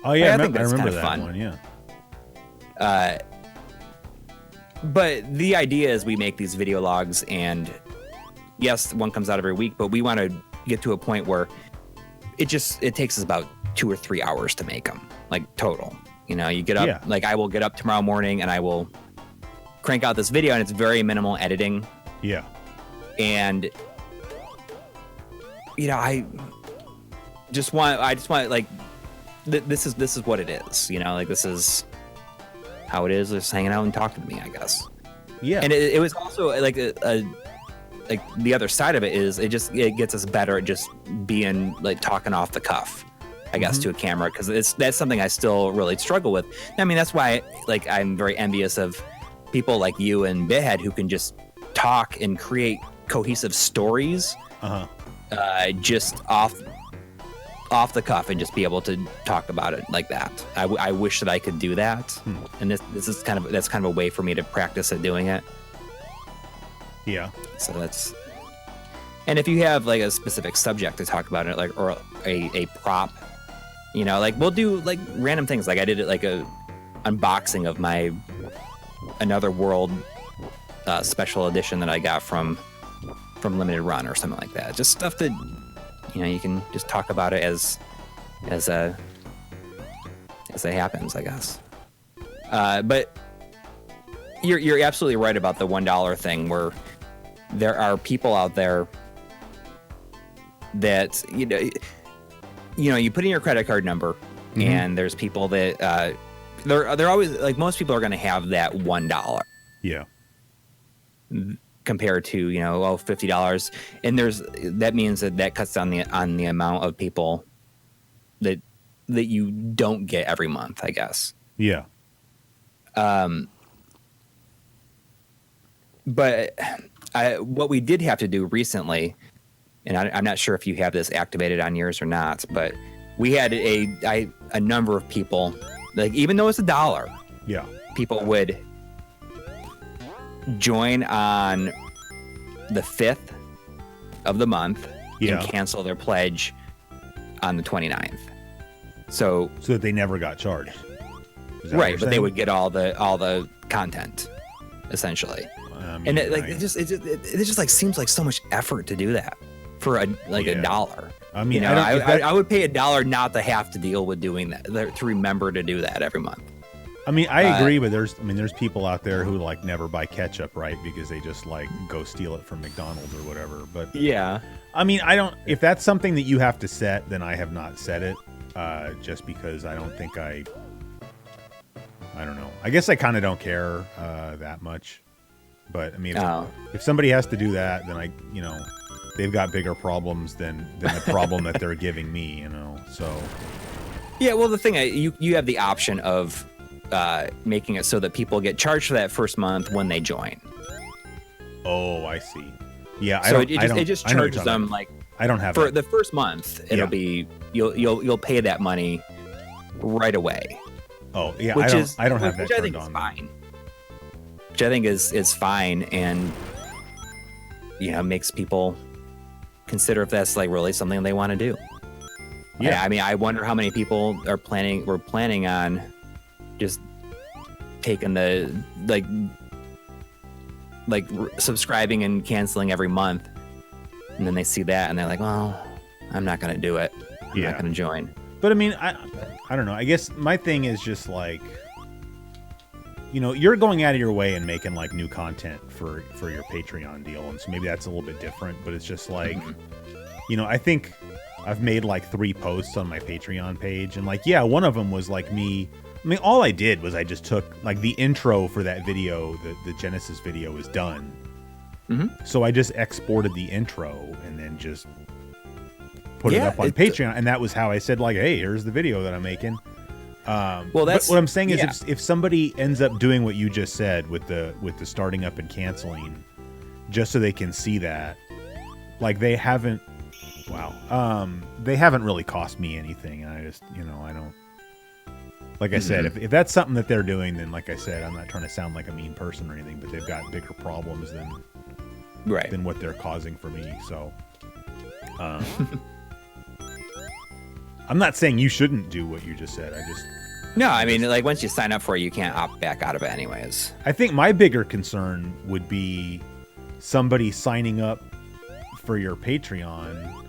Oh yeah, I think that's remember kind of that fun. one. Yeah. But the idea is we make these video logs, and yes, one comes out every week, but we want to get to a point where it takes us about 2 or 3 hours to make them, like total. You get up, like I will get up tomorrow morning and I will crank out this video, and it's very minimal editing. Yeah. And I just want like this is what it is, like this is how it is, just hanging out and talking to me, I guess. Yeah. And it was also like like the other side of it is it gets us better at just being like talking off the cuff, I guess, to a camera, because that's something I still really struggle with. I mean, that's why like I'm very envious of people like you and Bithead who can just talk and create cohesive stories, just off the cuff, and just be able to talk about it like that. I wish that I could do that, and this is that's kind of a way for me to practice at doing it. Yeah. So that's. And if you have like a specific subject to talk about it, like, or a prop, you know, like we'll do like random things. Like I did it like a unboxing of my Another World special edition that I got from Limited Run or something like that. Just stuff that, you know, you can just talk about it as it happens, I guess. But you're absolutely right about the $1 thing, where there are people out there that you know you put in your credit card number, and there's people that they're always like, most people are going to have that $1. Yeah. Compared to, you know, $50, and that means that cuts down on the amount of people that you don't get every month, I guess. Yeah. But what we did have to do recently, and I'm not sure if you have this activated on yours or not, but we had a number of people, like, even though it's $1, yeah, people would join on the 5th of the month and cancel their pledge on the 29th. So that they never got charged. Right, but they would get all the content, essentially. And it just like seems like so much effort to do that for $1. I mean, you know, I would pay $1 not to have to deal with doing that, to remember to do that every month. I mean, I agree, but there's people out there who like never buy ketchup, right? Because they just like go steal it from McDonald's or whatever. But yeah, I mean, if that's something that you have to set, then I have not set it, just because I don't think I don't know. I guess I kind of don't care that much. But I mean, if somebody has to do that, then they've got bigger problems than the problem that they're giving me, you know. So yeah, well, the thing you have the option of making it so that people get charged for that first month when they join. Oh, I see. Yeah, so it just charges them like, I don't have for the first month. It'll be you'll pay that money right away. Oh yeah, I don't have that turned on. Fine. Which I think is fine, and makes people consider if that's like really something they want to do. Yeah, I mean, I wonder how many people were planning on just taking the like subscribing and canceling every month, and then they see that and they're like, well, I'm not going to do it. I'm not going to join. But I mean, I don't know. I guess my thing is just like, you're going out of your way and making like new content for your Patreon deal, and so maybe that's a little bit different. But it's just like, I think I've made like 3 posts on my Patreon page, and like, one of them was like me. I mean, all I did was I just took like the intro for that video, the Genesis video is done. So I just exported the intro and then just put it up on Patreon, and that was how I said like, hey, here's the video that I'm making. Well, that's what I'm saying is if somebody ends up doing what you just said with the starting up and canceling, just so they can see that, like they haven't really cost me anything, and I just I don't, like I said, if that's something that they're doing, then like I said, I'm not trying to sound like a mean person or anything, but they've got bigger problems than what they're causing for me. So I'm not saying you shouldn't do what you just said. I mean, like once you sign up for it, you can't opt back out of it anyways. I think my bigger concern would be somebody signing up for your Patreon,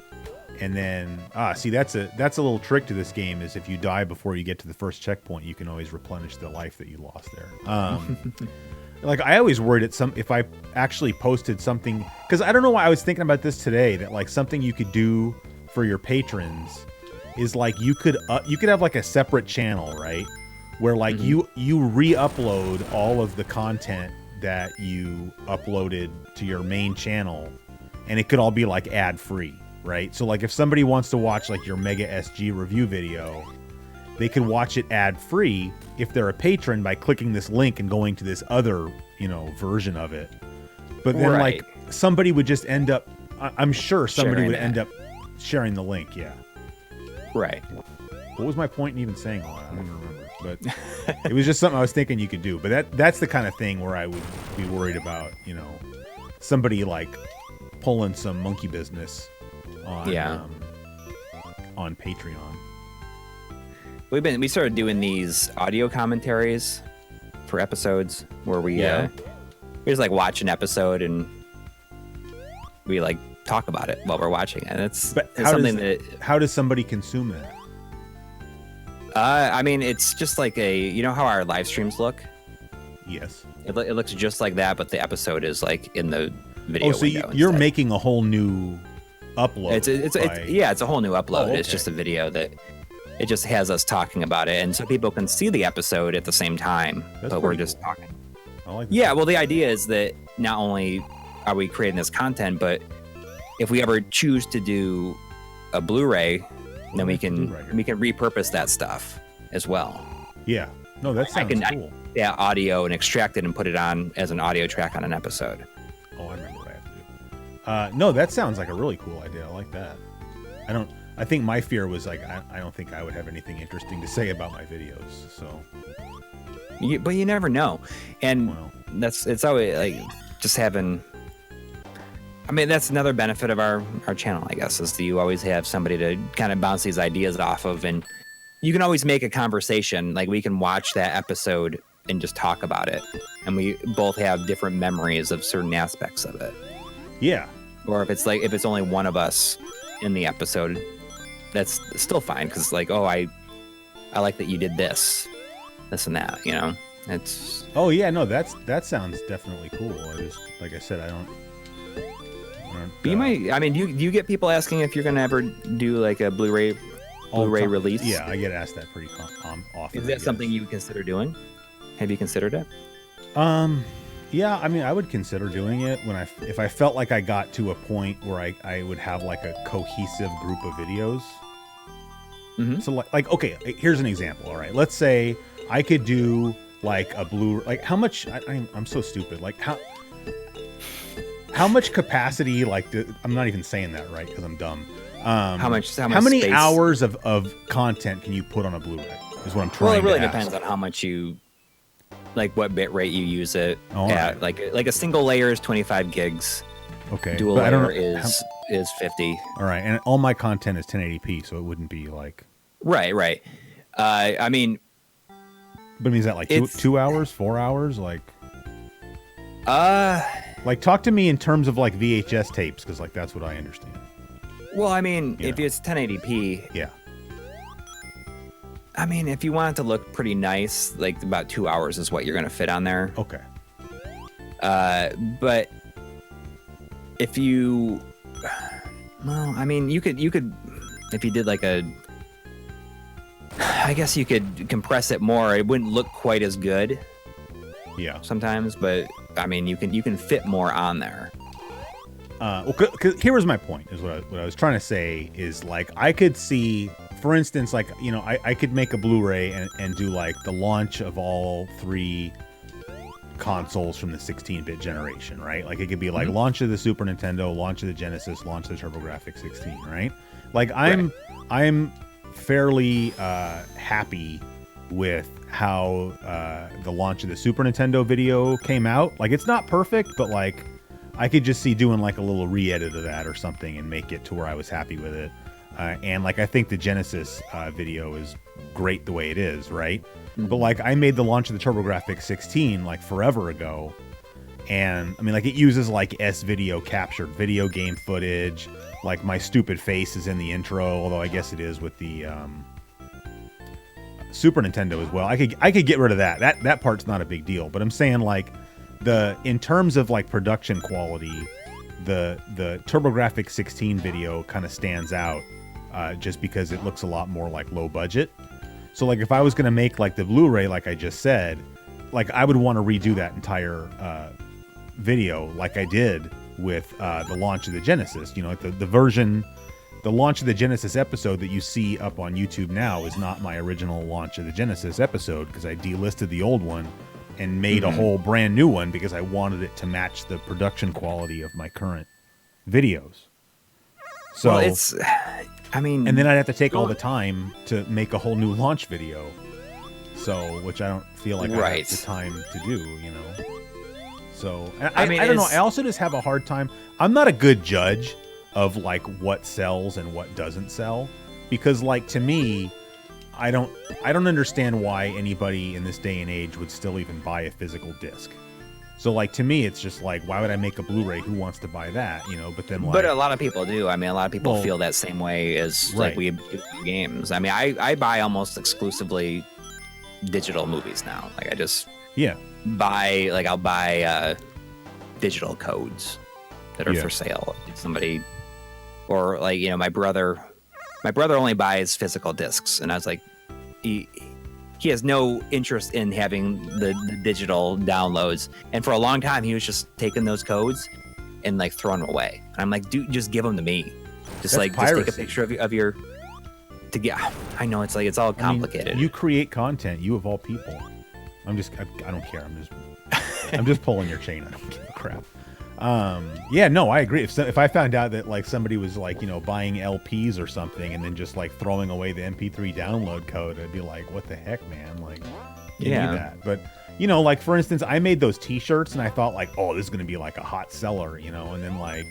and then see, that's a little trick to this game, is if you die before you get to the first checkpoint, you can always replenish the life that you lost there. Like I always worried if I actually posted something, because I don't know why I was thinking about this today, that like something you could do for your patrons is like you could have like a separate channel, right, where like you re-upload all of the content that you uploaded to your main channel, and it could all be like ad free, right? So like if somebody wants to watch like your Mega SG review video, they could watch it ad free if they're a patron by clicking this link and going to this other version of it. But then like somebody would just end up. I'm sure somebody Sharing would that. end up sharing the link. Yeah. Right. What was my point in even saying all that? I don't even remember. But it was just something I was thinking you could do. But that's the kind of thing where I would be worried about, somebody like pulling some monkey business on Patreon. We started doing these audio commentaries for episodes where we just like watch an episode and we like talk about it while we're watching it. It's something how does somebody consume that? I mean, it's just like how our live streams look? Yes. It looks just like that, but the episode is like in the video. Oh, so you're making a whole new upload. It's a whole new upload. Oh, okay. It's just a video that it just has us talking about it, and so people can see the episode at the same time. But we're just talking. I like that. Yeah, well, the idea is that not only are we creating this content, but if we ever choose to do a Blu-ray, then we can repurpose that stuff as well. Yeah. No, that sounds cool. Audio and extract it and put it on as an audio track on an episode. Oh, I remember what I have to do. No, that sounds like a really cool idea. I like that. I think my fear was like I don't think I would have anything interesting to say about my videos. So. But you never know, and it's always like just having. I mean, that's another benefit of our channel, I guess, is that you always have somebody to kind of bounce these ideas off of, and you can always make a conversation. Like we can watch that episode and just talk about it, and we both have different memories of certain aspects of it. Yeah. Or if it's only one of us in the episode, that's still fine because like, oh, I like that you did this and that, It's. Oh yeah, no, that sounds definitely cool. I just like I said, I don't. You might. I mean, do you get people asking if you're gonna ever do like a Blu-ray release? Yeah, I get asked that pretty often. Is that something you would consider doing? Have you considered it? Yeah, I mean, I would consider doing it if I felt like I got to a point where I would have like a cohesive group of videos. Mm-hmm. So like okay, here's an example. All right, let's say I could do like a like how much? I'm so stupid. Like how much capacity? Like I'm not even saying that right because I'm dumb. How many space? Hours of content can you put on a Blu-ray? Is what I'm trying to ask. Well, it really depends on how much you. Like what bit rate you use it at. Right. Like a single layer is 25 gigs. Okay. Dual layer is 50. All right, and all my content is 1080p, so it wouldn't be like. Right. I mean. But means that like 2 hours, 4 hours, like. Like talk to me in terms of like VHS tapes, because like that's what I understand. Well, I mean, if it's 1080p. Yeah. I mean, if you want it to look pretty nice, like about 2 hours is what you're going to fit on there. Okay. But if you, well, I mean, you could, if you did like I guess you could compress it more. It wouldn't look quite as good. Yeah. Sometimes, but I mean, you can fit more on there. Well, here was my point. Is what I was trying to say is like I could see. For instance, like, I could make a Blu-ray and do like the launch of all 3 consoles from the 16-bit generation, right? Like it could be like launch of the Super Nintendo, launch of the Genesis, launch of the TurboGrafx 16, right? Like I'm fairly happy with how the launch of the Super Nintendo video came out. Like it's not perfect, but like I could just see doing like a little re-edit of that or something and make it to where I was happy with it. And like I think the Genesis video is great the way it is, right? Mm-hmm. But like I made the launch of the TurboGrafx 16 like forever ago, and I mean like it uses like S-video captured video game footage. Like my stupid face is in the intro, although I guess it is with the Super Nintendo as well. I could get rid of that. That part's not a big deal. But I'm saying like in terms of like production quality, the TurboGrafx 16 video kind of stands out. Just because it looks a lot more like low budget. So like if I was going to make like the Blu-ray, like I just said, like I would want to redo that entire video like I did with the launch of the Genesis. Like the launch of the Genesis episode that you see up on YouTube now is not my original launch of the Genesis episode because I delisted the old one and made a whole brand new one because I wanted it to match the production quality of my current videos. So well, it's, I mean, and then I'd have to take all the time to make a whole new launch video. So, which I don't feel like I have the time to do, you know. So, I mean, I don't know. I also just have a hard time. I'm not a good judge of like what sells and what doesn't sell, because like to me, I don't understand why anybody in this day and age would still even buy a physical disc. So like to me, it's just like, why would I make a Blu-ray? Who wants to buy that? You know, but then like, but a lot of people do. I mean, a lot of people feel that same way as like we do games. I mean, I buy almost exclusively digital movies now. Like I just buy, like I'll buy digital codes that are for sale. If somebody, or like, you know, my brother only buys physical discs, and I was like, he has no interest in having the digital downloads. And for a long time, he was just taking those codes and like throwing them away. And I'm like, dude, just give them to me. Just like just take a picture of your. To get, I know it's like it's all complicated. I mean, you create content, you of all people. I don't care. I'm just pulling your chain. I don't give a crap. Yeah, no, I agree. If I found out that like somebody was like, you know, buying LPs or something and then just like throwing away the MP3 download code, I'd be like, what the heck, man? Like, give me that. But you know, like for instance, I made those T-shirts and I thought like, oh, this is gonna be like a hot seller, you know, and then like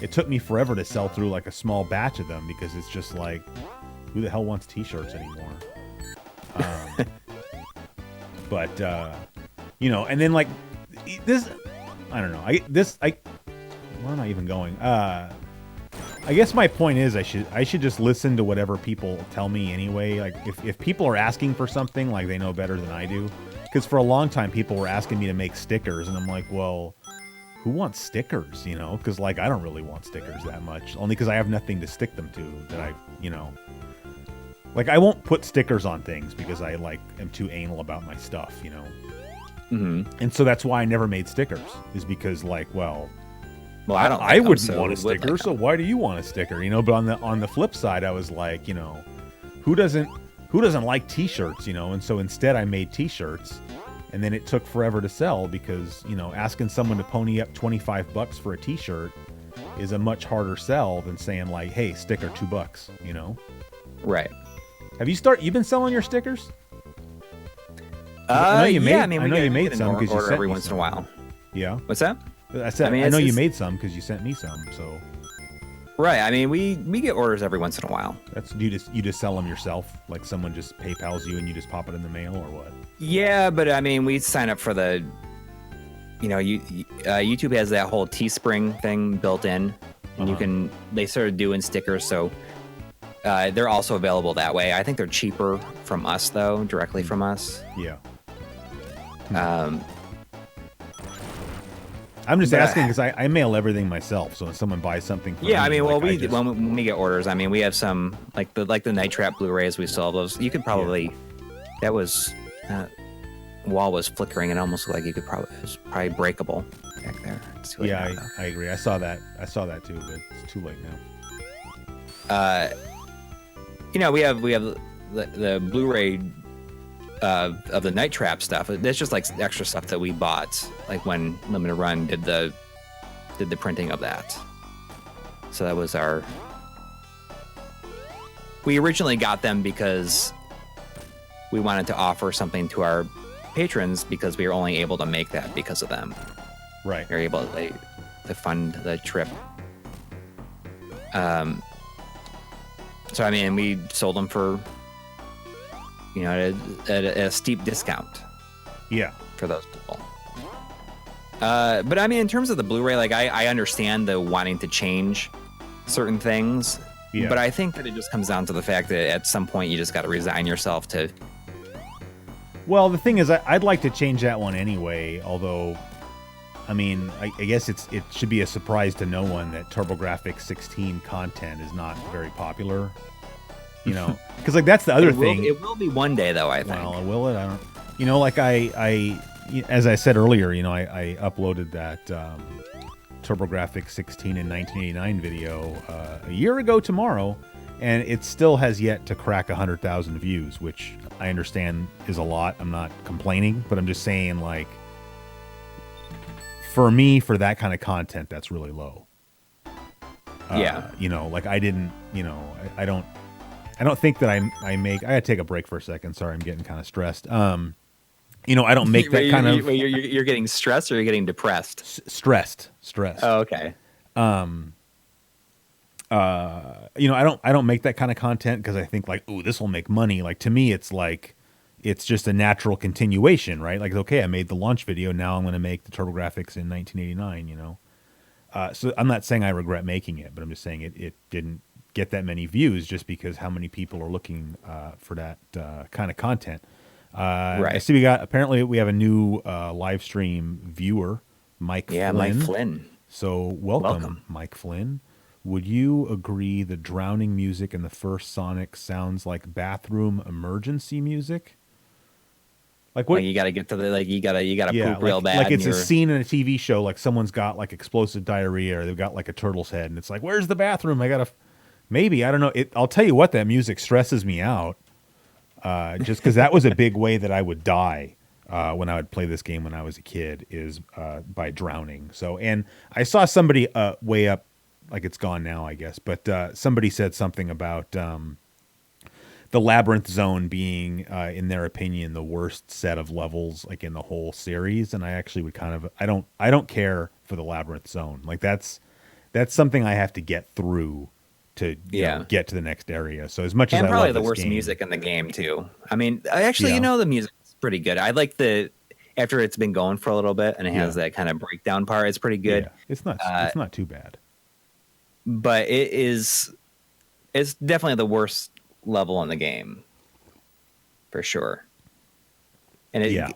it took me forever to sell through like a small batch of them because it's just like, who the hell wants T-shirts anymore? But you know, and then like this, I don't know. Where am I even going? I guess my point is I should just listen to whatever people tell me anyway. Like if people are asking for something, like they know better than I do. Because for a long time, people were asking me to make stickers, and I'm like, well, who wants stickers? You know, because like I don't really want stickers that much, only because I have nothing to stick them to that I, you know. Like, I won't put stickers on things because I, like, am too anal about my stuff, you know? And so that's why I never made stickers, is because, like, well I wouldn't want a sticker, so why do you want a sticker, you know? But on the flip side, I was like, you know, who doesn't like T-shirts, you know? And so instead I made T-shirts, and then it took forever to sell because, you know, asking someone to pony up $25 for a T-shirt is a much harder sell than saying, like, hey, sticker $2, you know? Right. Have you been selling your stickers? I know you made some because you sent every me once some. in a while. Yeah. What's that? I said I know you made some because you sent me some. So. Right. I mean, we get orders every once in a while. That's you just sell them yourself, like someone just PayPal's you and you just pop it in the mail or what? Yeah, but I mean, we sign up for the. You know, YouTube has that whole Teespring thing built in, and they started doing stickers, so. They're also available that way. I think they're cheaper from us, though, directly from us. Yeah. I'm just asking because I mail everything myself. So if someone buys something, for me, I mean, well, like, when we get orders, I mean, we have some like the Night Trap Blu-rays. We sell those. You could probably that was wall was flickering. It almost looked like it was probably breakable back there. Yeah, I agree. I saw that too, but it's too late now. You know, we have the Blu-ray of the Night Trap stuff. There's just like extra stuff that we bought, like when Limited Run did the printing of that. So that was we originally got them because we wanted to offer something to our patrons because we were only able to make that because of them. Right. We were able to fund the trip. So I mean, we sold them for, you know, at a steep discount. Yeah. For those people. But I mean, in terms of the Blu-ray, like I understand the wanting to change certain things. Yeah. But I think that it just comes down to the fact that at some point you just got to resign yourself to. Well, the thing is, I'd like to change that one anyway. Although, I mean, I guess it should be a surprise to no one that TurboGrafx 16 content is not very popular. You know, because like that's the other thing. It will be one day, though. I think. Well, will it? I don't. You know, like I as I said earlier, you know, I uploaded that TurboGrafx 16 in 1989 video a year ago tomorrow, and it still has yet to crack 100,000 views, which I understand is a lot. I'm not complaining, but I'm just saying, like, for me, for that kind of content, that's really low. You know, like I didn't, you know, I don't think that I make. I gotta take a break for a second. Sorry, I'm getting kind of stressed. You know, I don't make that kind of. You're getting stressed, or you're getting depressed. Stressed. Oh, okay. You know, I don't make that kind of content because I think like, ooh, this will make money. Like to me, it's like, it's just a natural continuation, right? Like, okay, I made the launch video. Now I'm going to make the TurboGrafx in 1989. You know, so I'm not saying I regret making it, but I'm just saying it didn't get that many views just because how many people are looking for that kind of content. Right. I see apparently we have a new live stream viewer, Mike Flynn. Mike Flynn. So welcome, Mike Flynn. Would you agree the drowning music in the first Sonic sounds like bathroom emergency music? Like what? Like you got to get to the you got to poop real bad. Like it's a scene in a TV show, like someone's got like explosive diarrhea, or they've got like a turtle's head, and it's like, where's the bathroom? I gotta, maybe I don't know. I'll tell you what, that music stresses me out, just because that was a big way that I would die when I would play this game when I was a kid, is by drowning. So, and I saw somebody way up. Like it's gone now, I guess. But somebody said something about the Labyrinth Zone being, in their opinion, the worst set of levels like in the whole series. And I actually would kind of, I don't care for the Labyrinth Zone. Like that's something I have to get through to you know, get to the next area. So as much as I probably love the this worst game, music in the game too. I mean, actually, you know, the music is pretty good. I like after it's been going for a little bit and it has that kind of breakdown part. It's pretty good. Yeah. It's not too bad. But it's definitely the worst level in the game, for sure. And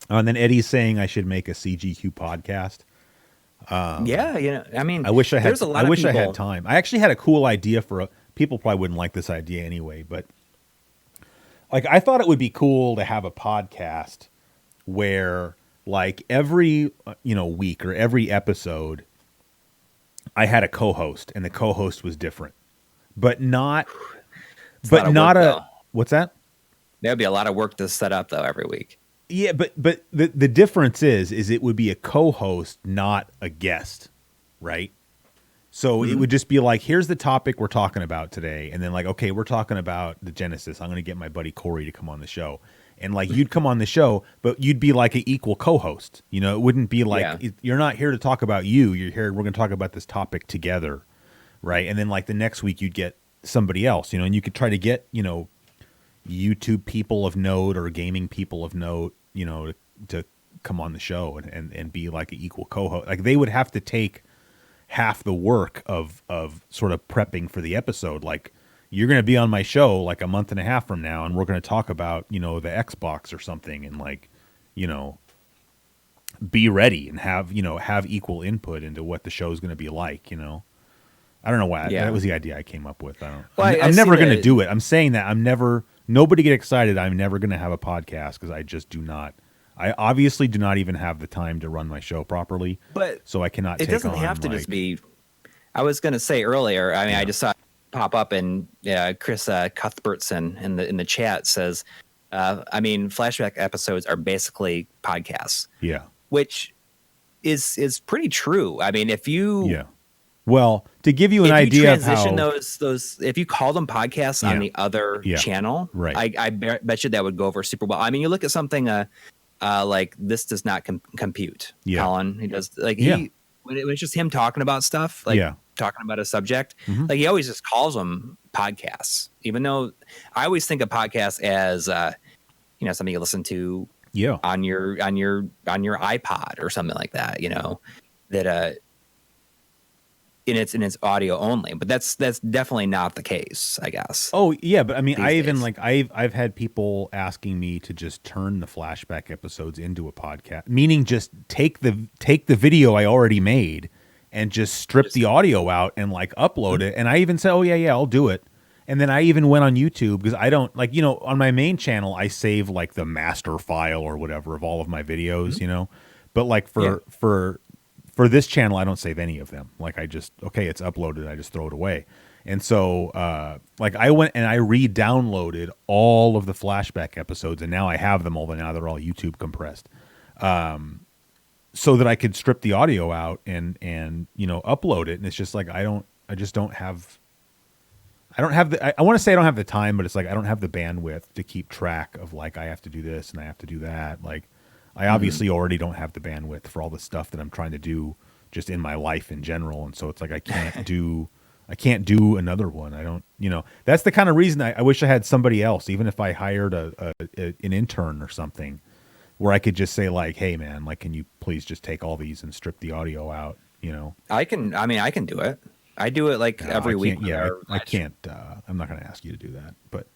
and then Eddie's saying I should make a CGQ podcast. You know, I mean, I wish I had. I wish I people... had time. I actually had a cool idea for people probably wouldn't like this idea anyway, but like I thought it would be cool to have a podcast where like every week or every episode I had a co-host, and the co-host was different, but not what's that? There'd be a lot of work to set up though every week. Yeah, but the difference is it would be a co-host, not a guest, right? So it would just be like, here's the topic we're talking about today, and then like, okay, we're talking about the Genesis. I'm going to get my buddy Coury to come on the show. And like you'd come on the show, but you'd be like an equal co-host. You know, it wouldn't be like you're not here to talk about you. You're here. We're going to talk about this topic together, right? And then like the next week you'd get somebody else. You know, and you could try to get YouTube people of note or gaming people of note. You know, to come on the show and be like an equal co-host. Like they would have to take half the work of sort of prepping for the episode. Like, you're going to be on my show like a month and a half from now, and we're going to talk about, the Xbox or something, and like, be ready and have equal input into what the show is going to be like, I don't know why. That was the idea I came up with. I'm never going to do it. I'm saying that nobody get excited. I'm never going to have a podcast because I just do not. I obviously do not even have the time to run my show properly. But so I cannot. It doesn't have to just be. I was going to say earlier. I mean, I just saw it pop up, and Chris Cuthbertson in the chat says, I mean, flashback episodes are basically podcasts. Yeah, which is pretty true. I mean, if you well, to give you an idea of how those if you call them podcasts on the other channel, right? I bet you that would go over super well. I mean, you look at something like This Does Not Compute. Colin, he does when it's just him talking about stuff, like talking about a subject, like he always just calls them podcasts. Even though I always think of podcasts as something you listen to on your iPod or something like that, that in its audio only, but that's definitely not the case, I guess. Oh yeah, but I mean, I've had people asking me to just turn the flashback episodes into a podcast, meaning just take the video I already made and just strip the audio out and like upload it. And I even said, oh yeah, I'll do it. And then I even went on YouTube because I don't on my main channel I save like the master file or whatever of all of my videos, but like for this channel, I don't save any of them. Like it's uploaded, I just throw it away. And so, like, I went and I re-downloaded all of the flashback episodes, and now I have them all. But now they're all YouTube compressed, so that I could strip the audio out and upload it. And it's just like I just don't have. I don't have the. I want to say I don't have the time, but it's like I don't have the bandwidth to keep track of like I have to do this and I have to do that. Like, I obviously already don't have the bandwidth for all the stuff that I'm trying to do just in my life in general, and so it's like I can't do another one. I don't, that's the kind of reason I wish I had somebody else, even if I hired an intern or something, where I could just say like, hey man, like, can you please just take all these and strip the audio out, I can. I mean, I can do it. I do it like No, every I week. can't, yeah, I can't, I'm not going to ask you to do that, but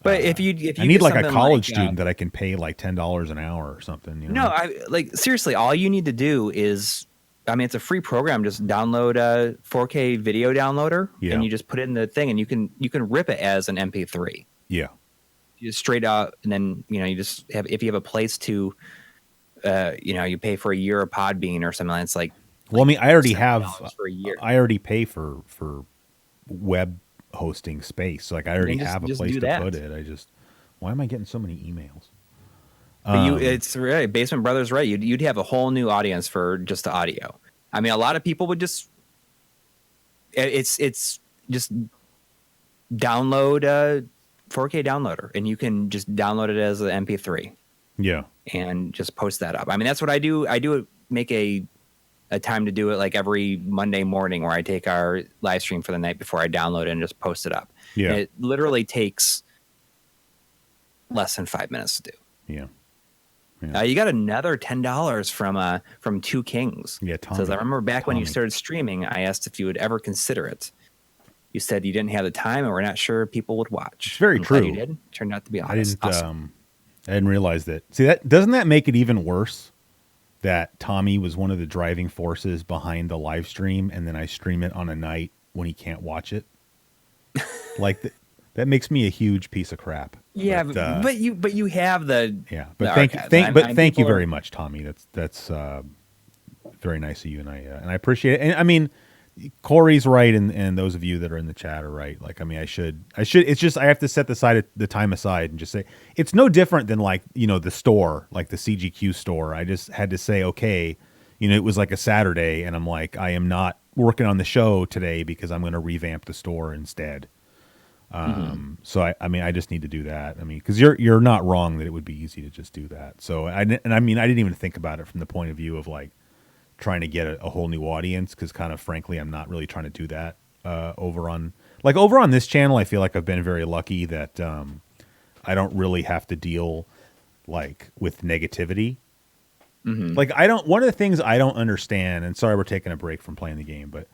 But if you I need do like a something college like, student that I can pay like $10 an hour or something, no, I like seriously. All you need to do is, I mean, it's a free program. Just download a 4K video downloader, Yeah. and you just put it in the thing, and you can rip it as an MP3. Yeah. You just straight out, and then you just have, if you have a place to, you pay for a year of Podbean or something. It's like, Well, I mean, I already have, $7 for a year. I already pay for web hosting space. So like I already Then have a just place do to that. put it. Why am I getting so many emails? But it's right. Basement Brothers, right? You'd have a whole new audience for just the audio. I mean, a lot of people would just, it's just download a 4K downloader, and you can just download it as an MP3 Yeah. and just post that up. I mean, that's what I do. I do it, make a time to do it like every Monday morning, where I take our live stream for the night before I download it and just post it up. Yeah. And it literally takes less than 5 minutes to do. Yeah. You got another $10 from Two Kings. Yeah, Tommy. Says, I remember back when you Tommy. started streaming, I asked if you would ever consider it. You said you didn't have the time, and we're not sure people would watch. It's very I'm glad true. you did. Turned out to be I honest. didn't, Awesome. I didn't realize that. See, that doesn't that make it even worse that Tommy was one of the driving forces behind the live stream, and then I stream it on a night when he can't watch it? Like that makes me a huge piece of crap. Yeah, but you have the yeah. the But thank archives. thank you people very much, Tommy. That's very nice of you, and I appreciate it. And I mean, Corey's right, and those of you that are in the chat are right. Like, I mean, I should. It's just I have to set the time aside and just say it's no different than like the store, like the CGQ store. I just had to say, okay, it was like a Saturday, and I'm like, I am not working on the show today because I'm going to revamp the store instead. So I mean, I just need to do that. I mean, because you're not wrong that it would be easy to just do that. So I mean, I didn't even think about it from the point of view of like trying to get a whole new audience, because kind of frankly, I'm not really trying to do that over on this channel. I feel like I've been very lucky that I don't really have to deal like with negativity. Like one of the things I don't understand, and sorry we're taking a break from playing the game, but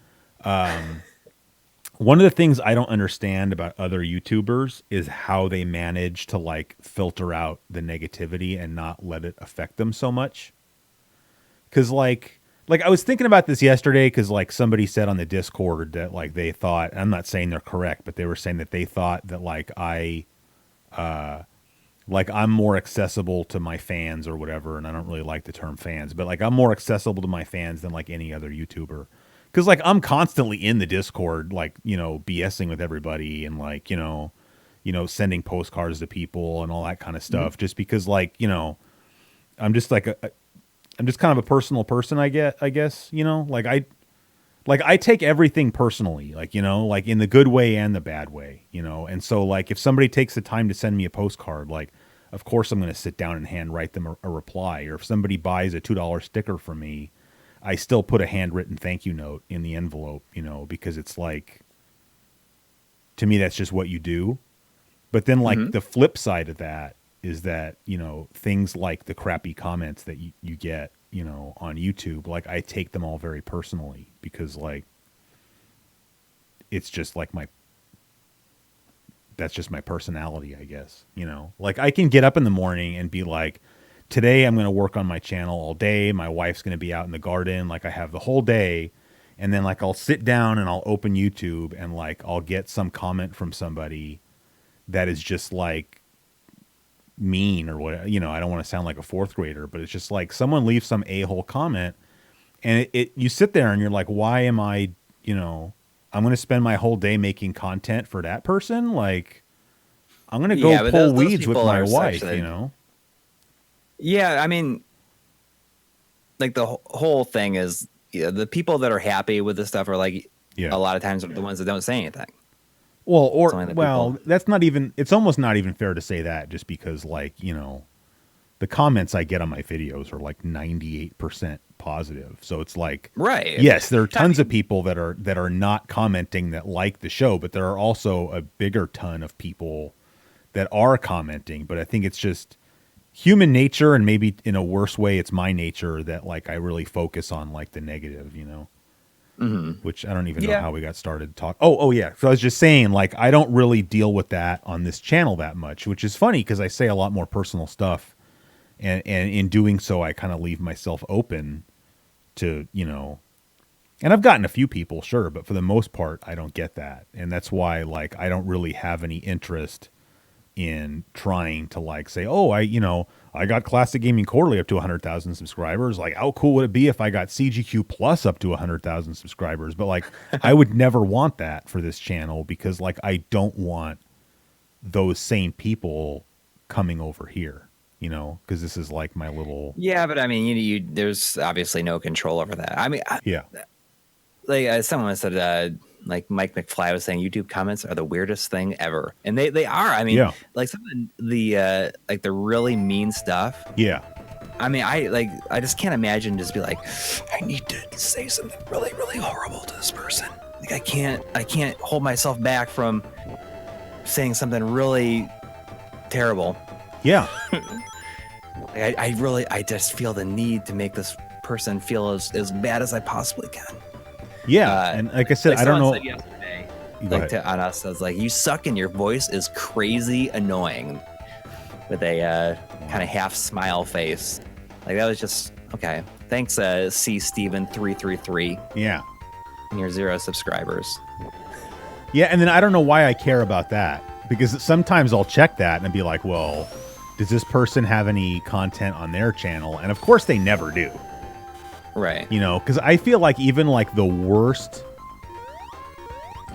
one of the things I don't understand about other YouTubers is how they manage to like filter out the negativity and not let it affect them so much. Cause like I was thinking about this yesterday, cause like somebody said on the Discord that like they thought, I'm not saying they're correct, but they were saying that they thought that like I'm more accessible to my fans or whatever. And I don't really like the term fans, but like I'm more accessible to my fans than like any other YouTuber. Cause like I'm constantly in the Discord, like, BSing with everybody and like, sending postcards to people and all that kind of stuff. Just because like, I'm just like I'm just kind of a personal person, I guess, like I take everything personally, like, like in the good way and the bad way, and so like if somebody takes the time to send me a postcard, like, of course I'm going to sit down and handwrite them a reply. Or if somebody buys a $2 sticker from me, I still put a handwritten thank you note in the envelope, because it's like, to me, that's just what you do. But then like the flip side of that is that, things like the crappy comments that you get, on YouTube, like I take them all very personally, because like, it's just like that's just my personality, I guess, like I can get up in the morning and be like, today I'm going to work on my channel all day. My wife's going to be out in the garden. Like I have the whole day. And then like I'll sit down and I'll open YouTube and like I'll get some comment from somebody that is just like mean or what, I don't want to sound like a fourth grader, but it's just like someone leaves some a-hole comment and you sit there and you're like, why am I, I'm going to spend my whole day making content for that person. Like, I'm going to Yeah, go but pull those weeds with people my are wife, such a- you know? Yeah, I mean, like the whole thing is, yeah, the people that are happy with this stuff are like Yeah. a lot of times are the ones that don't say anything. Well, It's only the people. that's not even, it's almost not even fair to say that just because, like, you know, the comments I get on my videos are like 98% positive. So it's like, Right. yes, there are tons of people that are not commenting that like the show, but there are also a bigger ton of people that are commenting. But I think it's just human nature, and maybe in a worse way, it's my nature that like I really focus on like the negative, you know. Which I don't even know Yeah. how we got started to talk. Oh yeah. So I was just saying, like, I don't really deal with that on this channel that much, which is funny because I say a lot more personal stuff, and in doing so, I kind of leave myself open to, you know. And I've gotten a few people, sure, but for the most part, I don't get that, and that's why, like, I don't really have any interest in trying to like say, oh, I got Classic Gaming Quarterly up to 100,000 subscribers. Like, how cool would it be if I got CGQ Plus up to 100,000 subscribers? But like, I would never want that for this channel because like, I don't want those same people coming over here, you know, because this is like my little, Yeah, but I mean, there's obviously no control over that. I mean, yeah, like someone said, like Mike McFly was saying, YouTube comments are the weirdest thing ever, and they are. I mean, yeah, like some of the like the really mean stuff. yeah, I mean, I just can't imagine just be like, I need to say something really, really horrible to this person. Like I can't hold myself back from saying something really terrible. yeah. Like I just feel the need to make this person feel as bad as I possibly can. Yeah, and like I said, Like I don't know. someone said yesterday, Go like ahead. on us, I was like, "You suck, and your voice is crazy annoying," with a kind of half smile face. Like that was just okay. Thanks, C Steven 333 Yeah, and your 0 subscribers. yeah, and then I don't know why I care about that because sometimes I'll check that and be like, well, does this person have any content on their channel? And of course, they never do. Right. You know, because I feel like even like the worst,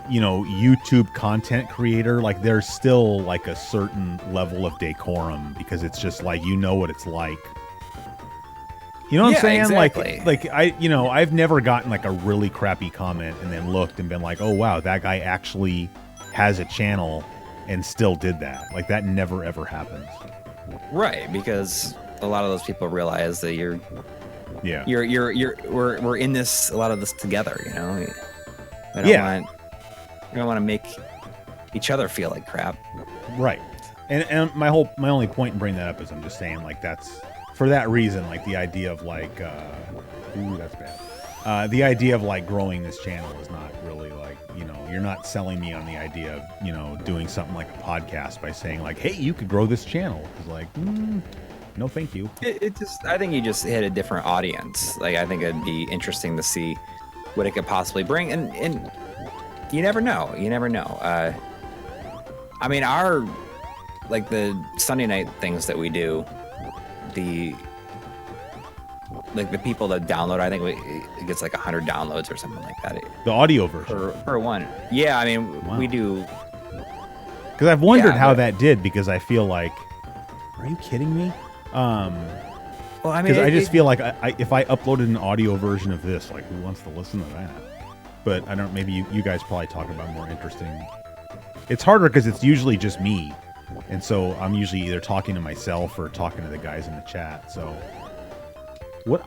you know, YouTube content creator, like there's still like a certain level of decorum because it's just like, you know what it's like. You know what I'm saying? Exactly. Like I've never gotten like a really crappy comment and then looked and been like, oh wow, that guy actually has a channel and still did that. Like that never ever happens. Right, because a lot of those people realize that Yeah. we're in this, a lot of this together, you know. We don't want to make each other feel like crap. Right. And my only point in bringing that up is I'm just saying like that's for that reason, like the idea of like ooh, that's bad. The idea of like growing this channel is not really like, you know, you're not selling me on the idea of, you know, doing something like a podcast by saying like, hey, you could grow this channel. It's like, no, thank you. I think you just hit a different audience. Like, I think it'd be interesting to see what it could possibly bring. And you never know. You never know. I mean, like the Sunday night things that we do, the people that download, I think it gets like 100 downloads or something like that. The audio version. Per one. Yeah, I mean, Wow. we do. Because I've wondered how but- that did because I feel like, are you kidding me? Well, I mean, Because I just feel like if I uploaded an audio version of this, like who wants to listen to that? But I don't. Maybe you guys probably talk about more interesting. It's harder because it's usually just me, and so I'm usually either talking to myself or talking to the guys in the chat. So what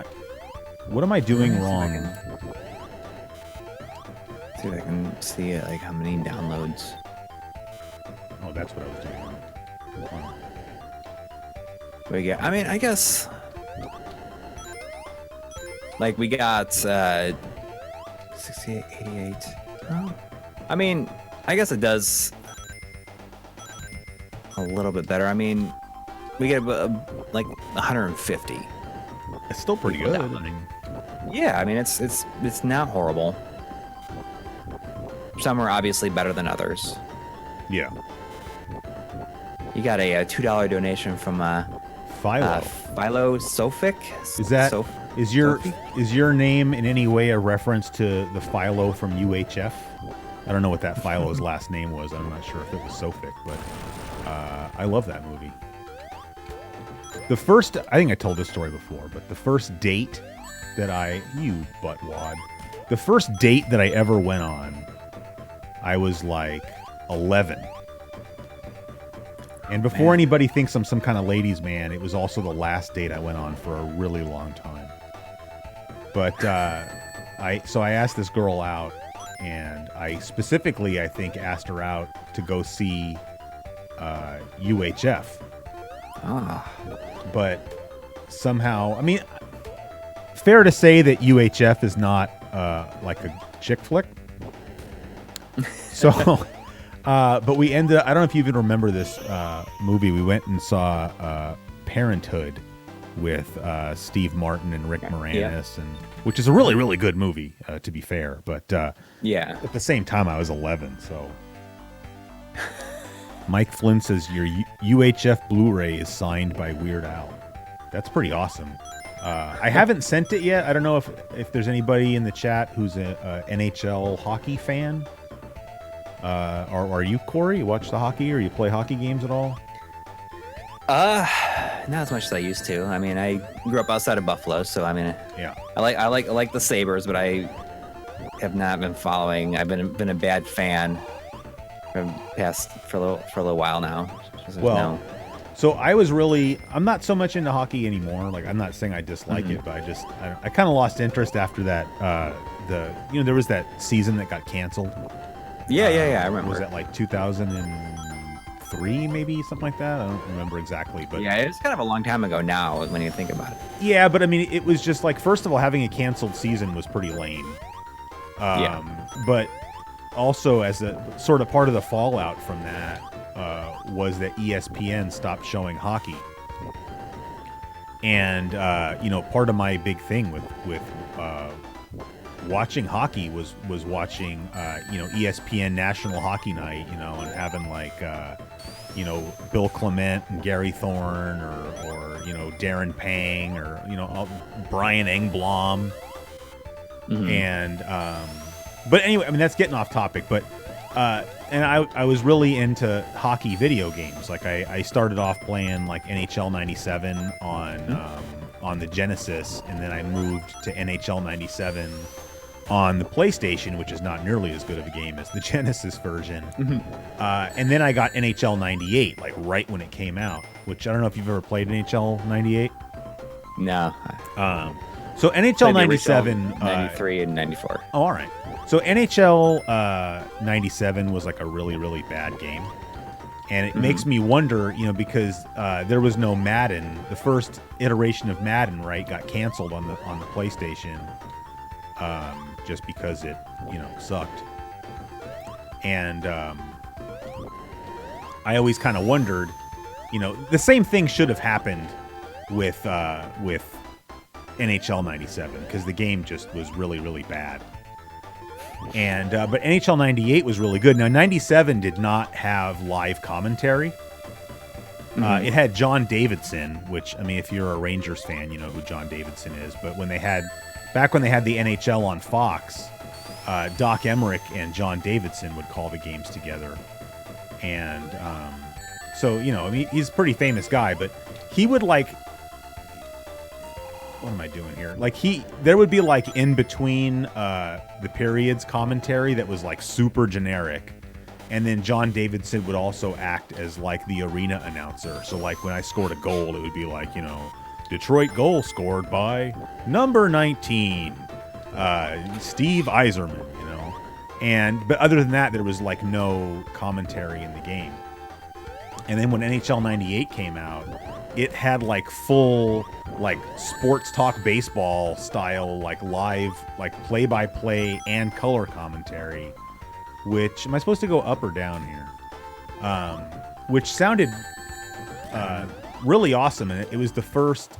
am I doing wrong? See if I can see like how many downloads. Oh, that's what I was doing wrong. Wow. We get. I mean, I guess. Like we got 68, 88. Oh. I mean, I guess it does a little bit better. I mean, we get like 150. It's still pretty good. I mean, Yeah, I mean it's not horrible. Some are obviously better than others. yeah. You got a $2 donation from Philo. Philo Sophic. Is that Is your name in any way a reference to the Philo from UHF? I don't know what that Philo's last name was. I'm not sure if it was Sophic, but I love that movie. I think I told this story before, but the first date that you buttwad, the first date that I ever went on, I was like 11. And before anybody thinks I'm some kind of ladies' man, it was also the last date I went on for a really long time. But I asked this girl out, and I specifically, I think, asked her out to go see UHF. But somehow, I mean, fair to say that UHF is not like a chick flick. So, but we ended up, I don't know if you even remember this movie. We went and saw Parenthood with Steve Martin and Rick Moranis, which is a really, really good movie, to be fair. But at the same time, I was 11, so. Mike Flynn says your UHF Blu-ray is signed by Weird Al. That's pretty awesome. I haven't sent it yet. I don't know if there's anybody in the chat who's a NHL hockey fan. Or are you, Corey? You watch the hockey, or you play hockey games at all? Not as much as I used to. I mean, I grew up outside of Buffalo, so I mean, I like the Sabres, but I have not been following. I've been a bad fan for a little while now. So I'm not so much into hockey anymore. Like, I'm not saying I dislike it, but I kind of lost interest after that. There was that season that got canceled. Yeah, I remember. Was that like 2003, maybe, something like that? I don't remember exactly, but yeah, it's kind of a long time ago now when you think about it. Yeah, but I mean, it was just like, first of all, having a canceled season was pretty lame. But also, as a sort of part of the fallout from that, was that ESPN stopped showing hockey. And part of my big thing with watching hockey was watching ESPN National Hockey Night, and having like Bill Clement and Gary Thorne or Darren Pang or Brian Engblom. And but anyway, I mean, that's getting off topic, but and I was really into hockey video games. Like I started off playing like NHL 97 on the Genesis, and then I moved to NHL 97 on the PlayStation, which is not nearly as good of a game as the Genesis version. And then I got NHL 98, like right when it came out, which I don't know if you've ever played NHL 98. No. So NHL 97, 93 and 94. Oh, all right. So NHL 97 was like a really, really bad game. And it makes me wonder, because there was no Madden. The first iteration of Madden, right, got canceled on the PlayStation, just because it, sucked. And I always kind of wondered, the same thing should have happened with NHL 97, because the game just was really, really bad. And but NHL 98 was really good. Now, 97 did not have live commentary. It had John Davidson, which, I mean, if you're a Rangers fan, you know who John Davidson is. But back when they had the NHL on Fox, Doc Emmerich and John Davidson would call the games together. And so, I mean, he's a pretty famous guy, but he would like, what am I doing here? Like there would be like in between the periods commentary that was like super generic. And then John Davidson would also act as like the arena announcer. So like when I scored a goal, it would be like, Detroit goal scored by number 19, Steve Yzerman, but other than that, there was like no commentary in the game. And then when NHL 98 came out, it had like full like sports talk baseball style, like live, like play-by-play and color commentary, which, am I supposed to go up or down here? Which sounded really awesome. And it was the first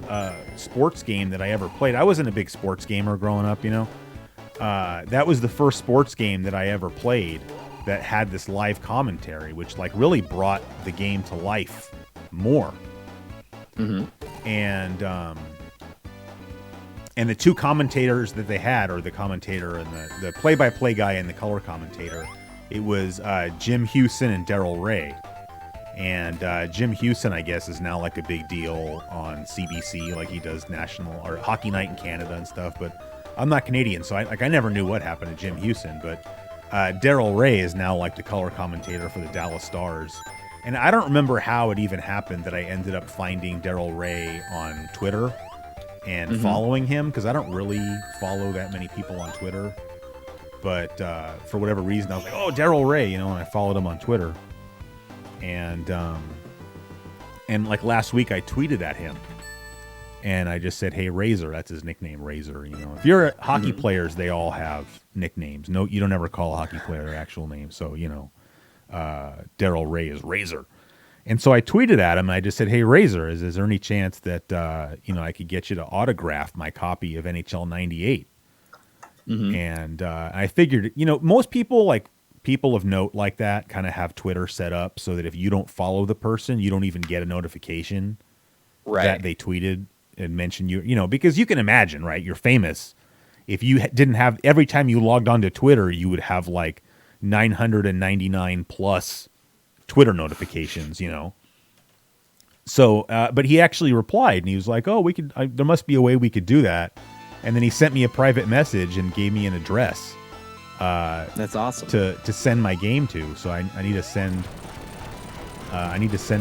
sports game that I ever played. I wasn't a big sports gamer growing up, that was the first sports game that I ever played that had this live commentary, which like really brought the game to life more. And And the two commentators that they had, or the commentator and the play-by-play guy and the color commentator, it was Jim Hewson and Daryl Ray. And Jim Hewson, I guess, is now like a big deal on CBC, like he does national or Hockey Night in Canada and stuff. But I'm not Canadian, so I never knew what happened to Jim Hewson. But Daryl Ray is now like the color commentator for the Dallas Stars. And I don't remember how it even happened that I ended up finding Daryl Ray on Twitter and following him, because I don't really follow that many people on Twitter. But for whatever reason, I was like, oh, Daryl Ray, and I followed him on Twitter. And like last week I tweeted at him and I just said, hey, Razor, that's his nickname, Razor. If you're hockey players, they all have nicknames. No, you don't ever call a hockey player their actual name. So, Daryl Ray is Razor. And so I tweeted at him and I just said, hey, Razor, is there any chance that, I could get you to autograph my copy of NHL 98? And I figured, most people, like people of note like that, kind of have Twitter set up so that if you don't follow the person, you don't even get a notification that they tweeted and mentioned you, because you can imagine, right? You're famous. If you didn't have, every time you logged onto Twitter, you would have like 999 plus Twitter notifications, So, but he actually replied and he was like, oh, there must be a way we could do that. And then he sent me a private message and gave me an address. That's awesome. To send my game to. So I need to send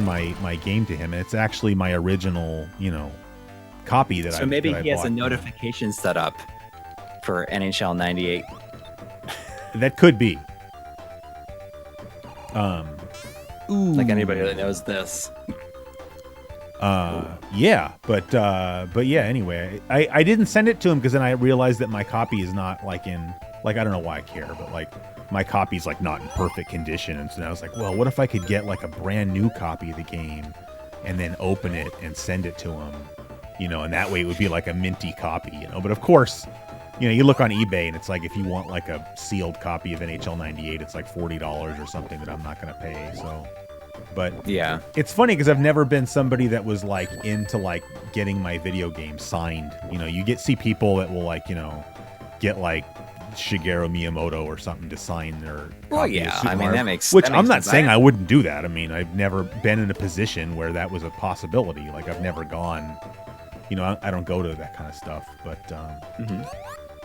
my game to him. And it's actually my original, copy that So maybe he has bought. a notification set up for NHL 98. That could be. Like anybody that knows this. Yeah, but yeah, anyway, I didn't send it to him because then I realized that my copy is not like in, like, I don't know why I care, but like my copy's like not in perfect condition. And so then I was like, well, what if I could get like a brand new copy of the game and then open it and send it to him, and that way it would be like a minty copy, but of course, you look on eBay and it's like, if you want like a sealed copy of NHL 98, it's like $40 or something that I'm not going to pay. So, but yeah, it's funny because I've never been somebody that was like into like getting my video game signed. You see people that will like, get like Shigeru Miyamoto or something to sign their. Well, yeah, I mean that makes. Which that makes I'm not sense. saying I wouldn't do that. I mean, I've never been in a position where that was a possibility. Like I've never gone. I don't go to that kind of stuff. But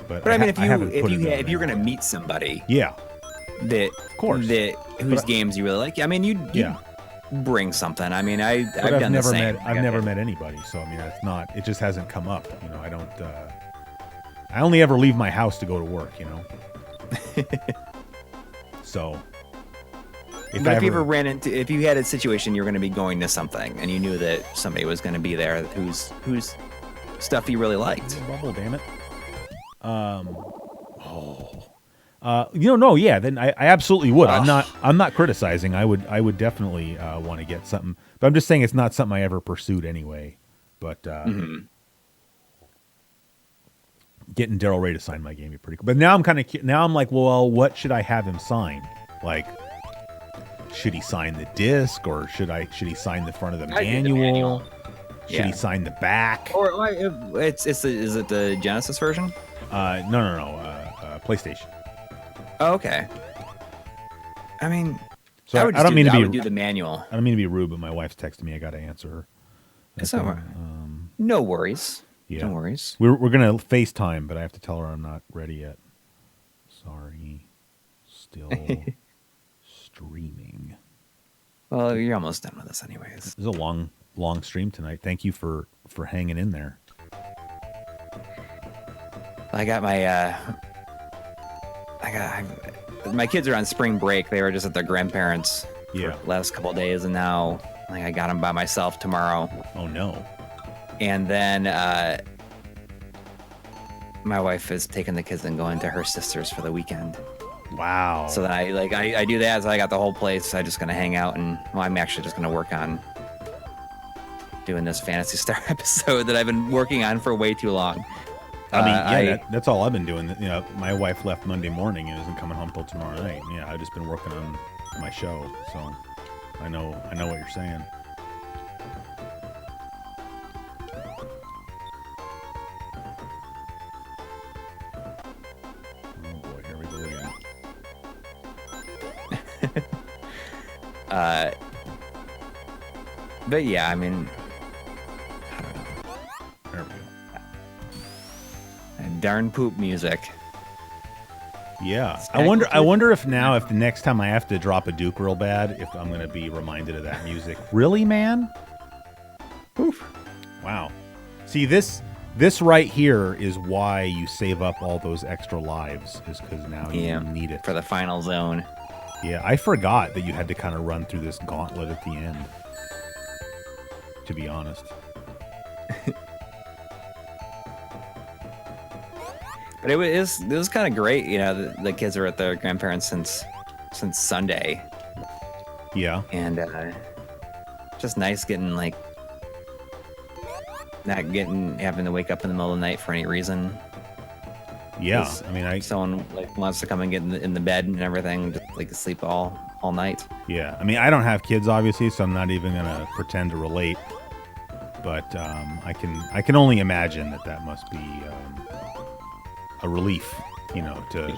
But I mean, if you're gonna meet somebody, yeah, that of course, whose games you really like, I mean, you bring something. I mean, I've done the same. I've never met anybody, so I mean, it's not. It just hasn't come up. I don't. I only ever leave my house to go to work. So. If you ever ran into, if you had a situation you're going to be going to something and you knew that somebody was going to be there whose stuff you really liked. Bubble, damn it. No, yeah. Then I absolutely would. I'm not criticizing. I would definitely want to get something, but I'm just saying it's not something I ever pursued anyway. But getting Daryl Ray to sign my game would be pretty cool. But now I'm like, well, what should I have him sign? Like, should he sign the disc or should he sign the front of the manual? Should he sign the back? Or is it the Genesis version? No. PlayStation. Oh, okay. I mean, so I would do the manual. I don't mean to be rude, but my wife's texting me. I got to answer her. It's all no worries. Yeah. No worries. We're gonna FaceTime, but I have to tell her I'm not ready yet. Sorry. Still streaming. Well, you're almost done with us anyways. This is a long stream tonight. Thank you for hanging in there. I got my kids are on spring break. They were just at their grandparents for the last couple of days, and now I got them by myself tomorrow. Oh no. And then my wife is taking the kids and going to her sister's for the weekend. Wow. So then I do that. So I got the whole place. I'm just gonna hang out and I'm actually just gonna work on doing this Phantasy Star episode that I've been working on for way too long. I mean, that's all I've been doing. My wife left Monday morning and isn't coming home till tomorrow night. Yeah, I've just been working on my show, so I know what you're saying. But yeah, I mean, There we go. darn poop music. Yeah, Stack I with wonder if now, if the next time I have to drop a Duke real bad, if I'm gonna be reminded of that music. Really, man? Oof. Wow. See, this right here is why you save up all those extra lives, is because now you need it for the final zone. Yeah, I forgot that you had to kind of run through this gauntlet at the end. To be honest. But it was kind of great, you know. The kids are at their grandparents since Sunday. Yeah. And just nice getting like not having to wake up in the middle of the night for any reason. Yeah, I mean, someone like wants to come and get in the bed and everything, just like sleep all night. Yeah, I mean, I don't have kids obviously, so I'm not even gonna pretend to relate. But I can only imagine that must be a relief, you know, to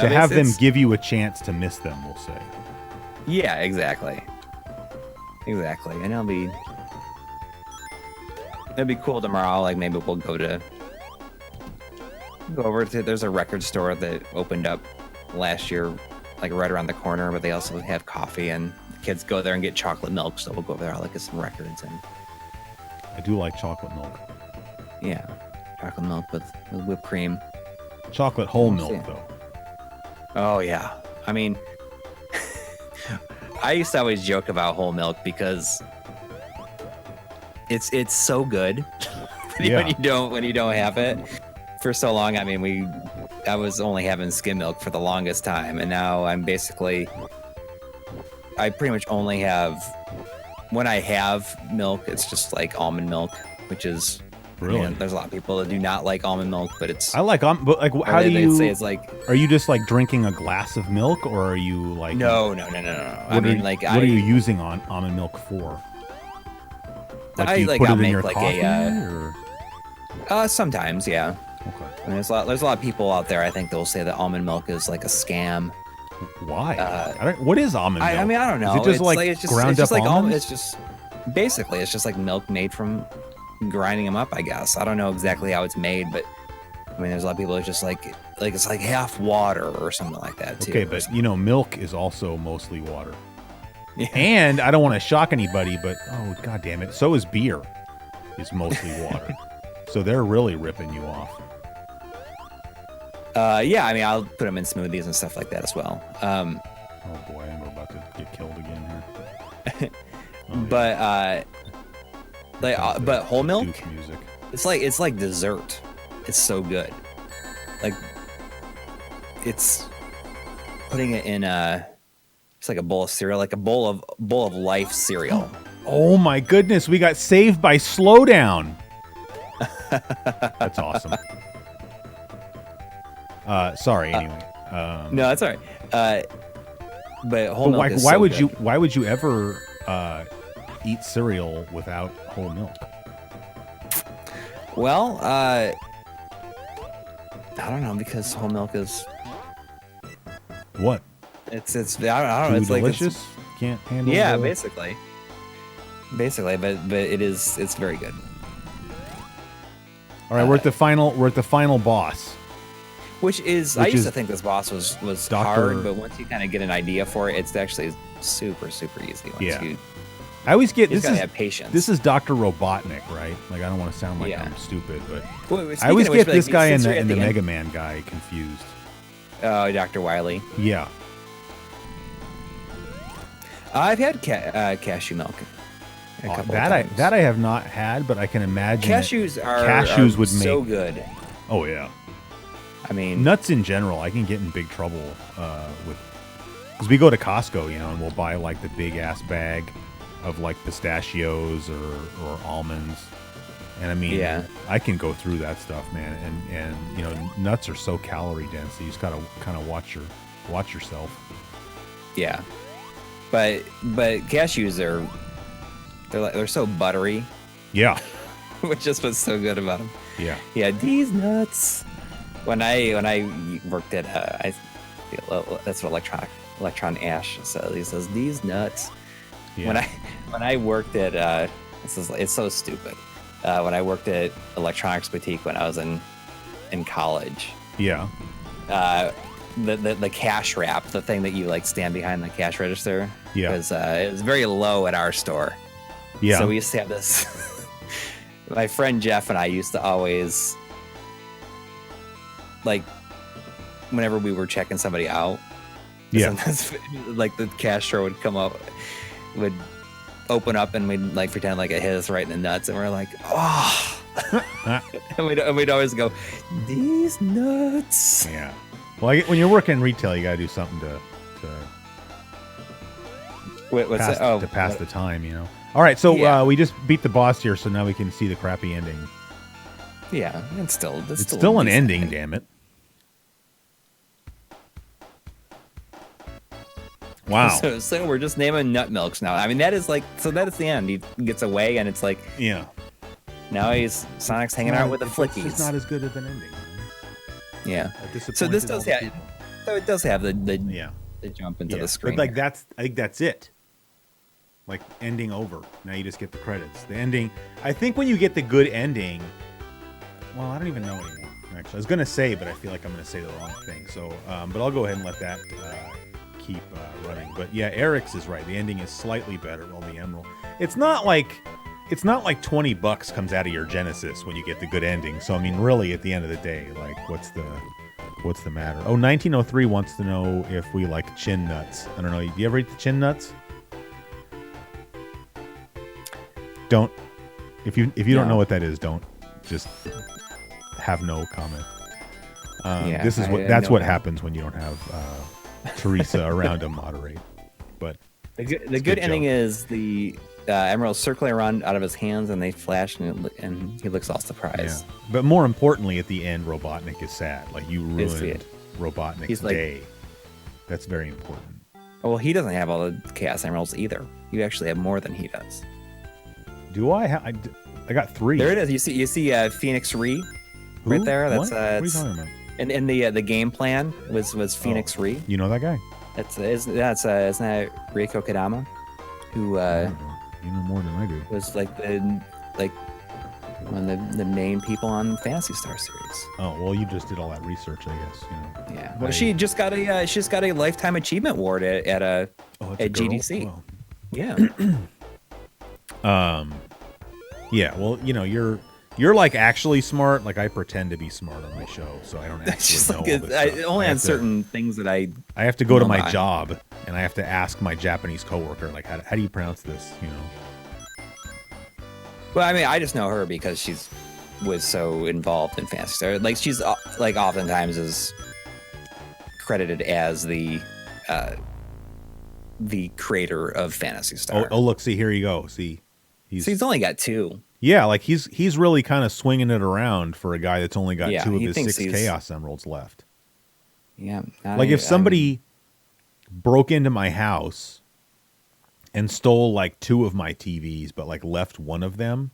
have them give you a chance to miss them. We'll say. Yeah, exactly. And it'll be cool tomorrow. Like maybe we'll go over to. There's a record store that opened up last year, like right around the corner, but they also have coffee, and the kids go there and get chocolate milk. So we'll go over there, I'll get some records, and I do like chocolate milk. Yeah, chocolate milk with whipped cream. Chocolate whole milk, though. Oh yeah, I mean, I used to always joke about whole milk because it's so good when you don't have it for so long. I mean, I was only having skim milk for the longest time, and now I pretty much only have, when I have milk, it's just like almond milk, which is really, you know, there's a lot of people that do not like almond milk, but it's I like but like how do you say it's like, are you just like drinking a glass of milk, or are you like no. I mean, like, what are you using almond milk for? Like, I do you like put I'll it in make your like coffee, or? Sometimes, yeah. Okay. I mean, there's a lot of people out there, I think, that will say that almond milk is like a scam. Why? What is almond milk? I mean, I don't know. Is it just it's ground just up like almonds? It's just basically it's just like milk made from grinding them up, I guess. I don't know exactly how it's made, but I mean, there's a lot of people that just like it's like half water or something like that too. Okay, but you know, milk is also mostly water. Yeah. And I don't want to shock anybody, but oh god damn it, so is beer. Is mostly water. So they're really ripping you off. Yeah, I mean, I'll put them in smoothies and stuff like that as well. Oh boy, I'm about to get killed again here. But whole milk, music. it's like dessert. It's so good. Like, it's putting it in it's like a bowl of cereal, like a bowl of life cereal. Oh my goodness, we got saved by Slowdown. That's awesome. Sorry. Anyway. No, that's all right. But whole milk is why so would good. why would you ever eat cereal without whole milk? Well, I don't know, because whole milk is What? it's I don't know. It's delicious. Like Can't handle. yeah, the... basically, but it's very good. All right, we're at the final boss. Which I used to think this boss was hard, but once you kind of get an idea for it, it's actually super easy. I always get this. You gotta have patience. This is Dr. Robotnik, right? Like, I don't want to sound like I'm stupid, but I always get get this guy and the Mega Man guy confused. Oh, Dr. Wily. Yeah. I've had cashew milk. That I have not had, but I can imagine cashews would make so good. Oh yeah. I mean, nuts in general, I can get in big trouble with, because we go to Costco, you know, and we'll buy like the big ass bag of like pistachios or almonds, and I mean, I can go through that stuff, man, and you know, nuts are so calorie dense, so you just gotta kind of watch yourself. Yeah, but cashews they're so buttery. Yeah. Which is what's so good about them. Yeah. Yeah, these nuts. When I worked at that's what Electron Ash says. He says these nuts. Yeah. When I worked at it's so stupid. When I worked at Electronics Boutique when I was in college, Yeah. The cash wrap, the thing that you like stand behind the cash register, Yeah. was it was very low at our store. Yeah. So we used to have this. My friend Jeff and I used to always, like, whenever we were checking somebody out, sometimes like the cash drawer would come up, would open up, and we'd like pretend like it hit us right in the nuts, and we're like, oh. and we'd always go, these nuts. Yeah. Well, when you're working in retail, you got to do something to pass the time, you know. All right, so we just beat the boss here, so now we can see the crappy ending. Yeah, it's still an ending, damn it. Wow. So we're just naming nut milks now. I mean, that is the end. He gets away, and it's like, yeah. Now Sonic's hanging out with the flickies. It's not as good of an ending. Yeah. So this does have. So it does have the jump into the screen. But I think that's it. Like ending over. Now you just get the credits. The ending. I think when you get the good ending. Well, I don't even know anymore. Actually, I was gonna say, but I feel like I'm gonna say the wrong thing. So, but I'll go ahead and let that keep running. But yeah, Eric's is right. The ending is slightly better. Well, the Emerald. It's not like $20 comes out of your Genesis when you get the good ending. So I mean, really, at the end of the day, like, what's the matter? Oh, 1903 wants to know if we like chin nuts. I don't know. Do you ever eat the chin nuts? Don't. If you don't know what that is, don't. Just have no comment. That's what happens when you don't have Teresa around to moderate. But the good ending is the emeralds circling around out of his hands, and they flash, and he looks all surprised. Yeah. But more importantly, at the end, Robotnik is sad. Like, you ruined Robotnik's day. That's very important. Well, he doesn't have all the Chaos Emeralds either. You actually have more than he does. Do I? I got 3. There it is. You see Phoenix Ree right there. That's what are you talking about? In the game plan was Phoenix Ree. You know that guy? Isn't that Reiko Kadama, who you know more than I do. Was like one of the main people on Phantasy Star series. Oh well, you just did all that research, I guess. You know. Yeah. Well, she just got a Lifetime Achievement Award at GDC. Wow. Yeah. Yeah. Well, you know, you're like actually smart. Like, I pretend to be smart on my show, so I don't actually know all this stuff. Only on certain things that I have to go to my job, and I have to ask my Japanese coworker, like, how do you pronounce this? You know. Well, I mean, I just know her because was so involved in Phantasy Star. Like, she's like oftentimes is credited as the creator of Phantasy Star. Oh, look! See, here you go. See, he's only got 2. Yeah, like he's really kind of swinging it around for a guy that's only got 2 of his 6 Chaos Emeralds left. Yeah. Like, if somebody broke into my house and stole like 2 of my TVs, but like left one of them,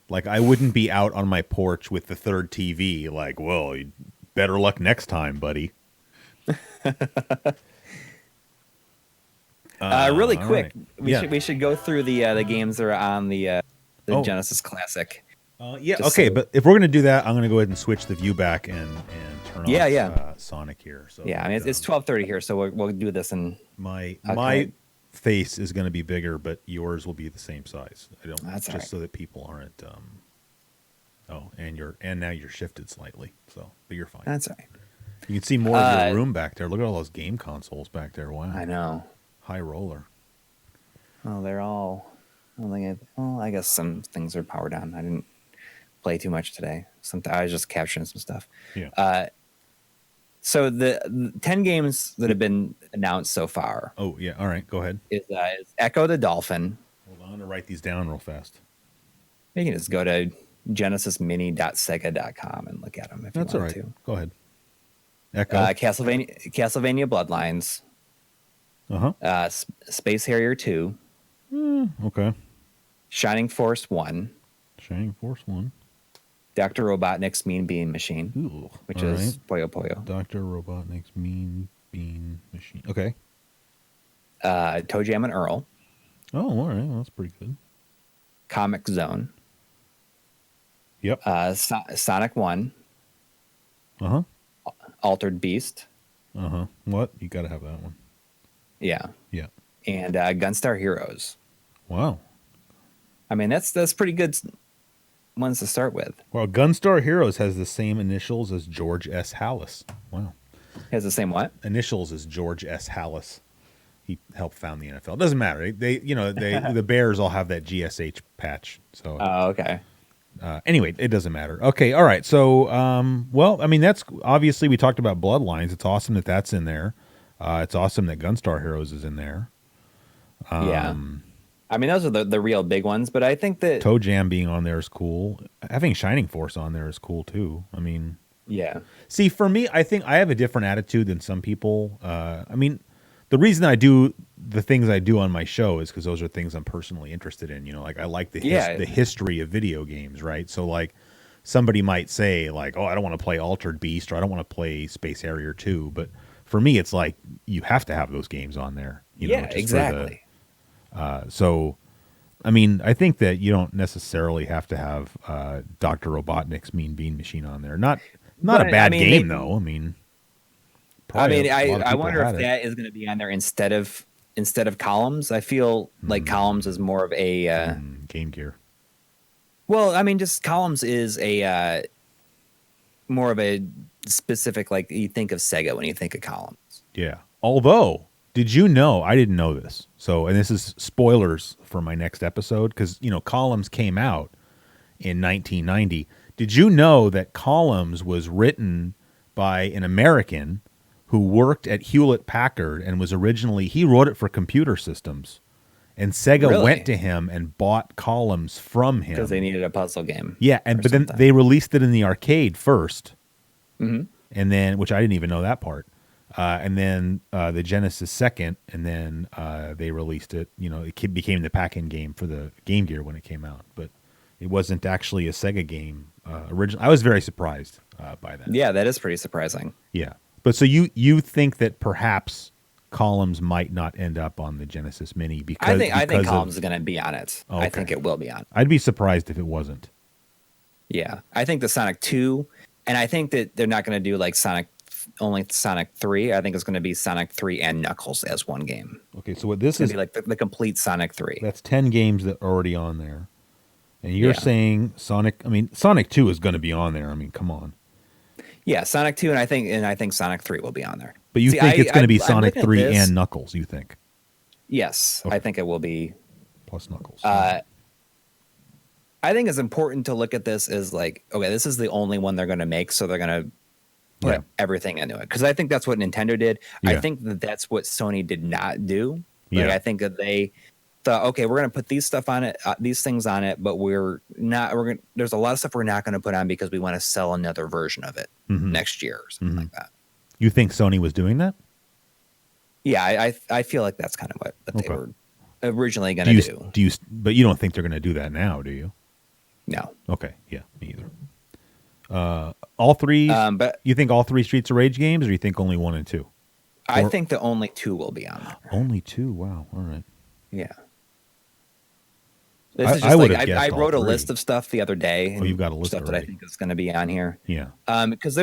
like, I wouldn't be out on my porch with the 3rd TV. Like, well, better luck next time, buddy. Really quick, right. we should go through the games that are on the Genesis Classic. Okay, but if we're gonna do that, I'm gonna go ahead and switch the view back and turn off Sonic here. So I mean, it's 12:30 here, so we'll do this in my face is gonna be bigger, but yours will be the same size. So that people aren't. And now you're shifted slightly, so but you're fine. That's all right. You can see more of your room back there. Look at all those game consoles back there. Wow, I know. High roller. Oh, they're all. I guess some things are powered on. I didn't play too much today. I was just capturing some stuff. Yeah. So the 10 games that have been announced so far. Oh yeah. All right. Go ahead. Is Echo the Dolphin. Hold on, I'm gonna write these down real fast. You can just go to genesismini.sega.com and look at them if you want to. Go ahead. Echo. Castlevania Bloodlines. Space Harrier 2. Okay. Shining Force 1. Dr. Robotnik's Mean Bean Machine. Which is Puyo Puyo. Dr. Robotnik's Mean Bean Machine. Okay. Toe Jam and Earl. Oh, all right. Well, that's pretty good. Comic Zone, Yep. Sonic 1, Uh huh. Altered Beast. Uh huh. What? You got to have that one. Yeah. Yeah. And Gunstar Heroes. Wow. I mean, that's pretty good ones to start with. Well, Gunstar Heroes has the same initials as George S. Hallis. Wow. Has the same what? Initials as George S. Hallis. He helped found the NFL. Doesn't matter. The Bears all have that GSH patch. So Oh, okay. anyway, it doesn't matter. Okay, all right. So, well, I mean, that's obviously we talked about Bloodlines. It's awesome that that's in there. It's awesome that Gunstar Heroes is in there. Yeah. I mean, those are the real big ones, but I think that Toe Jam being on there is cool. Having Shining Force on there is cool too. I mean, yeah. see, for me, I think I have a different attitude than some people. I mean, the reason I do the things I do on my show is because those are things I'm personally interested in. You know, like I like the history of video games, right? So, like, somebody might say, like, "Oh, I don't want to play Altered Beast," or "I don't want to play Space Harrier 2," but for me, it's like you have to have those games on there. You know, just exactly. so, I mean, I think that you don't necessarily have to have Dr. Robotnik's Mean Bean Machine on there. Not But, a bad I mean, game though. I mean, probably a lot of I people wonder if had it. that is going to be on there instead of columns. I feel like columns is more of a Game Gear. well, I mean, just columns is a more of a specific, like you think of Sega when you think of columns. Yeah. Although, did you know? I didn't know this. So, and this is spoilers for my next episode because Columns came out in 1990. Did you know that Columns was written by an American who worked at Hewlett Packard and was originally he wrote it for computer systems, and Sega Really? went to him and bought Columns from him Because they needed a puzzle game. Yeah, but then they released it in the arcade first, Mhm. and then which I didn't even know that part. And then the Genesis second, and then they released it. It became the pack-in game for the Game Gear when it came out, but it wasn't actually a Sega game originally. I was very surprised by that. Yeah, that is pretty surprising. Yeah, but so you think that perhaps Columns might not end up on the Genesis Mini because I think Columns is going to be on it. Okay. I think it will be on. I'd be surprised if it wasn't. Yeah, I think the Sonic 2, and I think that they're not going to do like only Sonic 3. I think it's going to be Sonic 3 and Knuckles as one game. Okay, so what this It's is going to be like the complete Sonic 3. That's 10 games that are already on there. And you're saying Sonic 2 is going to be on there. I mean, come on. Yeah, Sonic 2 and I think Sonic 3 will be on there. But you think it's going to be Sonic 3 and Knuckles, you think? Yes, Okay. I think it will be. Plus Knuckles. I think it's important to look at this as like, okay, this is the only one they're going to make, so they're going to put everything into it. Because I think that's what Nintendo did. Yeah. I think that's what Sony did not do. Like, Yeah. I think that they thought, okay, we're going to put these stuff on it, these things on it, but there's a lot of stuff we're not going to put on because we want to sell another version of it next year or something like that. You think Sony was doing that? Yeah, I feel like that's kind of what they were originally going to do. But you don't think they're going to do that now, do you? No. Okay, yeah, me either. All three, but you think all 3 Streets of Rage games, or you think only 1 and 2? I think the only 2 will be on there. Only 2? Wow, all right. Yeah. This is just I would like have guessed I all wrote a 3. list of stuff the other day. Oh, you've got a list stuff already. that I think is going to be on here. Yeah. Because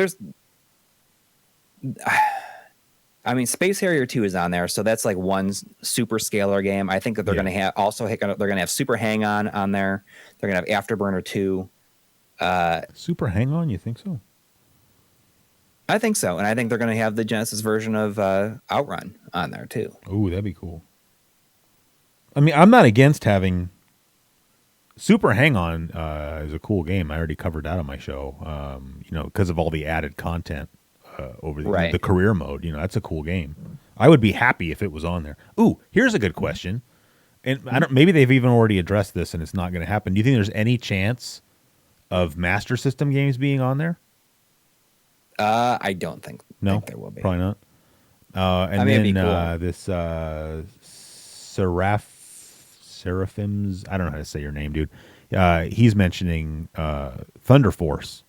I mean, Space Harrier 2 is on there, so that's like one super scalar game. I think that they're going to have they're going to have Super Hang On there. They're going to have Afterburner 2. Super Hang On, you think so? I think so, and I think they're going to have the Genesis version of Outrun on there too. Ooh, that'd be cool. I mean, I'm not against having Super Hang On is a cool game. I already covered that on my show. Because of all the added content over the career mode. That's a cool game. I would be happy if it was on there. Ooh, here's a good question. And maybe they've even already addressed this and it's not going to happen. Do you think there's any chance of Master System games being on there? I don't think No, there will be. Probably not. And it'd then be cool. this Seraphims, I don't know how to say your name, dude. He's mentioning Thunder Force.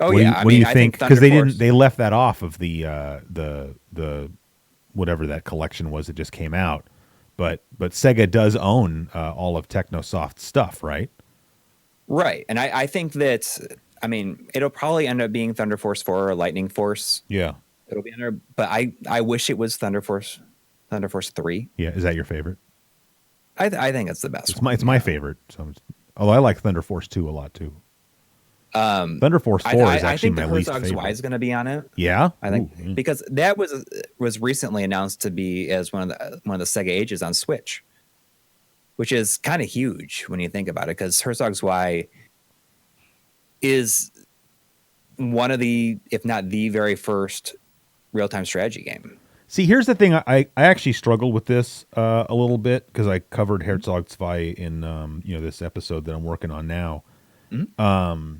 Oh What yeah, do you think? Because Thunder they left that off of the whatever that collection was that just came out. but Sega does own all of Technosoft's stuff, right? Right. And I think that, I mean, it'll probably end up being Thunder Force 4 or Lightning Force. Yeah. It'll be under, but I wish it was Thunder Force 3. Yeah. Is that your favorite? I think it's the best one. It's my favorite. So, although I like Thunder Force 2 a lot too. Thunder Force 4 is actually my least favorite. I think the Herzog's Y is going to be on it. Yeah, I think because that was recently announced to be as one of the Sega Ages on Switch, which is kind of huge when you think about it. Because Herzog's Y is one of the, if not the very first, real-time strategy game. See, here's the thing. I actually struggled with this a little bit because I covered Herzog 2 in this episode that I'm working on now. Mm-hmm.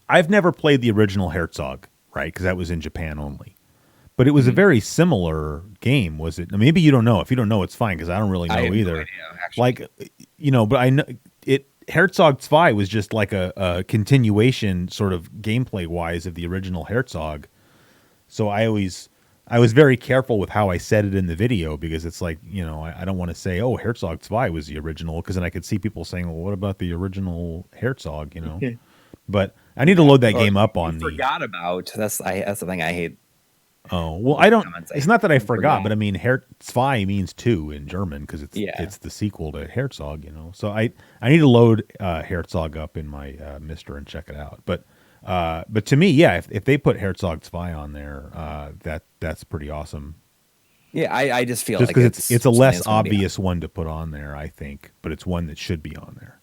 I've never played the original Herzog, right? Because that was in Japan only. But it was a very similar game, was it? Maybe you don't know. If you don't know, it's fine because I don't really know either. No idea, but I know it. Herzog 2 was just like a continuation, sort of gameplay wise, of the original Herzog. So I was very careful with how I said it in the video because it's like, I don't want to say, oh, Herzog 2 was the original, because then I could see people saying, well, what about the original Herzog, But I need to load that game up on forgot about. That's the thing I hate. Oh, well, I don't. It's not that I forgot, but I mean, Zwei means two in German because it's the sequel to Herzog, So I need to load Herzog up in my Mister and check it out. But to me, yeah, if they put Herzog Zwei on there, that's pretty awesome. Yeah, I just feel just like because it's a less obvious one to put on there, I think, but it's one that should be on there.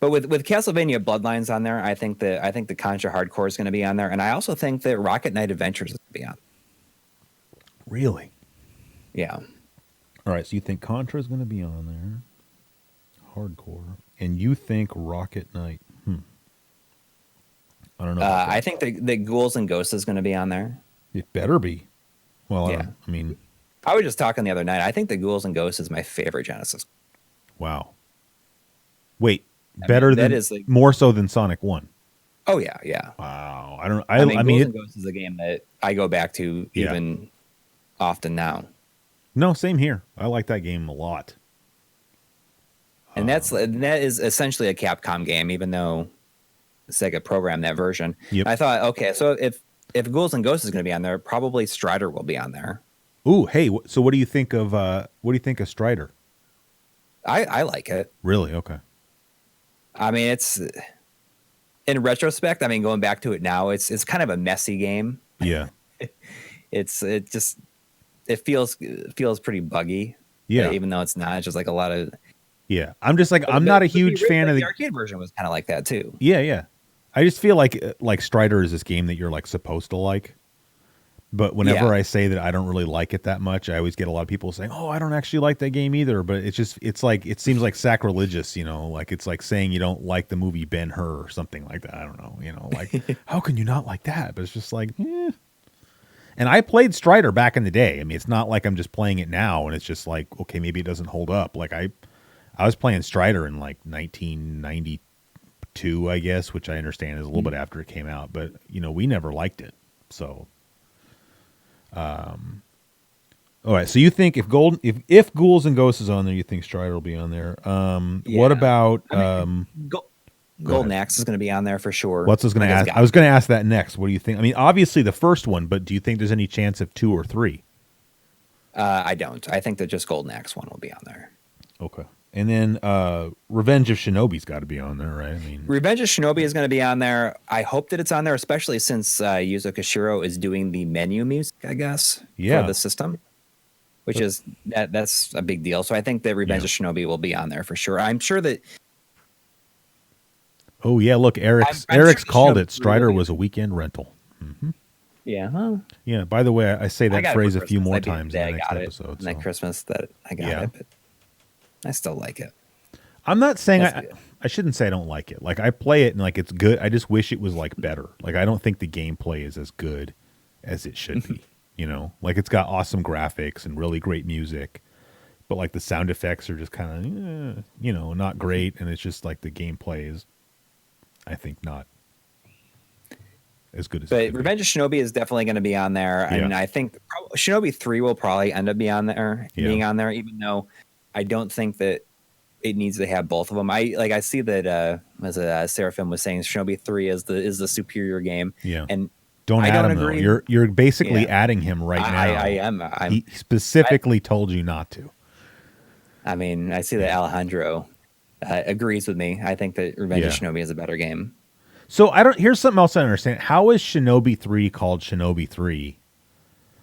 But with Castlevania Bloodlines on there, I think the Contra Hardcore is going to be on there, and I also think that Rocket Knight Adventures is going to be on. Really? Yeah. All right, so you think Contra is going to be on there, Hardcore, and you think Rocket Knight? I don't know. I think that Ghouls and Ghosts is going to be on there. It better be. Well, yeah. I mean, I was just talking the other night. I think the Ghouls and Ghosts is my favorite Genesis. Wow. Wait. Better than more so than Sonic 1. Oh yeah, yeah. Wow. I mean, Ghouls and Ghosts is a game that I go back to even often now. No, same here. I like that game a lot. And that is essentially a Capcom game, even though Sega programmed that version. Yep. I thought, okay, so if Ghouls and Ghosts is going to be on there, probably Strider will be on there. Ooh, hey, so what do you think of Strider? I like it. Really? Okay. I mean, it's in retrospect. I mean, going back to it now, it's kind of a messy game. Yeah. it feels pretty buggy. Yeah. Even though it's not, it's just like a lot of. Yeah, I'm just like I'm not a huge fan of the arcade version. Was kind of like that too. Yeah, yeah. I just feel like Strider is this game that you're like supposed to like. But whenever I say that I don't really like it that much, I always get a lot of people saying, "Oh, I don't actually like that game either." But it's like it seems like sacrilegious, like it's like saying you don't like the movie Ben-Hur or something like that. I don't know, like how can you not like that? But it's just like, eh. And I played Strider back in the day. I mean, it's not like I'm just playing it now and it's just like, okay, maybe it doesn't hold up. Like I was playing Strider in like 1992, I guess, which I understand is a little bit after it came out, but we never liked it. So all right, so you think if Ghouls and Ghosts is on there, you think Strider will be on there. What about Golden Axe is going to be on there for sure. I was going to ask that next. What do you think? I mean, obviously the first one, but do you think there's any chance of 2 or 3? I don't. I think that just Golden Axe 1 will be on there. Okay. And then Revenge of Shinobi's got to be on there, right? I mean, Revenge of Shinobi is going to be on there. I hope that it's on there, especially since Yuzo Koshiro is doing the menu music, I guess, for the system, which is that's a big deal. So I think that Revenge of Shinobi will be on there for sure. I'm sure that. Oh yeah, look, Eric's sure called it. Strider was a weekend rental. Mm-hmm. Yeah. Huh? Yeah. By the way, I say that phrase a few more times in the next episode. That Christmas that I got it, but I still like it. I'm not saying I shouldn't say I don't like it. Like I play it and like it's good. I just wish it was like better. Like I don't think the gameplay is as good as it should be. Like it's got awesome graphics and really great music, but like the sound effects are just kind of not great, and it's just like the gameplay is, I think, not as good as. But Revenge of Shinobi is definitely going to be on there, and I think Shinobi 3 will probably end up being on there, even though I don't think that it needs to have both of them. I see that Seraphim was saying Shinobi 3 is the superior game. Yeah. And Don't I add don't him though. agree. You're basically Yeah. adding him right now. I am. He specifically told you not to. I mean, I see that Alejandro agrees with me. I think that Revenge of Shinobi is a better game. So here's something else I don't understand. How is Shinobi 3 called Shinobi 3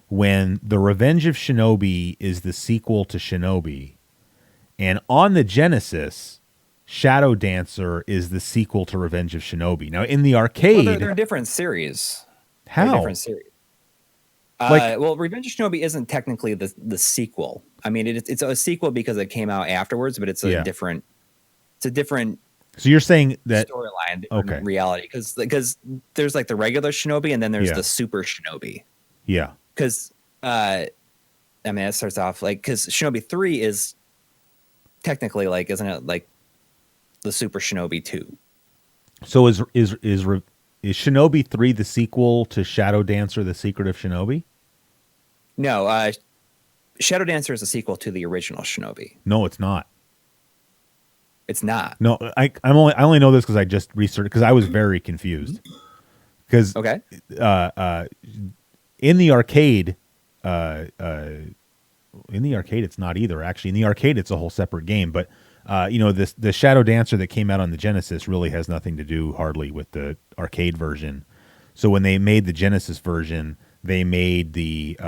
when The Revenge of Shinobi is the sequel to Shinobi, and on the Genesis, Shadow Dancer is the sequel to Revenge of Shinobi? Now in the arcade, Well, they're different series. How? They're different series. Well, Revenge of Shinobi isn't technically the sequel. I mean, it's a sequel because it came out afterwards, but it's a different. It's a different. So you're saying that storyline, reality, because there's like the regular Shinobi and then there's the Super Shinobi. Yeah. Because I mean, it starts off like because Shinobi 3 is technically like, isn't it like the Super Shinobi 2? So is Shinobi 3 the sequel to Shadow Dancer: The Secret of Shinobi? No, Shadow Dancer is a sequel to the original Shinobi. No, it's not. It's not. No, I only know this because I just researched, because I was very confused. Because in the arcade, it's not either. Actually, in the arcade, it's a whole separate game. But the Shadow Dancer that came out on the Genesis really has nothing to do hardly with the arcade version. So when they made the Genesis version, they made the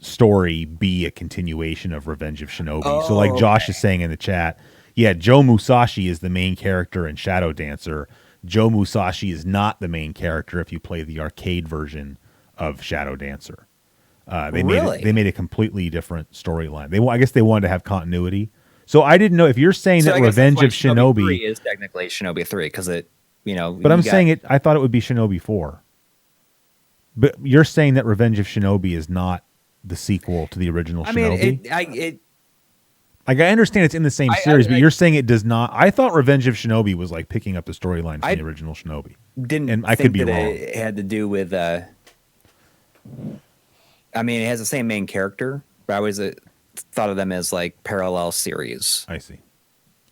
story be a continuation of Revenge of Shinobi. So like Josh is saying in the chat, yeah, Joe Musashi is the main character in Shadow Dancer. Joe Musashi is not the main character if you play the arcade version of Shadow Dancer. They made a completely different storyline. I guess they wanted to have continuity. So I didn't know if you're saying that Revenge of Shinobi 3 is technically Shinobi 3 because it, But I'm saying it. I thought it would be Shinobi 4. But you're saying that Revenge of Shinobi is not the sequel to the original Shinobi? I mean, I understand it's in the same series, but you're saying it does not. I thought Revenge of Shinobi was like picking up the storyline from the original Shinobi. I could be wrong. It had to do with. I mean, it has the same main character, but I always thought of them as like parallel series. I see.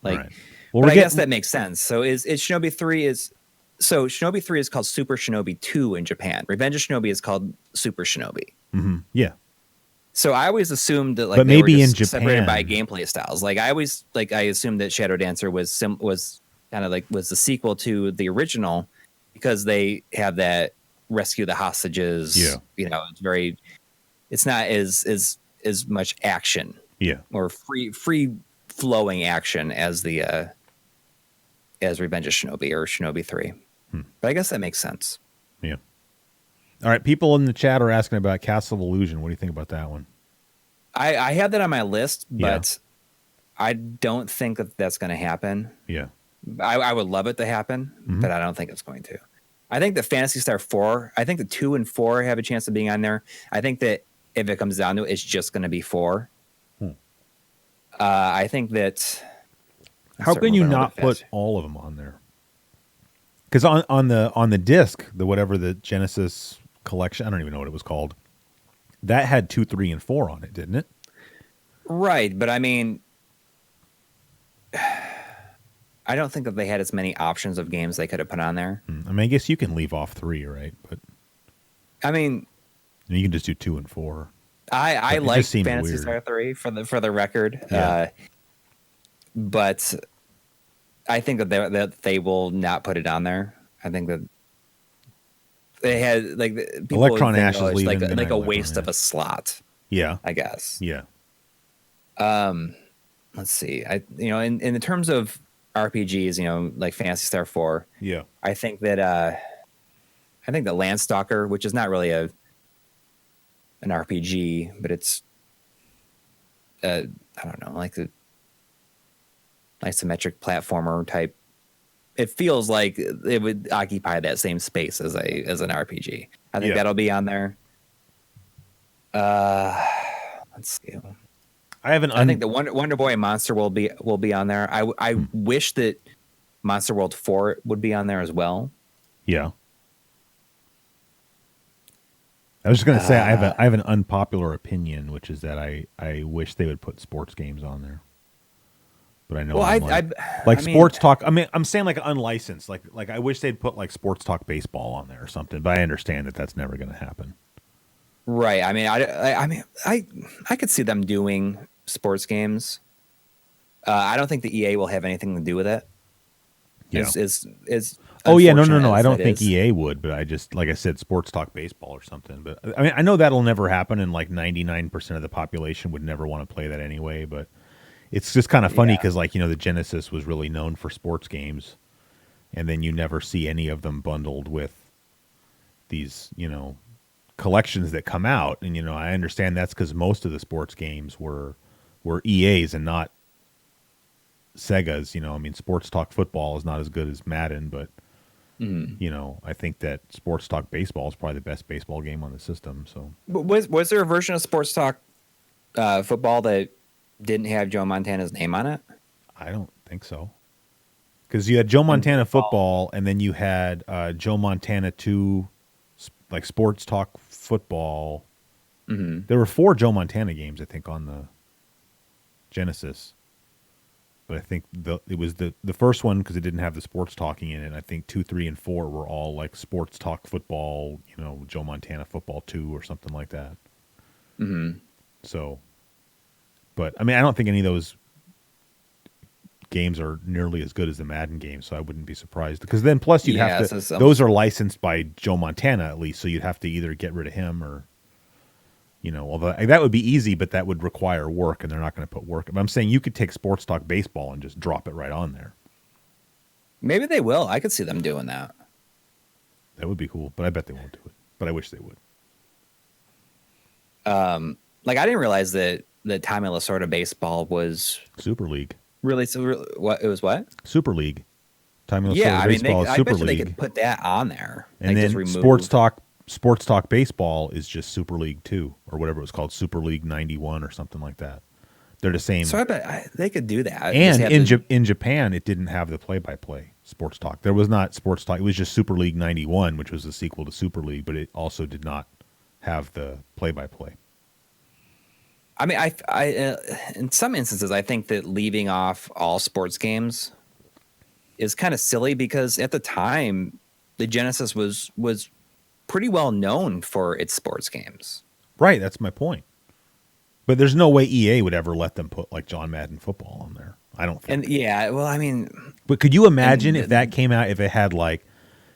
Like, right. Well, I guess that makes sense. So is Shinobi 3 is. So Shinobi 3 is called Super Shinobi 2 in Japan. Revenge of Shinobi is called Super Shinobi. Mm-hmm. Yeah. So I always assumed that, like, but maybe in Japan, separated by gameplay styles. Like I assumed that Shadow Dancer was kind of like was the sequel to the original because they have that rescue the hostages. Yeah, it's not as much action. Yeah, or free flowing action as the as Revenge of Shinobi or Shinobi 3. But I guess that makes sense. Yeah. All right, people in the chat are asking about Castle of Illusion. What do you think about that one? I have that on my list, but I don't think that that's going to happen. Yeah. I would love it to happen, but I don't think it's going to. I think that Phantasy Star 4, I think the 2 and 4 have a chance of being on there. I think that if it comes down to it, it's just going to be 4. I think that... How can you not put all of them on there? Because on the disc, the Genesis collection, I don't even know what it was called, that had 2, 3, and 4 on it, didn't it? Right, but I mean, I don't think that they had as many options of games they could have put on there. I mean, I guess you can leave off 3, right? But I mean, you can just do 2 and 4. I like Phantasy Star 3 for the record, but I think that they will not put it on there. I think that they had like people Electron Ash is leaving, like a waste of a slot. Yeah, I guess. Yeah. Let's see. In the terms of RPGs, like Phantasy Star 4. Yeah. I think that Landstalker, which is not really an RPG, but it's I don't know, like the isometric platformer type. It feels like it would occupy that same space as an RPG. I think that'll be on there. Let's see. I think the Wonder Boy and Monster will be on there. I wish that Monster World 4 would be on there as well. Yeah. I was just gonna say Uh, I have an unpopular opinion, which is that I wish they would put sports games on there. But I know well, I'm like I mean, sports talk. I mean, I'm saying like unlicensed. Like I wish they'd put like sports talk baseball on there or something. But I understand that that's never going to happen. right. I mean, I could see them doing sports games. I don't think the EA will have anything to do with it. Yeah. Is Oh yeah, no, no, unfortunate no. I as that don't think is. EA would, but I just like I said, sports talk baseball or something. But I mean, I know that'll never happen, and like 99% of the population would never want to play that anyway. But it's just kind of funny Yeah. because like the Genesis was really known for sports games, and then you never see any of them bundled with these collections that come out. And I understand that's because most of the sports games were EA's and not Sega's. I mean, Sports Talk Football is not as good as Madden, but Mhm. I think that Sports Talk Baseball is probably the best baseball game on the system. So But was there a version of Sports Talk football that didn't have Joe Montana's name on it? I don't think so because you had Joe And Montana baseball. Football, and then you had Joe Montana 2, like Sports Talk Football. Hmm. There were 4 Joe Montana games, I think, on the Genesis. But I think it was the first one because it didn't have the sports talking in it. I think 2, 3, and 4 were all like sports talk football, Joe Montana football 2 or something like that. Hmm. So, but I mean, I don't think any of those games are nearly as good as the Madden games, so I wouldn't be surprised. Because then, plus, you'd have Yeah, to; so some, those are licensed by Joe Montana at least, so you'd have to either get rid of him or, although that would be easy, but that would require work, and they're not going to put work. But I'm saying you could take sports talk baseball and just drop it right on there. maybe they will. I could see them doing that. That would be cool, but I bet they won't do it. But I wish they would. Like I didn't realize that Tommy Lasorda baseball was Super League. really so. What it was? What? Super League. Time Yeah, Minnesota I mean, Baseball is I Super bet you they could League. put that on there. And Like just then Sports remove. Talk Sports Talk Baseball is just Super League 2 or whatever it was called, Super League 91 or something like that. They're the So same. I bet they could do that. Just And have the. In Japan it didn't have the play-by-play Sports Talk. There was not Sports Talk. It was just Super League 91, which was the sequel to Super League, but it also did not have the play-by-play. I mean, in some instances, I think that leaving off all sports games is kind of silly because at the time, the Genesis was pretty well known for its sports games. Right, that's my point. But there's no way EA would ever let them put like John Madden football on there. I don't And think. yeah, well, I mean, But could you imagine and if that came out, if it had like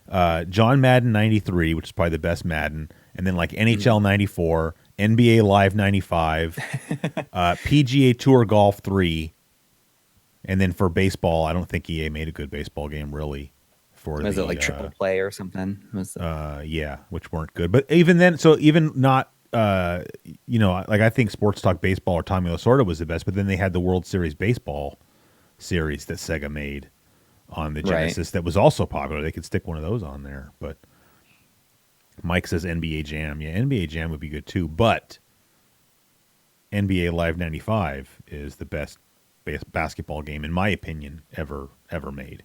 John Madden 93, which is probably the best Madden, and then like NHL 94, NBA Live 95, PGA Tour Golf 3, and then for baseball, I don't think EA made a good baseball game really. For was it the like triple play or something? yeah, which weren't good. But even then, so even not, like I think Sports Talk Baseball or Tommy Lasorda was the best, but then they had the World Series Baseball series that Sega made on the Right. Genesis that was also popular. They could stick one of those on there. But Mike says NBA Jam. Yeah, NBA Jam would be good too. But NBA Live 95 is the best basketball game, in my opinion, ever made.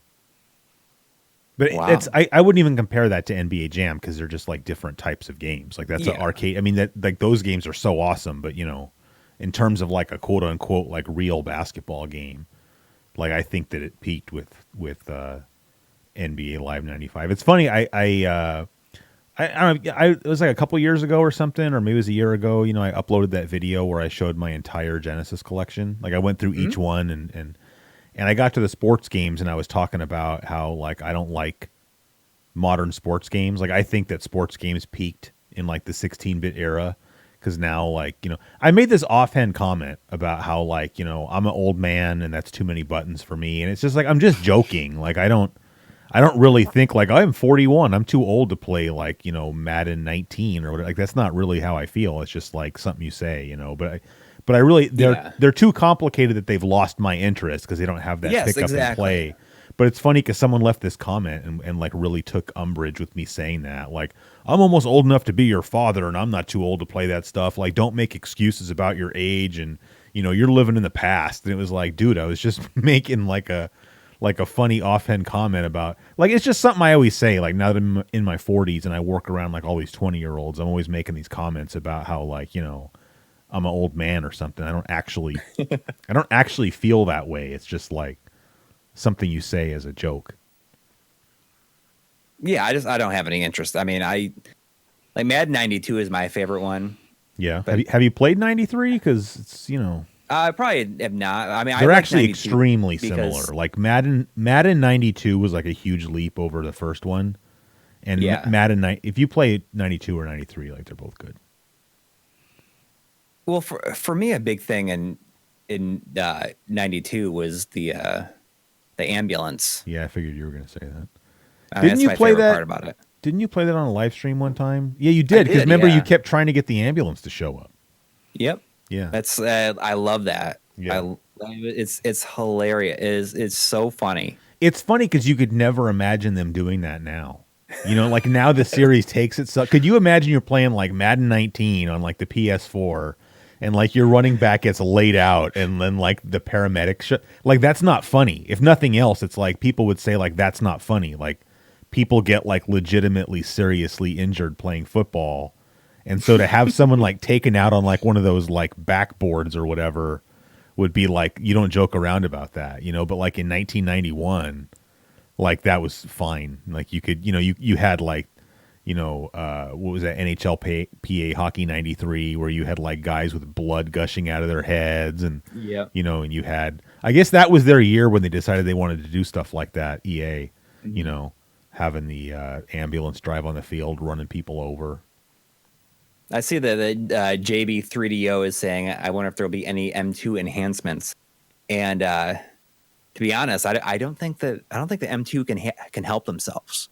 But Wow. I wouldn't even compare that to NBA Jam because they're just like different types of games. Like that's an Yeah. arcade. I mean that like those games are so awesome, but in terms of like a quote unquote like real basketball game, like I think that it peaked with NBA Live 95. It's funny. I don't know. It was like a couple years ago or something, or maybe it was a year ago. I uploaded that video where I showed my entire Genesis collection. Like I went through each one and I got to the sports games and I was talking about how like I don't like modern sports games. Like I think that sports games peaked in like the 16-bit era because now like I made this offhand comment about how like I'm an old man and that's too many buttons for me, and it's just like I'm just joking. Like I don't really think like I'm 41. I'm too old to play like Madden 19 or whatever. Like that's not really how I feel. It's just like something you say, But I really Yeah. they're too complicated that they've lost my interest because they don't have that Yes, pick up and exactly. play. But it's funny because someone left this comment and like really took umbrage with me saying that. Like I'm almost old enough to be your father and I'm not too old to play that stuff. Like don't make excuses about your age and you're living in the past. And it was like, dude, I was just making like like a funny offhand comment about like it's just something I always say. Like now that I'm in my 40s and I work around like all these 20-year-olds, I'm always making these comments about how like I'm an old man or something. I don't actually feel that way. It's just like something you say as a joke. Yeah, I don't have any interest. I mean, I like Madden 92 is my favorite one. Yeah. But Have you played 93? Because it's I probably have not. I mean, I they're like actually 92 extremely because similar. Like Madden 92 was like a huge leap over the first one, and yeah. If you play 92 or 93, like they're both good. Well, for me, a big thing in 92 was the ambulance. Yeah, I figured you were going to say that. I mean, Didn't that's you my play favorite that? part about it. Didn't you play that on a live stream one time? Yeah, you I did. Because did, remember, you yeah. kept trying to get the ambulance to show up. Yep. Yeah, That's I love that. Yeah. It's hilarious. It's so funny. It's funny because you could never imagine them doing that now. Like now the series takes it. So could you imagine you're playing like Madden 19 on like the PS4, and like your running back gets laid out, and then like the paramedic like that's not funny. If nothing else, it's like people would say like that's not funny. Like people get like legitimately seriously injured playing football, and so to have someone like taken out on like one of those like backboards or whatever would be like you don't joke around about that, but like in 1991 like that was fine. Like you could you had like what was that NHLPA Hockey 93 where you had like guys with blood gushing out of their heads and Yeah. and you had I guess that was their year when they decided they wanted to do stuff like that. EA having the ambulance drive on the field running people over. I see that JB3DO is saying, I wonder if there'll be any M2 enhancements. And to be honest, I don't think the M2 can help themselves.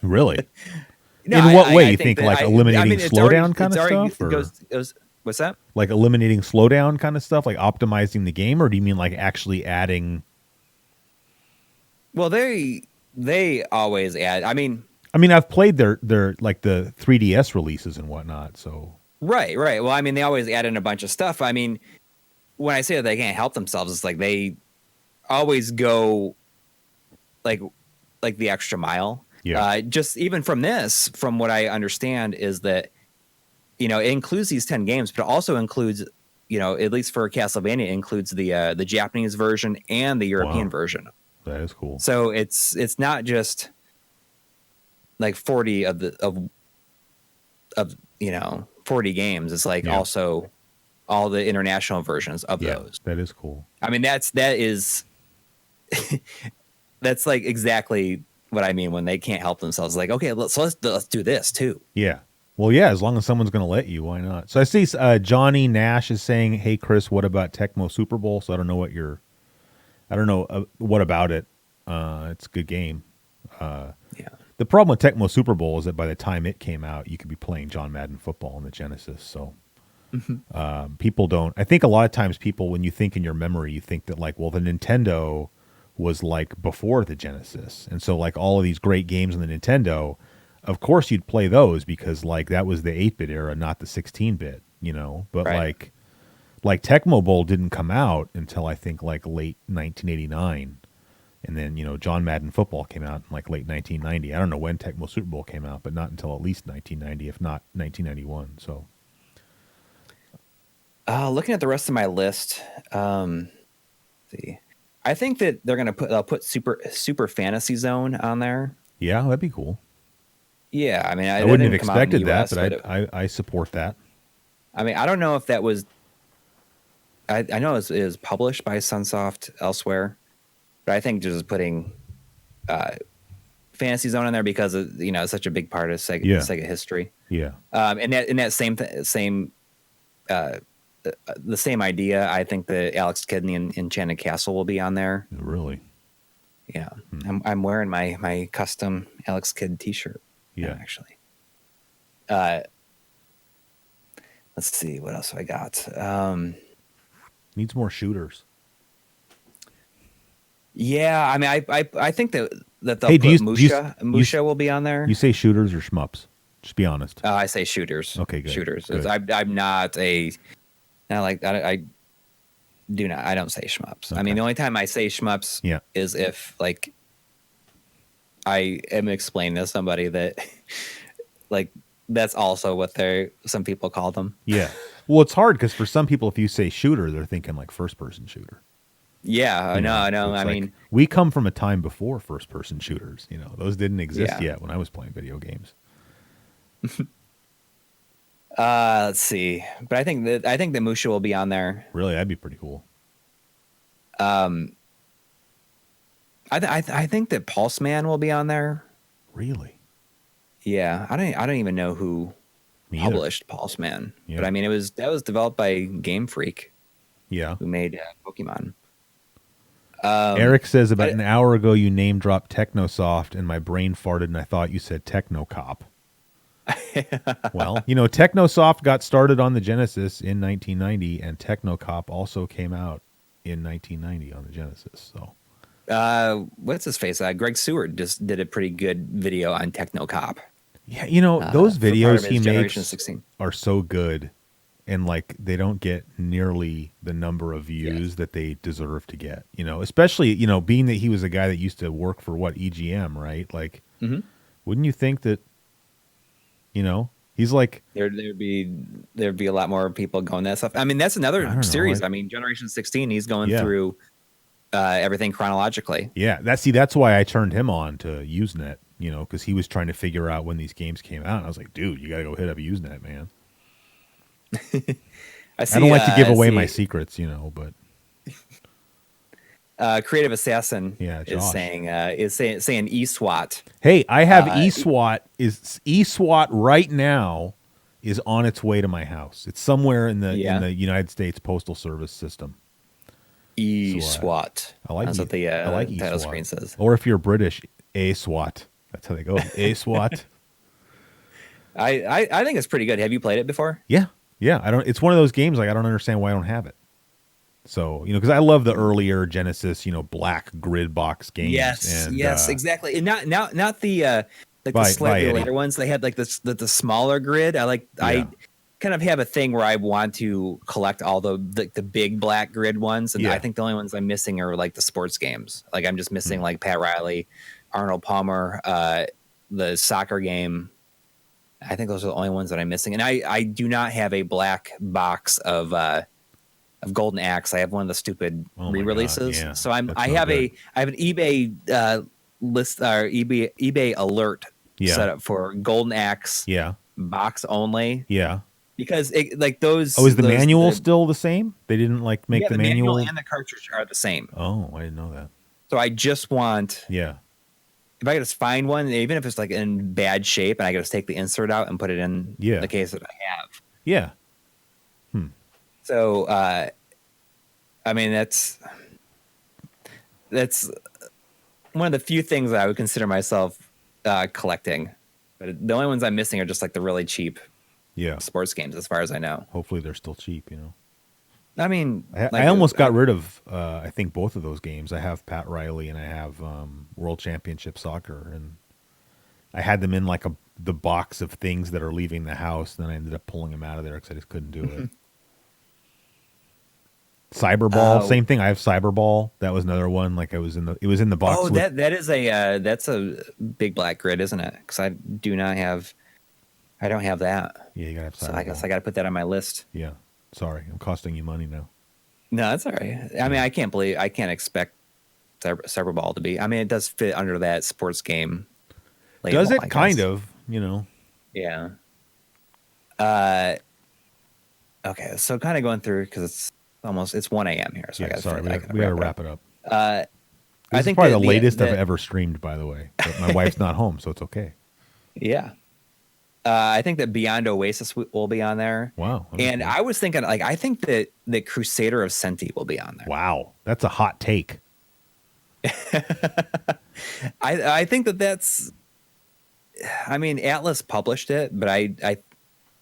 Really? No, In what way? You think think like eliminating slowdown kind of stuff? Or? What's that? Like eliminating slowdown kind of stuff, like optimizing the game, or do you mean like actually adding? Well, they always add. I mean, I've played their like the 3DS releases and whatnot. So right. Well, I mean, they always add in a bunch of stuff. I mean, when I say that they can't help themselves, it's like they always go like the extra mile. Yeah. Just even from what I understand, is that it includes these 10 games, but it also includes at least for Castlevania, it includes the Japanese version and the European version. That is cool. So it's not just like 40 of 40 games. It's like also all the international versions of those. That is cool. I mean, that is that's like exactly what I mean when they can't help themselves. Like, okay, let's do this too. Yeah. Well, yeah, as long as someone's going to let you, why not? So I see Johnny Nash is saying, "Hey Chris, what about Tecmo Super Bowl?" So I don't know what about it. It's a good game. Yeah. The problem with Tecmo Super Bowl is that by the time it came out, you could be playing John Madden football on the Genesis. So people don't. I think a lot of times people, when you think in your memory, you think that like, well, the Nintendo was like before the Genesis, and so like all of these great games on the Nintendo, of course you'd play those because like that was the 8-bit era, not the 16-bit. But Right. like Tecmo Bowl didn't come out until I think like late 1989. And then, John Madden football came out in like late 1990. I don't know when Tecmo Super Bowl came out, but not until at least 1990, if not 1991. So, Looking at the rest of my list, see, I think that they'll put Super Fantasy Zone on there. yeah, that'd be cool. Yeah, I mean, I wouldn't have didn't come out in the expected that, US, but I support that. I mean, I don't know if that was. I know it is published by Sunsoft elsewhere, but I think just putting Fantasy Zone in there because it's such a big part of Sega history. Yeah. And that the same idea. I think that Alex Kidd and the Enchanted Castle will be on there. Really? Yeah, I'm wearing my custom Alex Kidd T-shirt. Yeah, actually. Let's see what else I got. Needs more shooters. Yeah, I mean, I think that they'll Hey, put Musha will be on there. You say shooters or shmups? Just be honest. I say shooters. Okay, good. Shooters. Good. I'm not like I do not. I don't say shmups. Okay. I mean, the only time I say shmups Yeah. is if like I am explaining to somebody that like that's also what some people call them. Yeah. Well, it's hard because for some people, if you say shooter, they're thinking like first person shooter. Yeah, I know. So I it's like, mean, we come from a time before first person shooters. You know, those didn't exist yeah. yet when I was playing video games. Let's see. But I think the Musha will be on there. Really, that'd be pretty cool. I think that Pulse Man will be on there. Really? Yeah, I don't even know who Me either. published Pulse Man, Yeah. but I mean that was developed by Game Freak, Yeah. who made Pokemon. Eric says about an hour ago you name dropped Technosoft and my brain farted and I thought you said Technocop. Well, you know, Technosoft got started on the Genesis in 1990 and Technocop also came out in 1990 on the Genesis. So what's his face? Greg Seward just did a pretty good video on Technocop. yeah, you know, those videos he makes 16. are so good and like they don't get nearly the number of views that they deserve to get, you know, especially, you know, being that he was a guy that used to work for EGM, right? Like, wouldn't you think that, you know, he's like there'd be a lot more people going that stuff. I mean, that's another series. I mean, Generation 16, he's going through everything chronologically. Yeah, that's why I turned him on to Usenet, you know, because he was trying to figure out when these games came out. And I was like, dude, you got to go hit up Usenet, man. I don't like to give away my secrets, you know, but Creative Assassin is saying eSWAT. Hey, I have eSWAT. eSWAT right now is on its way to my house. It's somewhere in the United States Postal Service system. eSWAT. So, I like that's what the I like title eSWAT. screen says. Or if you're British, ASWAT. That's how they go. ASWAT. I think it's pretty good. Have you played it before? Yeah. It's one of those games like I don't understand why I don't have it. So, you know, because I love the earlier Genesis, you know, black grid box games. Yes, exactly. And not the the slightly later ones. They had like the smaller grid. I kind of have a thing where I want to collect all the big black grid ones, and I think the only ones I'm missing are like the sports games. Like I'm just missing like Pat Riley, Arnold Palmer, the soccer game. I think those are the only ones that I'm missing. And I do not have a black box of Golden Axe. I have one of the stupid re-releases. God, yeah. So I have an eBay list or eBay alert set up for Golden Axe box only. Yeah. Because those. Oh, is the manual still the same? They didn't like make the manual and the cartridge are the same. Oh, I didn't know that. So I just want if I could just find one, even if it's like in bad shape, and I could just take the insert out and put it in the case that I have. Yeah. So, I mean, that's one of the few things that I would consider myself collecting. But the only ones I'm missing are just like the really cheap sports games, as far as I know. Hopefully they're still cheap, you know. I mean, I almost got rid of, I think, both of those games. I have Pat Riley and I have World Championship Soccer. And I had them in like the box of things that are leaving the house. And then I ended up pulling them out of there because I just couldn't do it. Cyberball, same thing. I have Cyberball. That was another one. Like it was in the box. Oh, that's a big black grid, isn't it? Because I don't have that. Yeah, you gotta have Cyberball. So I guess I gotta put that on my list. Yeah. Sorry, I'm costing you money now. No, that's all right. I mean, I can't expect Cyberball to be. I mean, it does fit under that sports game label. Does it? Kind of, you know. Yeah. Okay, so kind of going through because it's 1 a.m. here, so we gotta wrap it up. I think probably the latest I've ever streamed, by the way. But my wife's not home, so it's okay. Yeah. I think that Beyond Oasis will be on there. Wow. And I was thinking, like, I think that the Crusader of Senti will be on there. Wow. That's a hot take. I think that's, I mean, Atlas published it, but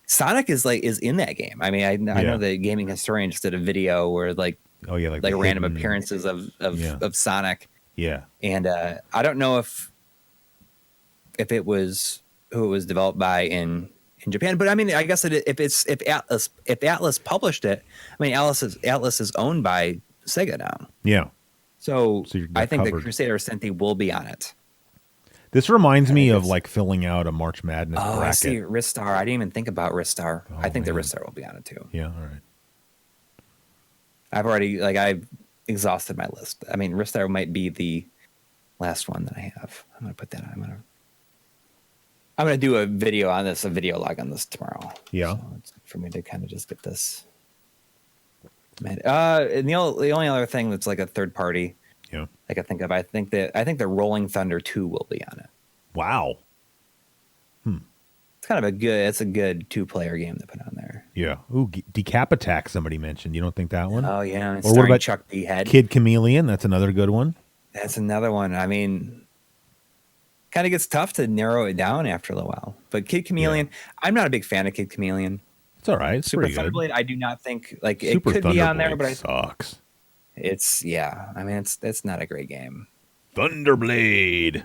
Sonic is in that game. I mean, I know the gaming historian just did a video where like random appearances of Sonic. Yeah. And I don't know if it was who it was developed by in in Japan. But I mean, I guess if Atlas published it, I mean, Atlas is owned by Sega now. Yeah. So So you're I think covered. that Crusader Cynthia will be on it. This reminds me of like filling out a March Madness bracket. I see Ristar. I didn't even think about Ristar. Oh, I think man. the Ristar will be on it too. Yeah, all right. I've exhausted my list. I mean, Ristar might be the last one that I have. I'm gonna put that on. I'm gonna do a video log on this tomorrow. Yeah. So it's for me to kind of just get this. And the only other thing that's like a third party, Yeah. I can think of, I think the Rolling Thunder 2 will be on it. Wow. It's kind of a good 2-player game to put on there. Yeah. Ooh, Decap Attack somebody mentioned. You don't think that one? Oh yeah. Or what about Chuck D. Head? Kid Chameleon? That's another good one. That's another one. I mean, kind of gets tough to narrow it down after a little while. But Kid Chameleon, I'm not a big fan of Kid Chameleon. It's all right. It's Super pretty Thunderblade, good. I do not think like Super it could be on there, Thunderblade but sucks. It's I mean, it's not a great game. Thunderblade.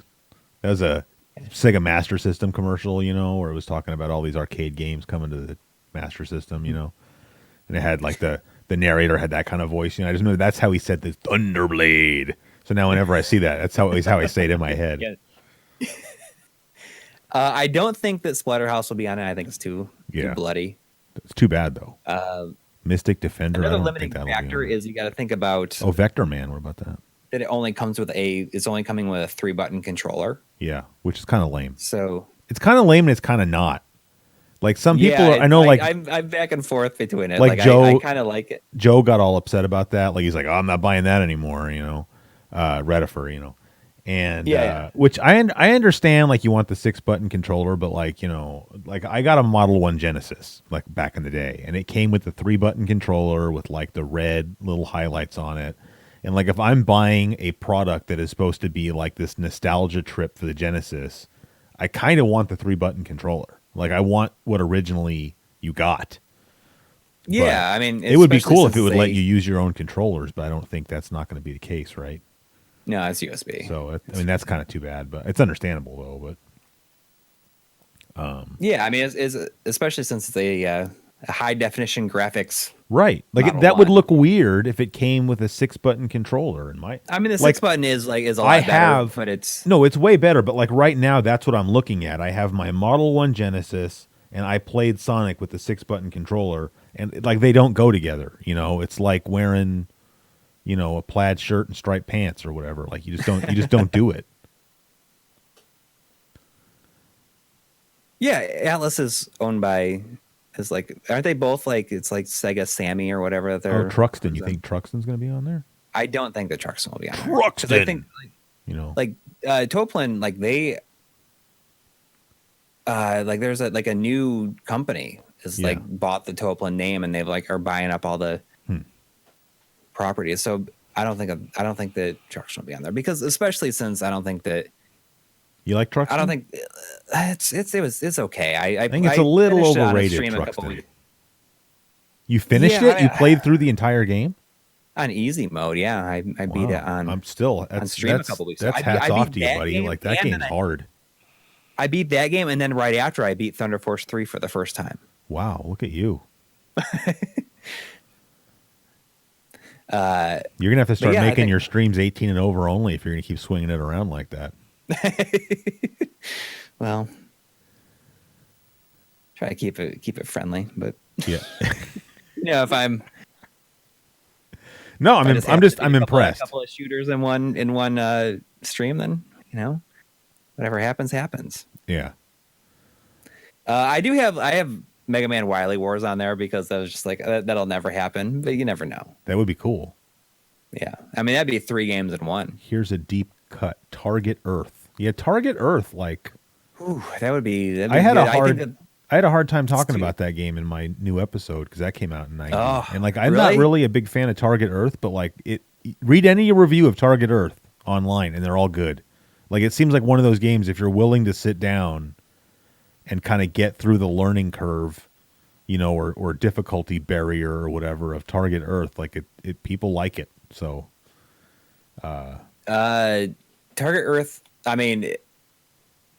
That was a Sega Master System commercial, where it was talking about all these arcade games coming to the Master System, and it had like the narrator had that kind of voice. I just remember that's how he said the Thunderblade. So now whenever I see that, that's how I say it in my head. Yeah. I don't think that Splatterhouse will be on it. I think it's too bloody. It's too bad though. Mystic Defender. Another limiting factor is you got to think about. Oh, Vector Man. What about that? That it only comes with it's only coming with a 3-button controller. Yeah, which is kind of lame. So it's kind of lame and it's kind of not. Like some people, I know, I'm back and forth between it. Like Joe, I kind of like it. Joe got all upset about that. Like he's like, "Oh, I'm not buying that anymore." Retifer, and which I understand. Like you want the 6-button controller, but like I got a Model 1 Genesis like back in the day, and it came with the 3-button controller with like the red little highlights on it. And like if I'm buying a product that is supposed to be like this nostalgia trip for the Genesis, I kind of want the 3-button controller. Like I want what originally you got. Yeah, but I mean, it would be cool if it would let you use your own controllers, but I don't think that's not going to be the case, right? No, it's USB. So I mean that's kind of too bad, but it's understandable though. But yeah, I mean, it's especially since it's a high definition graphics. Right. Like that would look weird if it came with a 6-button controller I mean the 6-button is a lot better, but it's way better, but like right now that's what I'm looking at. I have my Model 1 Genesis and I played Sonic with the 6-button controller and like they don't go together, It's like wearing, a plaid shirt and striped pants or whatever. Like you just don't do it. Yeah, Atlas is owned by aren't they both like it's like Sega Sammy or whatever? Truxton. You think Truxton's going to be on there? I don't think that Truxton will be on there. Truxton. I think Toplin, like they like there's a new company is like bought the Toplin name and they've like are buying up all the properties. So I don't think that Truxton will be on there because especially since I don't think that. You like Truxton? I don't think it's okay. I think it's a little overrated. Truxton. You finished it? You played through the entire game on easy mode? Yeah, I beat it on. I'm still on stream a couple weeks. That's hats off to you, buddy. Like that game's hard. I beat that game, and then right after I beat Thunder Force 3 for the first time. Wow, look at you. You're gonna have to start making your streams 18 and over only if you're gonna keep swinging it around like that. Well, try to keep it friendly, but yeah, if I'm I'm impressed. A couple of shooters in one stream, then whatever happens. Yeah, I have Mega Man Wily Wars on there because I was just like that'll never happen, but you never know. That would be cool. Yeah, I mean that'd be 3 games in one. Here's a deep cut. Target Earth. Yeah, Target Earth. Like, that would be. I had a hard time talking about that game in my new episode because that came out in 90. And like, I'm not really a big fan of Target Earth, but like, read any review of Target Earth online, and they're all good. Like, it seems like one of those games if you're willing to sit down and kind of get through the learning curve, or difficulty barrier or whatever of Target Earth. Like, it people like it. So, Target Earth. I mean,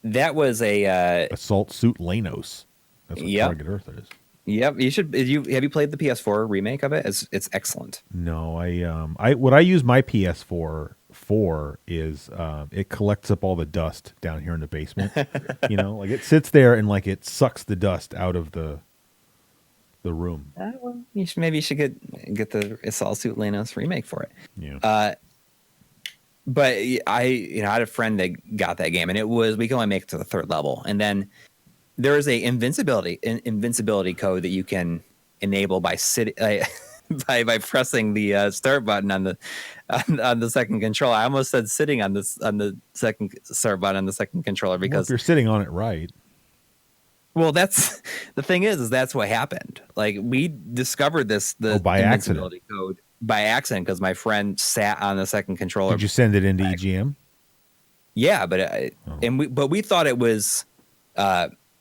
that was a Assault Suit Lanos. That's what Yep. Target Earth is. Yep. You should. Have you played the PS4 remake of it? It's excellent. No, I what I use my PS4 for is it collects up all the dust down here in the basement. Like it sits there and like it sucks the dust out of the room. Well, maybe you should get the Assault Suit Linus remake for it. Yeah. But I had a friend that got that game, and we can only make it to the third level, and then there is a invincibility code that you can enable by by pressing the start button on the second controller. I almost said sitting on the second start button on the second controller because if you're sitting on it right. Well, that's the thing is that's what happened. Like we discovered the by invincibility accident. code by accident because my friend sat on the second controller. Did you send it into EGM? Yeah, but we thought it was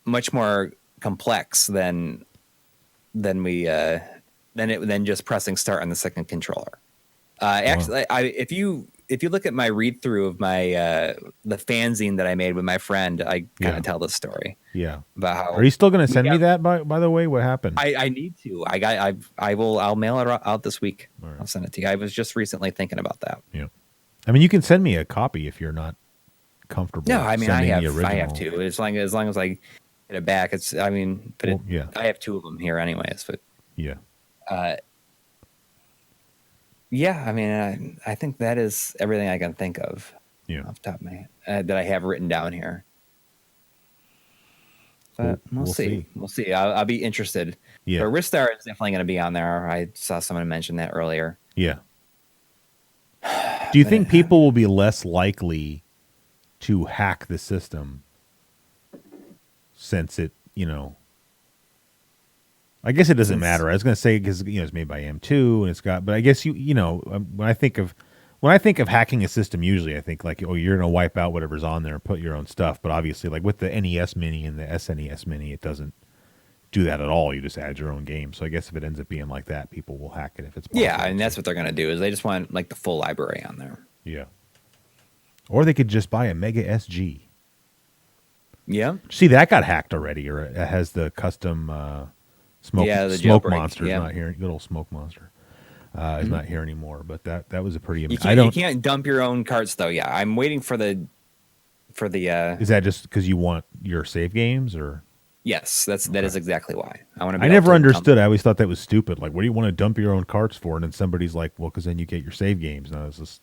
much more complex than just pressing start on the second controller. Actually, if you look at my read through of my the fanzine that I made with my friend, I kind of tell this story. Yeah. About how Are you still going to send me that by the way? What happened? I need to. I'll mail it out this week. Right. I'll send it to you. I was just recently thinking about that. Yeah. I mean, you can send me a copy if you're not comfortable. No, I mean I have to. As long as I get it back. I have two of them here anyways, but yeah. Yeah, I mean, I think that is everything I can think of off the top of my head that I have written down here. But we'll see. We'll see. I'll be interested. Yeah. But Ristar is definitely going to be on there. I saw someone mention that earlier. Yeah. Do you think people will be less likely to hack the system since it, I guess it doesn't matter. I was going to say because it's made by M2 and it's got, but I guess when I think of hacking a system, usually I think like, oh, you're going to wipe out whatever's on there and put your own stuff. But obviously, like with the NES Mini and the SNES Mini, it doesn't do that at all. You just add your own game. So I guess if it ends up being like that, people will hack it if it's possible. Yeah, and that's what they're going to do is they just want like the full library on there. Yeah. Or they could just buy a Mega SG. Yeah. See, that got hacked already, or it has the custom. Smoke monster is not here. Good old smoke monster is not here anymore. But that was a pretty. You can't dump your own carts though. Yeah, I'm waiting for the. Is that just because you want your save games, or? Yes, that is exactly why I want to. I never understood. I always thought that was stupid. Like, what do you want to dump your own carts for? And then somebody's like, "Well, because then you get your save games." And I was just.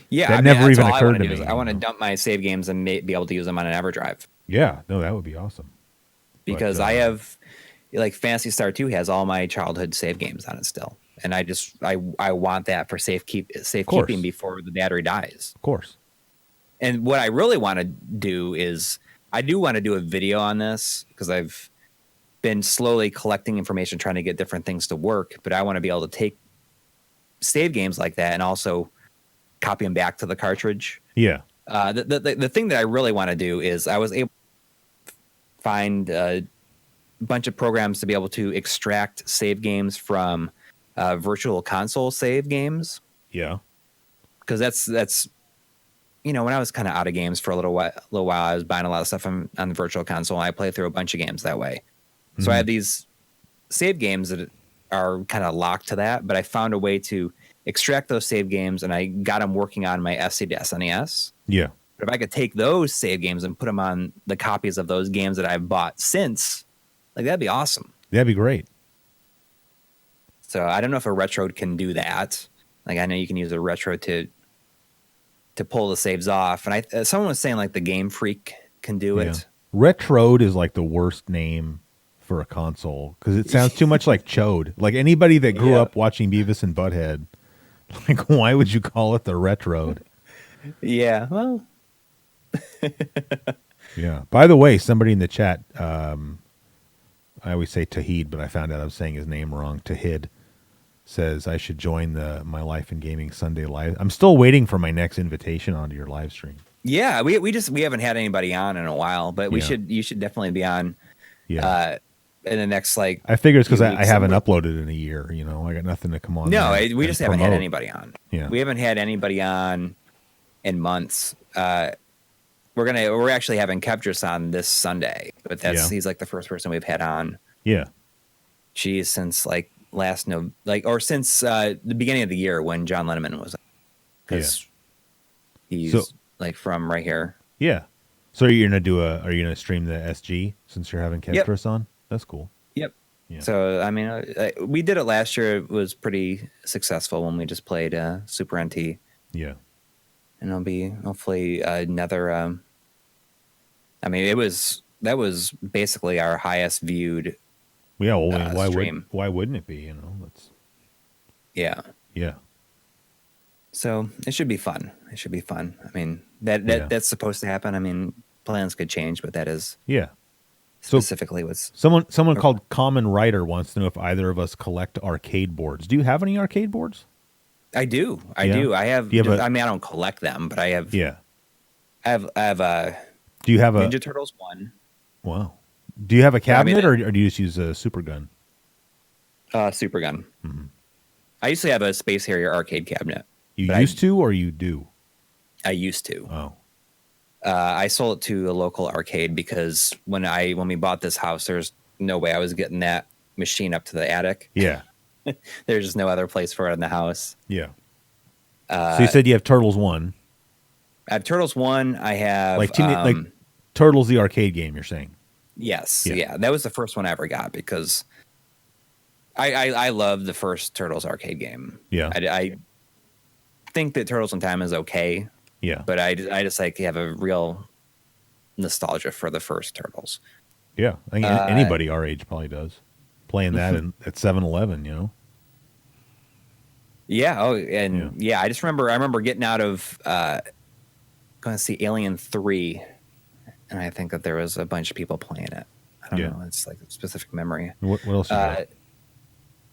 Yeah, that never even occurred to me. I want to dump my save games and be able to use them on an EverDrive. Yeah, no, that would be awesome. Because I have. Like Phantasy Star 2 has all my childhood save games on it still, and I want that for safekeeping before the battery dies. Of course. And what I really want to do is I do want to do a video on this because I've been slowly collecting information, trying to get different things to work. But I want to be able to take save games like that and also copy them back to the cartridge. Yeah. The thing that I really want to do is I was able to find bunch of programs to be able to extract save games from virtual console save games. Yeah. Because that's when I was kind of out of games for a little while, I was buying a lot of stuff on the virtual console. And I play through a bunch of games that way. Mm-hmm. So I have these save games that are kind of locked to that, but I found a way to extract those save games and I got them working on my SC to SNES. Yeah. But if I could take those save games and put them on the copies of those games that I've bought since, like that'd be awesome. That'd be great. So I don't know if a Retro can do that. Like I know you can use a Retro to pull the saves off, and someone was saying like the Game Freak can do it. Retrode is like the worst name for a console because it sounds too much like Chode. Like anybody that grew up watching Beavis and Butthead, like why would you call it the Retrode? Yeah, well. Yeah. By the way, somebody in the chat. I always say Tahid, but I found out I was saying his name wrong. Tahid says I should join the My Life in Gaming Sunday live. I'm still waiting for my next invitation onto your live stream. Yeah, we haven't had anybody on in a while, but you should definitely be on. Yeah. In the next I figure it's because I haven't uploaded in a year. I got nothing to come on. No, we just haven't had anybody on. Yeah, we haven't had anybody on in months. we're actually having Kevtris on this Sunday, but Yeah. he's like the first person we've had on. Yeah. Geez, since like since the beginning of the year when John Lennon was, Yeah. because So he's like from right here. yeah. So are you gonna stream the SG since you're having Yep. Kevtris on? That's cool. Yep. Yeah. So I mean, we did it last year. It was pretty successful when we just played Super NT, Yeah. and it'll be hopefully another. I mean, that was basically our highest viewed. Yeah. Well, Stream. why wouldn't it be? You know, that's Yeah. yeah. So it should be fun. It should be fun. I mean, that's supposed to happen. I mean, plans could change, but that is Yeah. So specifically what's. someone called Common Writer wants to know if either of us collect arcade boards. Do you have any arcade boards? I do. I Yeah? do. I have. Do you have I mean, I don't collect them, but I have. Yeah. I have Do you have a Ninja Turtles one. Wow. Do you have a Yeah, I mean, cabinet, or do you just use a super gun? Super Gun. Mm-hmm. I used to have a Space Harrier arcade cabinet. You used to, or you do? I used to. Oh. I sold it to a local arcade because when we bought this house, there's no way I was getting that machine up to the attic. Yeah. There's just no other place for it in the house. Yeah. So you said you have Turtles 1. I have Turtles 1. I have Like Turtles the arcade game, you're saying? Yes. Yeah. Yeah. That was the first one I ever got because I love the first Turtles arcade game. Yeah. I think that Turtles in Time is okay. Yeah. But I just like have a real nostalgia for the first Turtles. Yeah. I think anybody our age probably does. Playing that at 7-Eleven, you know? Yeah. Oh, and yeah, I remember getting out of going to see Alien 3, and I think that there was a bunch of people playing it. I don't know. It's like a specific memory. What else you got?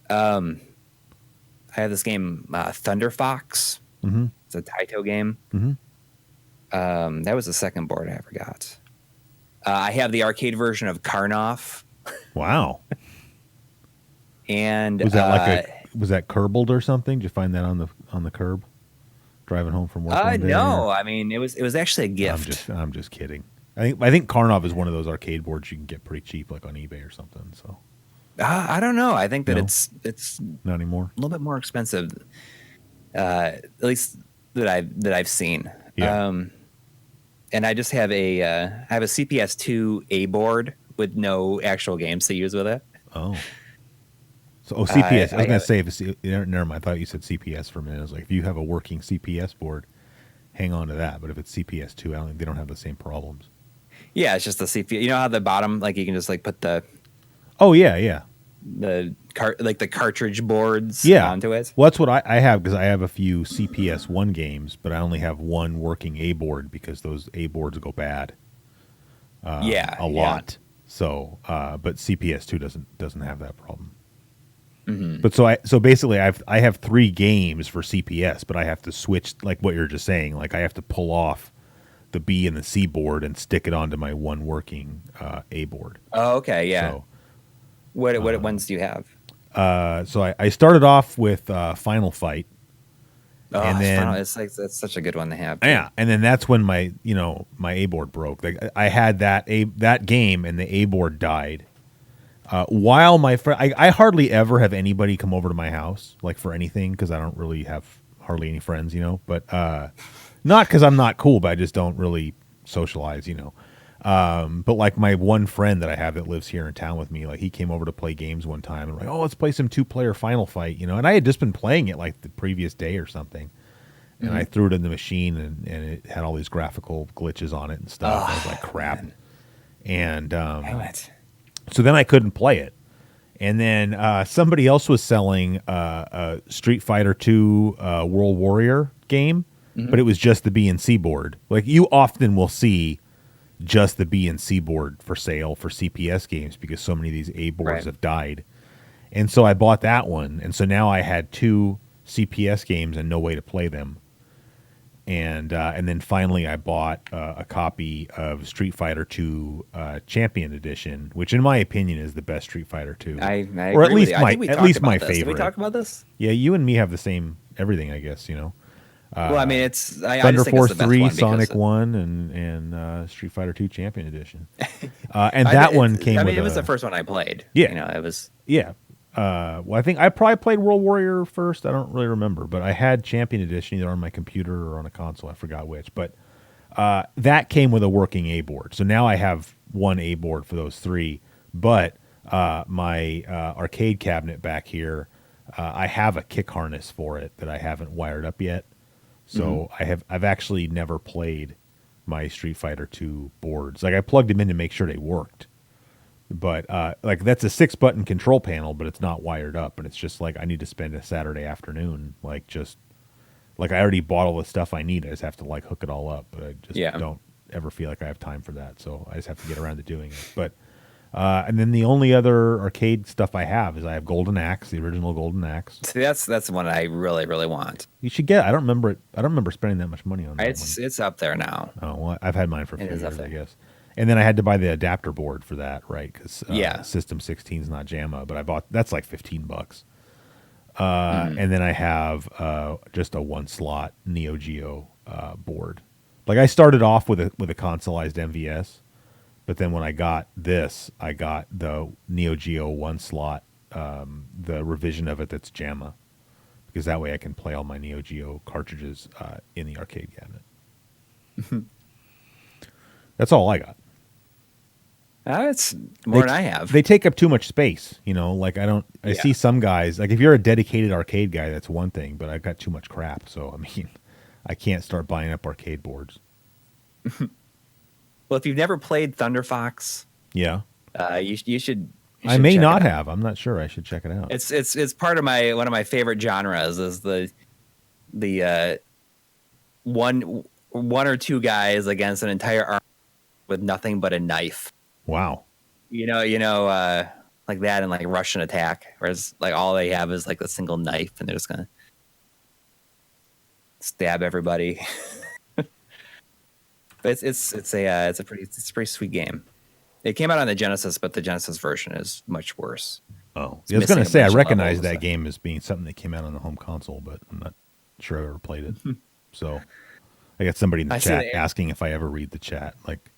I have this game, Thunder Fox. Mm-hmm. It's a Taito game. Mm-hmm. That was the second board I ever got. I have the arcade version of Karnoff. Wow. And was that was that curbled or something? Did you find that on the curb driving home from work one day? No, I mean it was actually a gift. I'm just kidding. I think Karnov is one of those arcade boards you can get pretty cheap, like on eBay or something. So I don't know. I think that it's not anymore. A little bit more expensive, at least that I've seen. Yeah. And I just have a CPS2 A board with no actual games to use with it. Oh. So CPS. I was gonna say never mind. I thought you said CPS for a minute. I was like, if you have a working CPS board, hang on to that. But if it's CPS2, I don't think they don't have the same problems. Yeah, it's just the CPS. You know how the bottom, like you can just like put the. Oh yeah. The cartridge boards onto it. Well, that's what I have, because I have a few CPS1 games, but I only have one working A board because those A boards go bad. A lot. So, but CPS2 doesn't have that problem. Mm-hmm. But so basically, I have 3 games for CPS, but I have to switch, like what you're just saying. Like I have to pull off the B and the C board and stick it onto my one working A board. Oh, okay, yeah. So, what ones do you have? So I started off with Final Fight. Oh, and then it's such a good one to have. Yeah, and then that's when my A board broke. Like I had that game, and the A board died. While my friend, I hardly ever have anybody come over to my house, like for anything, because I don't really have hardly any friends, But not because I'm not cool, but I just don't really socialize, But like my one friend that I have that lives here in town with me, like he came over to play games one time, and like, oh, let's play some 2-player Final Fight, And I had just been playing it like the previous day or something, and I threw it in the machine, and it had all these graphical glitches on it and stuff. I was like, crap, man. And Damn it. So then I couldn't play it. And then somebody else was selling a Street Fighter 2 World Warrior game, but it was just the B and C board. Like you often will see just the B and C board for sale for CPS games because so many of these A boards have died. And so I bought that one. And so now I had 2 CPS games and no way to play them. And then finally I bought a copy of Street Fighter 2 Champion Edition, which in my opinion is the best Street Fighter 2. I or at agree least with you. my favorite. Did we talk about this? Yeah, you and me have the same everything, I guess, Well, I mean, I Thunder just think it's Force the best 3, one because Sonic 1, and Street Fighter 2 Champion Edition. And I, that one came I with mean, it was the a first one I played. yeah, You know, it was. yeah. Well, I think I probably played World Warrior first. I don't really remember, but I had Champion Edition either on my computer or on a console. I forgot which, but that came with a working A board. So now I have one A board for those three. But my arcade cabinet back here, I have a kick harness for it that I haven't wired up yet. So I've actually never played my Street Fighter 2 boards. Like I plugged them in to make sure they worked. But like that's a 6-button control panel, but it's not wired up, and it's just like I need to spend a Saturday afternoon, like just like I already bought all the stuff I need. I just have to like hook it all up, but I just don't ever feel like I have time for that. So I just have to get around to doing it. But and then the only other arcade stuff I have is I have Golden Axe, the original Golden Axe. See, that's the one I really want. You should get. I don't remember it. I don't remember spending that much money on that one. It's up there now. Oh well, I've had mine for a few It is up years, I there. guess. And then I had to buy the adapter board for that, right? Because Yeah. System 16 is not JAMA, but I bought that's like $15. And then I have just a 1-slot Neo Geo board. Like I started off with a consoleized MVS, but then when I got this, I got the Neo Geo 1-slot, the revision of it that's JAMA, because that way I can play all my Neo Geo cartridges in the arcade cabinet. That's all I got. It's more than I have. They take up too much space, you know. Like I see some guys. Like if you're a dedicated arcade guy, that's one thing. But I've got too much crap, so I mean, I can't start buying up arcade boards. Well, if you've never played Thunder Fox, Yeah, you should. I may check not it out. have. I'm not sure. I should check it out. It's part of one of my favorite genres is the one or two guys against an entire army with nothing but a knife. Wow. You know, like that and like Russian Attack, whereas like all they have is like a single knife and they're just gonna stab everybody. But it's a pretty sweet game. It came out on the Genesis, but the Genesis version is much worse. Oh, It's I was going to missing a say I bunch of recognize levels that and game as being something that came out on the home console, but I'm not sure I ever played it. So I got somebody in the I see chat the- asking if I ever read the chat. Like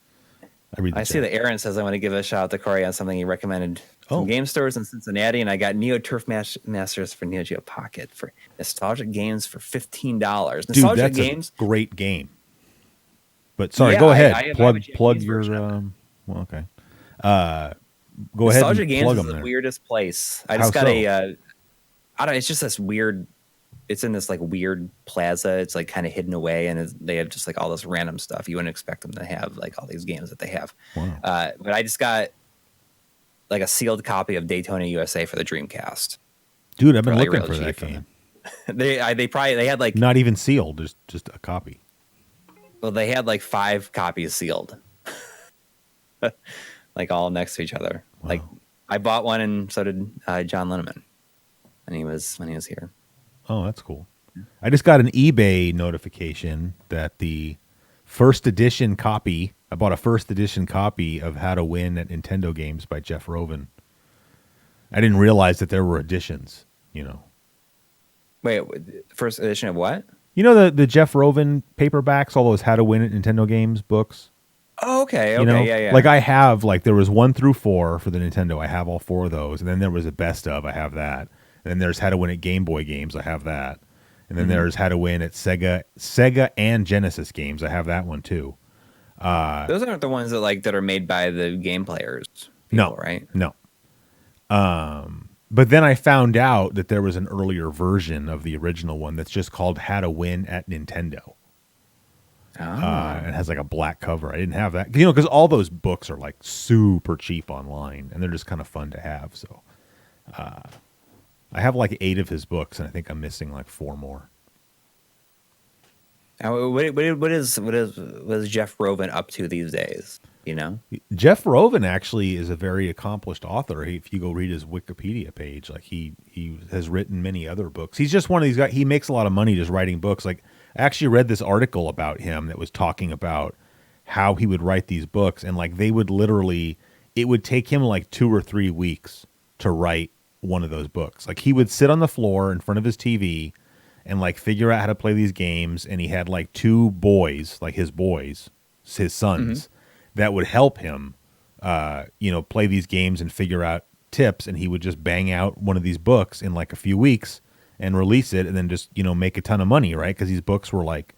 I read the I chat. see that Aaron says I want to give a shout out to Coury on something he recommended Oh. from game stores in Cincinnati, and I got Neo Turf Masters for Neo Geo Pocket for nostalgic games for $15. Dude, Nostalgic that's games. a great game. But sorry, Yeah, go ahead. I have a plug Japanese your. version of it. Well, okay. Go ahead Nostalgia and Games plug is them the there. weirdest place. I How just got so? I don't. It's just this weird. It's in this like weird plaza. It's like kind of hidden away, and they have just like all this random stuff. You wouldn't expect them to have like all these games that they have. Wow. But I just got like a sealed copy of Daytona USA for the Dreamcast. Dude, I've been like, looking really for that cheap. game. They had like Not even sealed, just a copy. well they had like 5 copies sealed, like all next to each other. Wow. Like I bought one, and so did John Linneman, when he was here. Oh, that's cool. I just got an eBay notification that the first edition copy, I bought a first edition copy of How to Win at Nintendo Games by Jeff Rovin. I didn't realize that there were editions, you know. Wait, first edition of what? You know the Jeff Rovin paperbacks, all those How to Win at Nintendo Games books? Oh, okay, You know? yeah. Like I have, like there was 1 through 4 for the Nintendo. I have all 4 of those. And then there was a best of, I have that. And then there's How to Win at Game Boy Games, I have that. And then there's How to Win at Sega and Genesis Games. I have that one too. Those aren't the ones that are made by the game players. No, right? No. But then I found out that there was an earlier version of the original one that's just called How to Win at Nintendo. It has like a black cover. I didn't have that, you know, because all those books are like super cheap online, and they're just kind of fun to have. So, I have like 8 of his books, and I think I'm missing like 4 more. What is Jeff Rovin up to these days? You know, Jeff Rovin actually is a very accomplished author. If you go read his Wikipedia page, like he has written many other books. He's just one of these guys. He makes a lot of money just writing books. Like I actually read this article about him that was talking about how he would write these books, and like they would literally, it would take him like 2 or 3 weeks to write one of those books. Like he would sit on the floor in front of his TV, and like figure out how to play these games. And he had like two boys, like his boys, his Mm-hmm. sons, that would help him, play these games and figure out tips. And he would just bang out one of these books in like a few weeks and release it, and then just make a ton of money, right? Because these books were like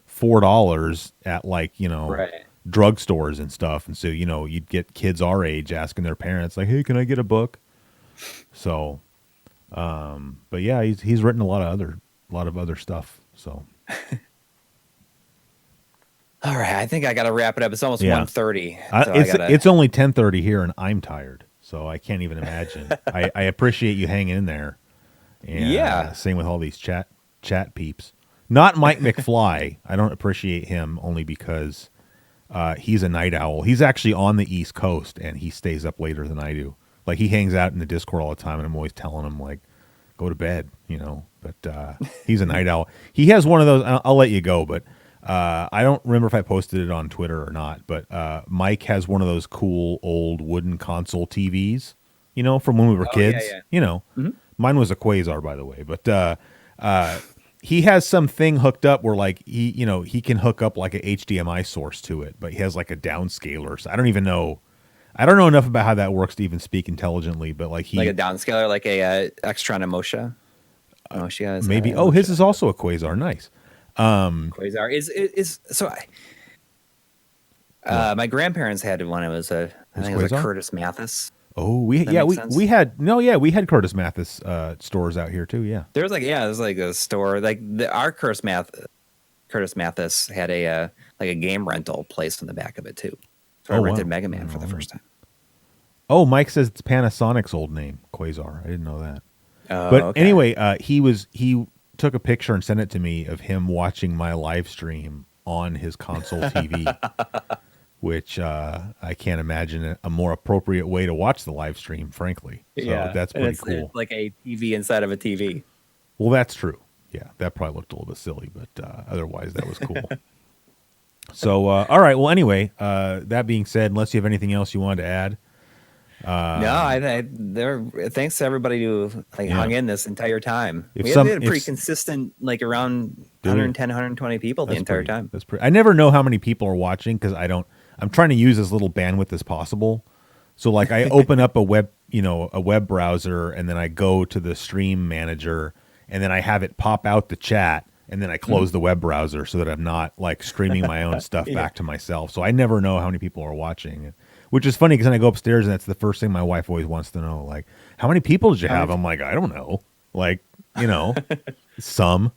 $4 at like Right. drugstores and stuff, and so you'd get kids our age asking their parents like, "Hey, can I get a book?" So, but yeah, he's written a lot of other stuff. So All right. I think I got to wrap it up. It's almost yeah, 1:30. So I got to. it's only 10:30 here, and I'm tired, so I can't even imagine. I appreciate you hanging in there, and Yeah. same with all these chat peeps. Not Mike McFly. I don't appreciate him only because he's a night owl. He's actually on the East Coast, and he stays up later than I do. Like, he hangs out in the Discord all the time, and I'm always telling him like, go to bed, But he's a night owl. He has one of those. I'll let you go, but I don't remember if I posted it on Twitter or not. But Mike has one of those cool old wooden console TVs, from when we were Oh, yeah. kids. Yeah. Hmm. Mine was a Quasar, by the way, but he has some thing hooked up where like he can hook up like a HDMI source to it, but he has like a downscaler. So I don't even know. I don't know enough about how that works to even speak intelligently, but like Like a downscaler, like a Extron Emosha. Emosha is maybe. that Oh, his Emosha? is also a Quasar. Nice. Quasar is so. What? My grandparents had one. It was I His think it was a Quasar? Curtis Mathis. Oh, That makes sense. we had Curtis Mathis stores out here too. Yeah. There was like a store like our Curtis Mathis had a like a game rental place in the back of it too. So I Oh rented wow. Mega I Man don't for the know that. first time. Oh, Mike says it's Panasonic's old name, Quasar. I didn't know that. Oh, But okay. anyway, he took a picture and sent it to me of him watching my live stream on his console TV, which I can't imagine a more appropriate way to watch the live stream, frankly. So Yeah, that's and pretty it's cool. like a TV inside of a TV. Well, that's true. Yeah, that probably looked a little bit silly, but otherwise that was cool. So, all right. Well, anyway, that being said, unless you have anything else you wanted to add, No, there. Thanks to everybody who like yeah. hung in this entire time. If We had some, a pretty consistent, like around did we? 110, 120 people the entire time. That's pretty. I never know how many people are watching because I don't. I'm trying to use as little bandwidth as possible. So like I open up a web browser, and then I go to the stream manager, and then I have it pop out the chat, and then I close the web browser so that I'm not like streaming my own stuff Yeah. back to myself. So I never know how many people are watching, which is funny because then I go upstairs and that's the first thing my wife always wants to know, like, how many people did you have? I'm like, I don't know, like, some.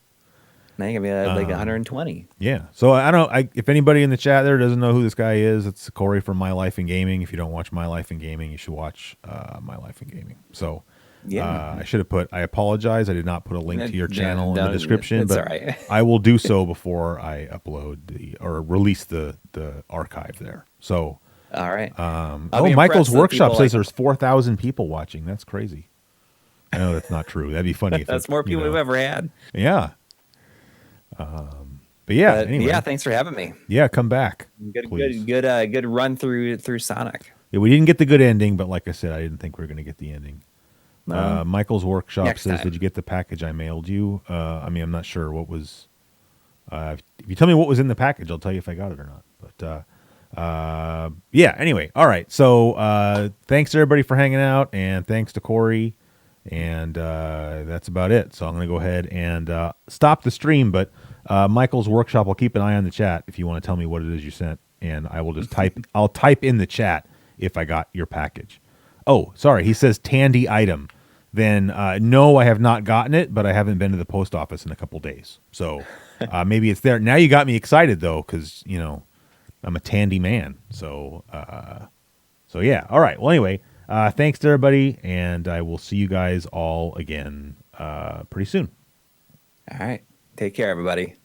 Now you're gonna be like 120. Yeah. So I don't. If anybody in the chat there doesn't know who this guy is, it's Corey from My Life in Gaming. If you don't watch My Life in Gaming, you should watch My Life in Gaming. So Yeah. I should have put. I apologize. I did not put a link to your channel in the description, It's but all right. I will do so before I upload or release the archive there. So All right. Michael's impressed that Workshop people says like- there's 4,000 people watching. That's crazy. I know that's not true. That'd be funny. If That's more people we've ever had. Yeah. But yeah. But Anyway. yeah, thanks for having me. Yeah. Come back. Good, please. good run through Sonic. Yeah, we didn't get the good ending, but like I said, I didn't think we were going to get the ending. No. Michael's Workshop Next says, time. "Did you get the package I mailed you?" I mean, I'm not sure what was. If you tell me what was in the package, I'll tell you if I got it or not. But yeah. Anyway, all right. So thanks everybody for hanging out, and thanks to Corey, and that's about it. So I'm going to go ahead and stop the stream. But Michael's Workshop, I'll keep an eye on the chat if you want to tell me what it is you sent, and I will just type. I'll type in the chat if I got your package. Oh, sorry. He says Tandy item. Then no, I have not gotten it, but I haven't been to the post office in a couple days. So maybe it's there. Now you got me excited though, because I'm a Tandy man. So so yeah. All right. Well, anyway, thanks to everybody, and I will see you guys all again pretty soon. All right. Take care, everybody.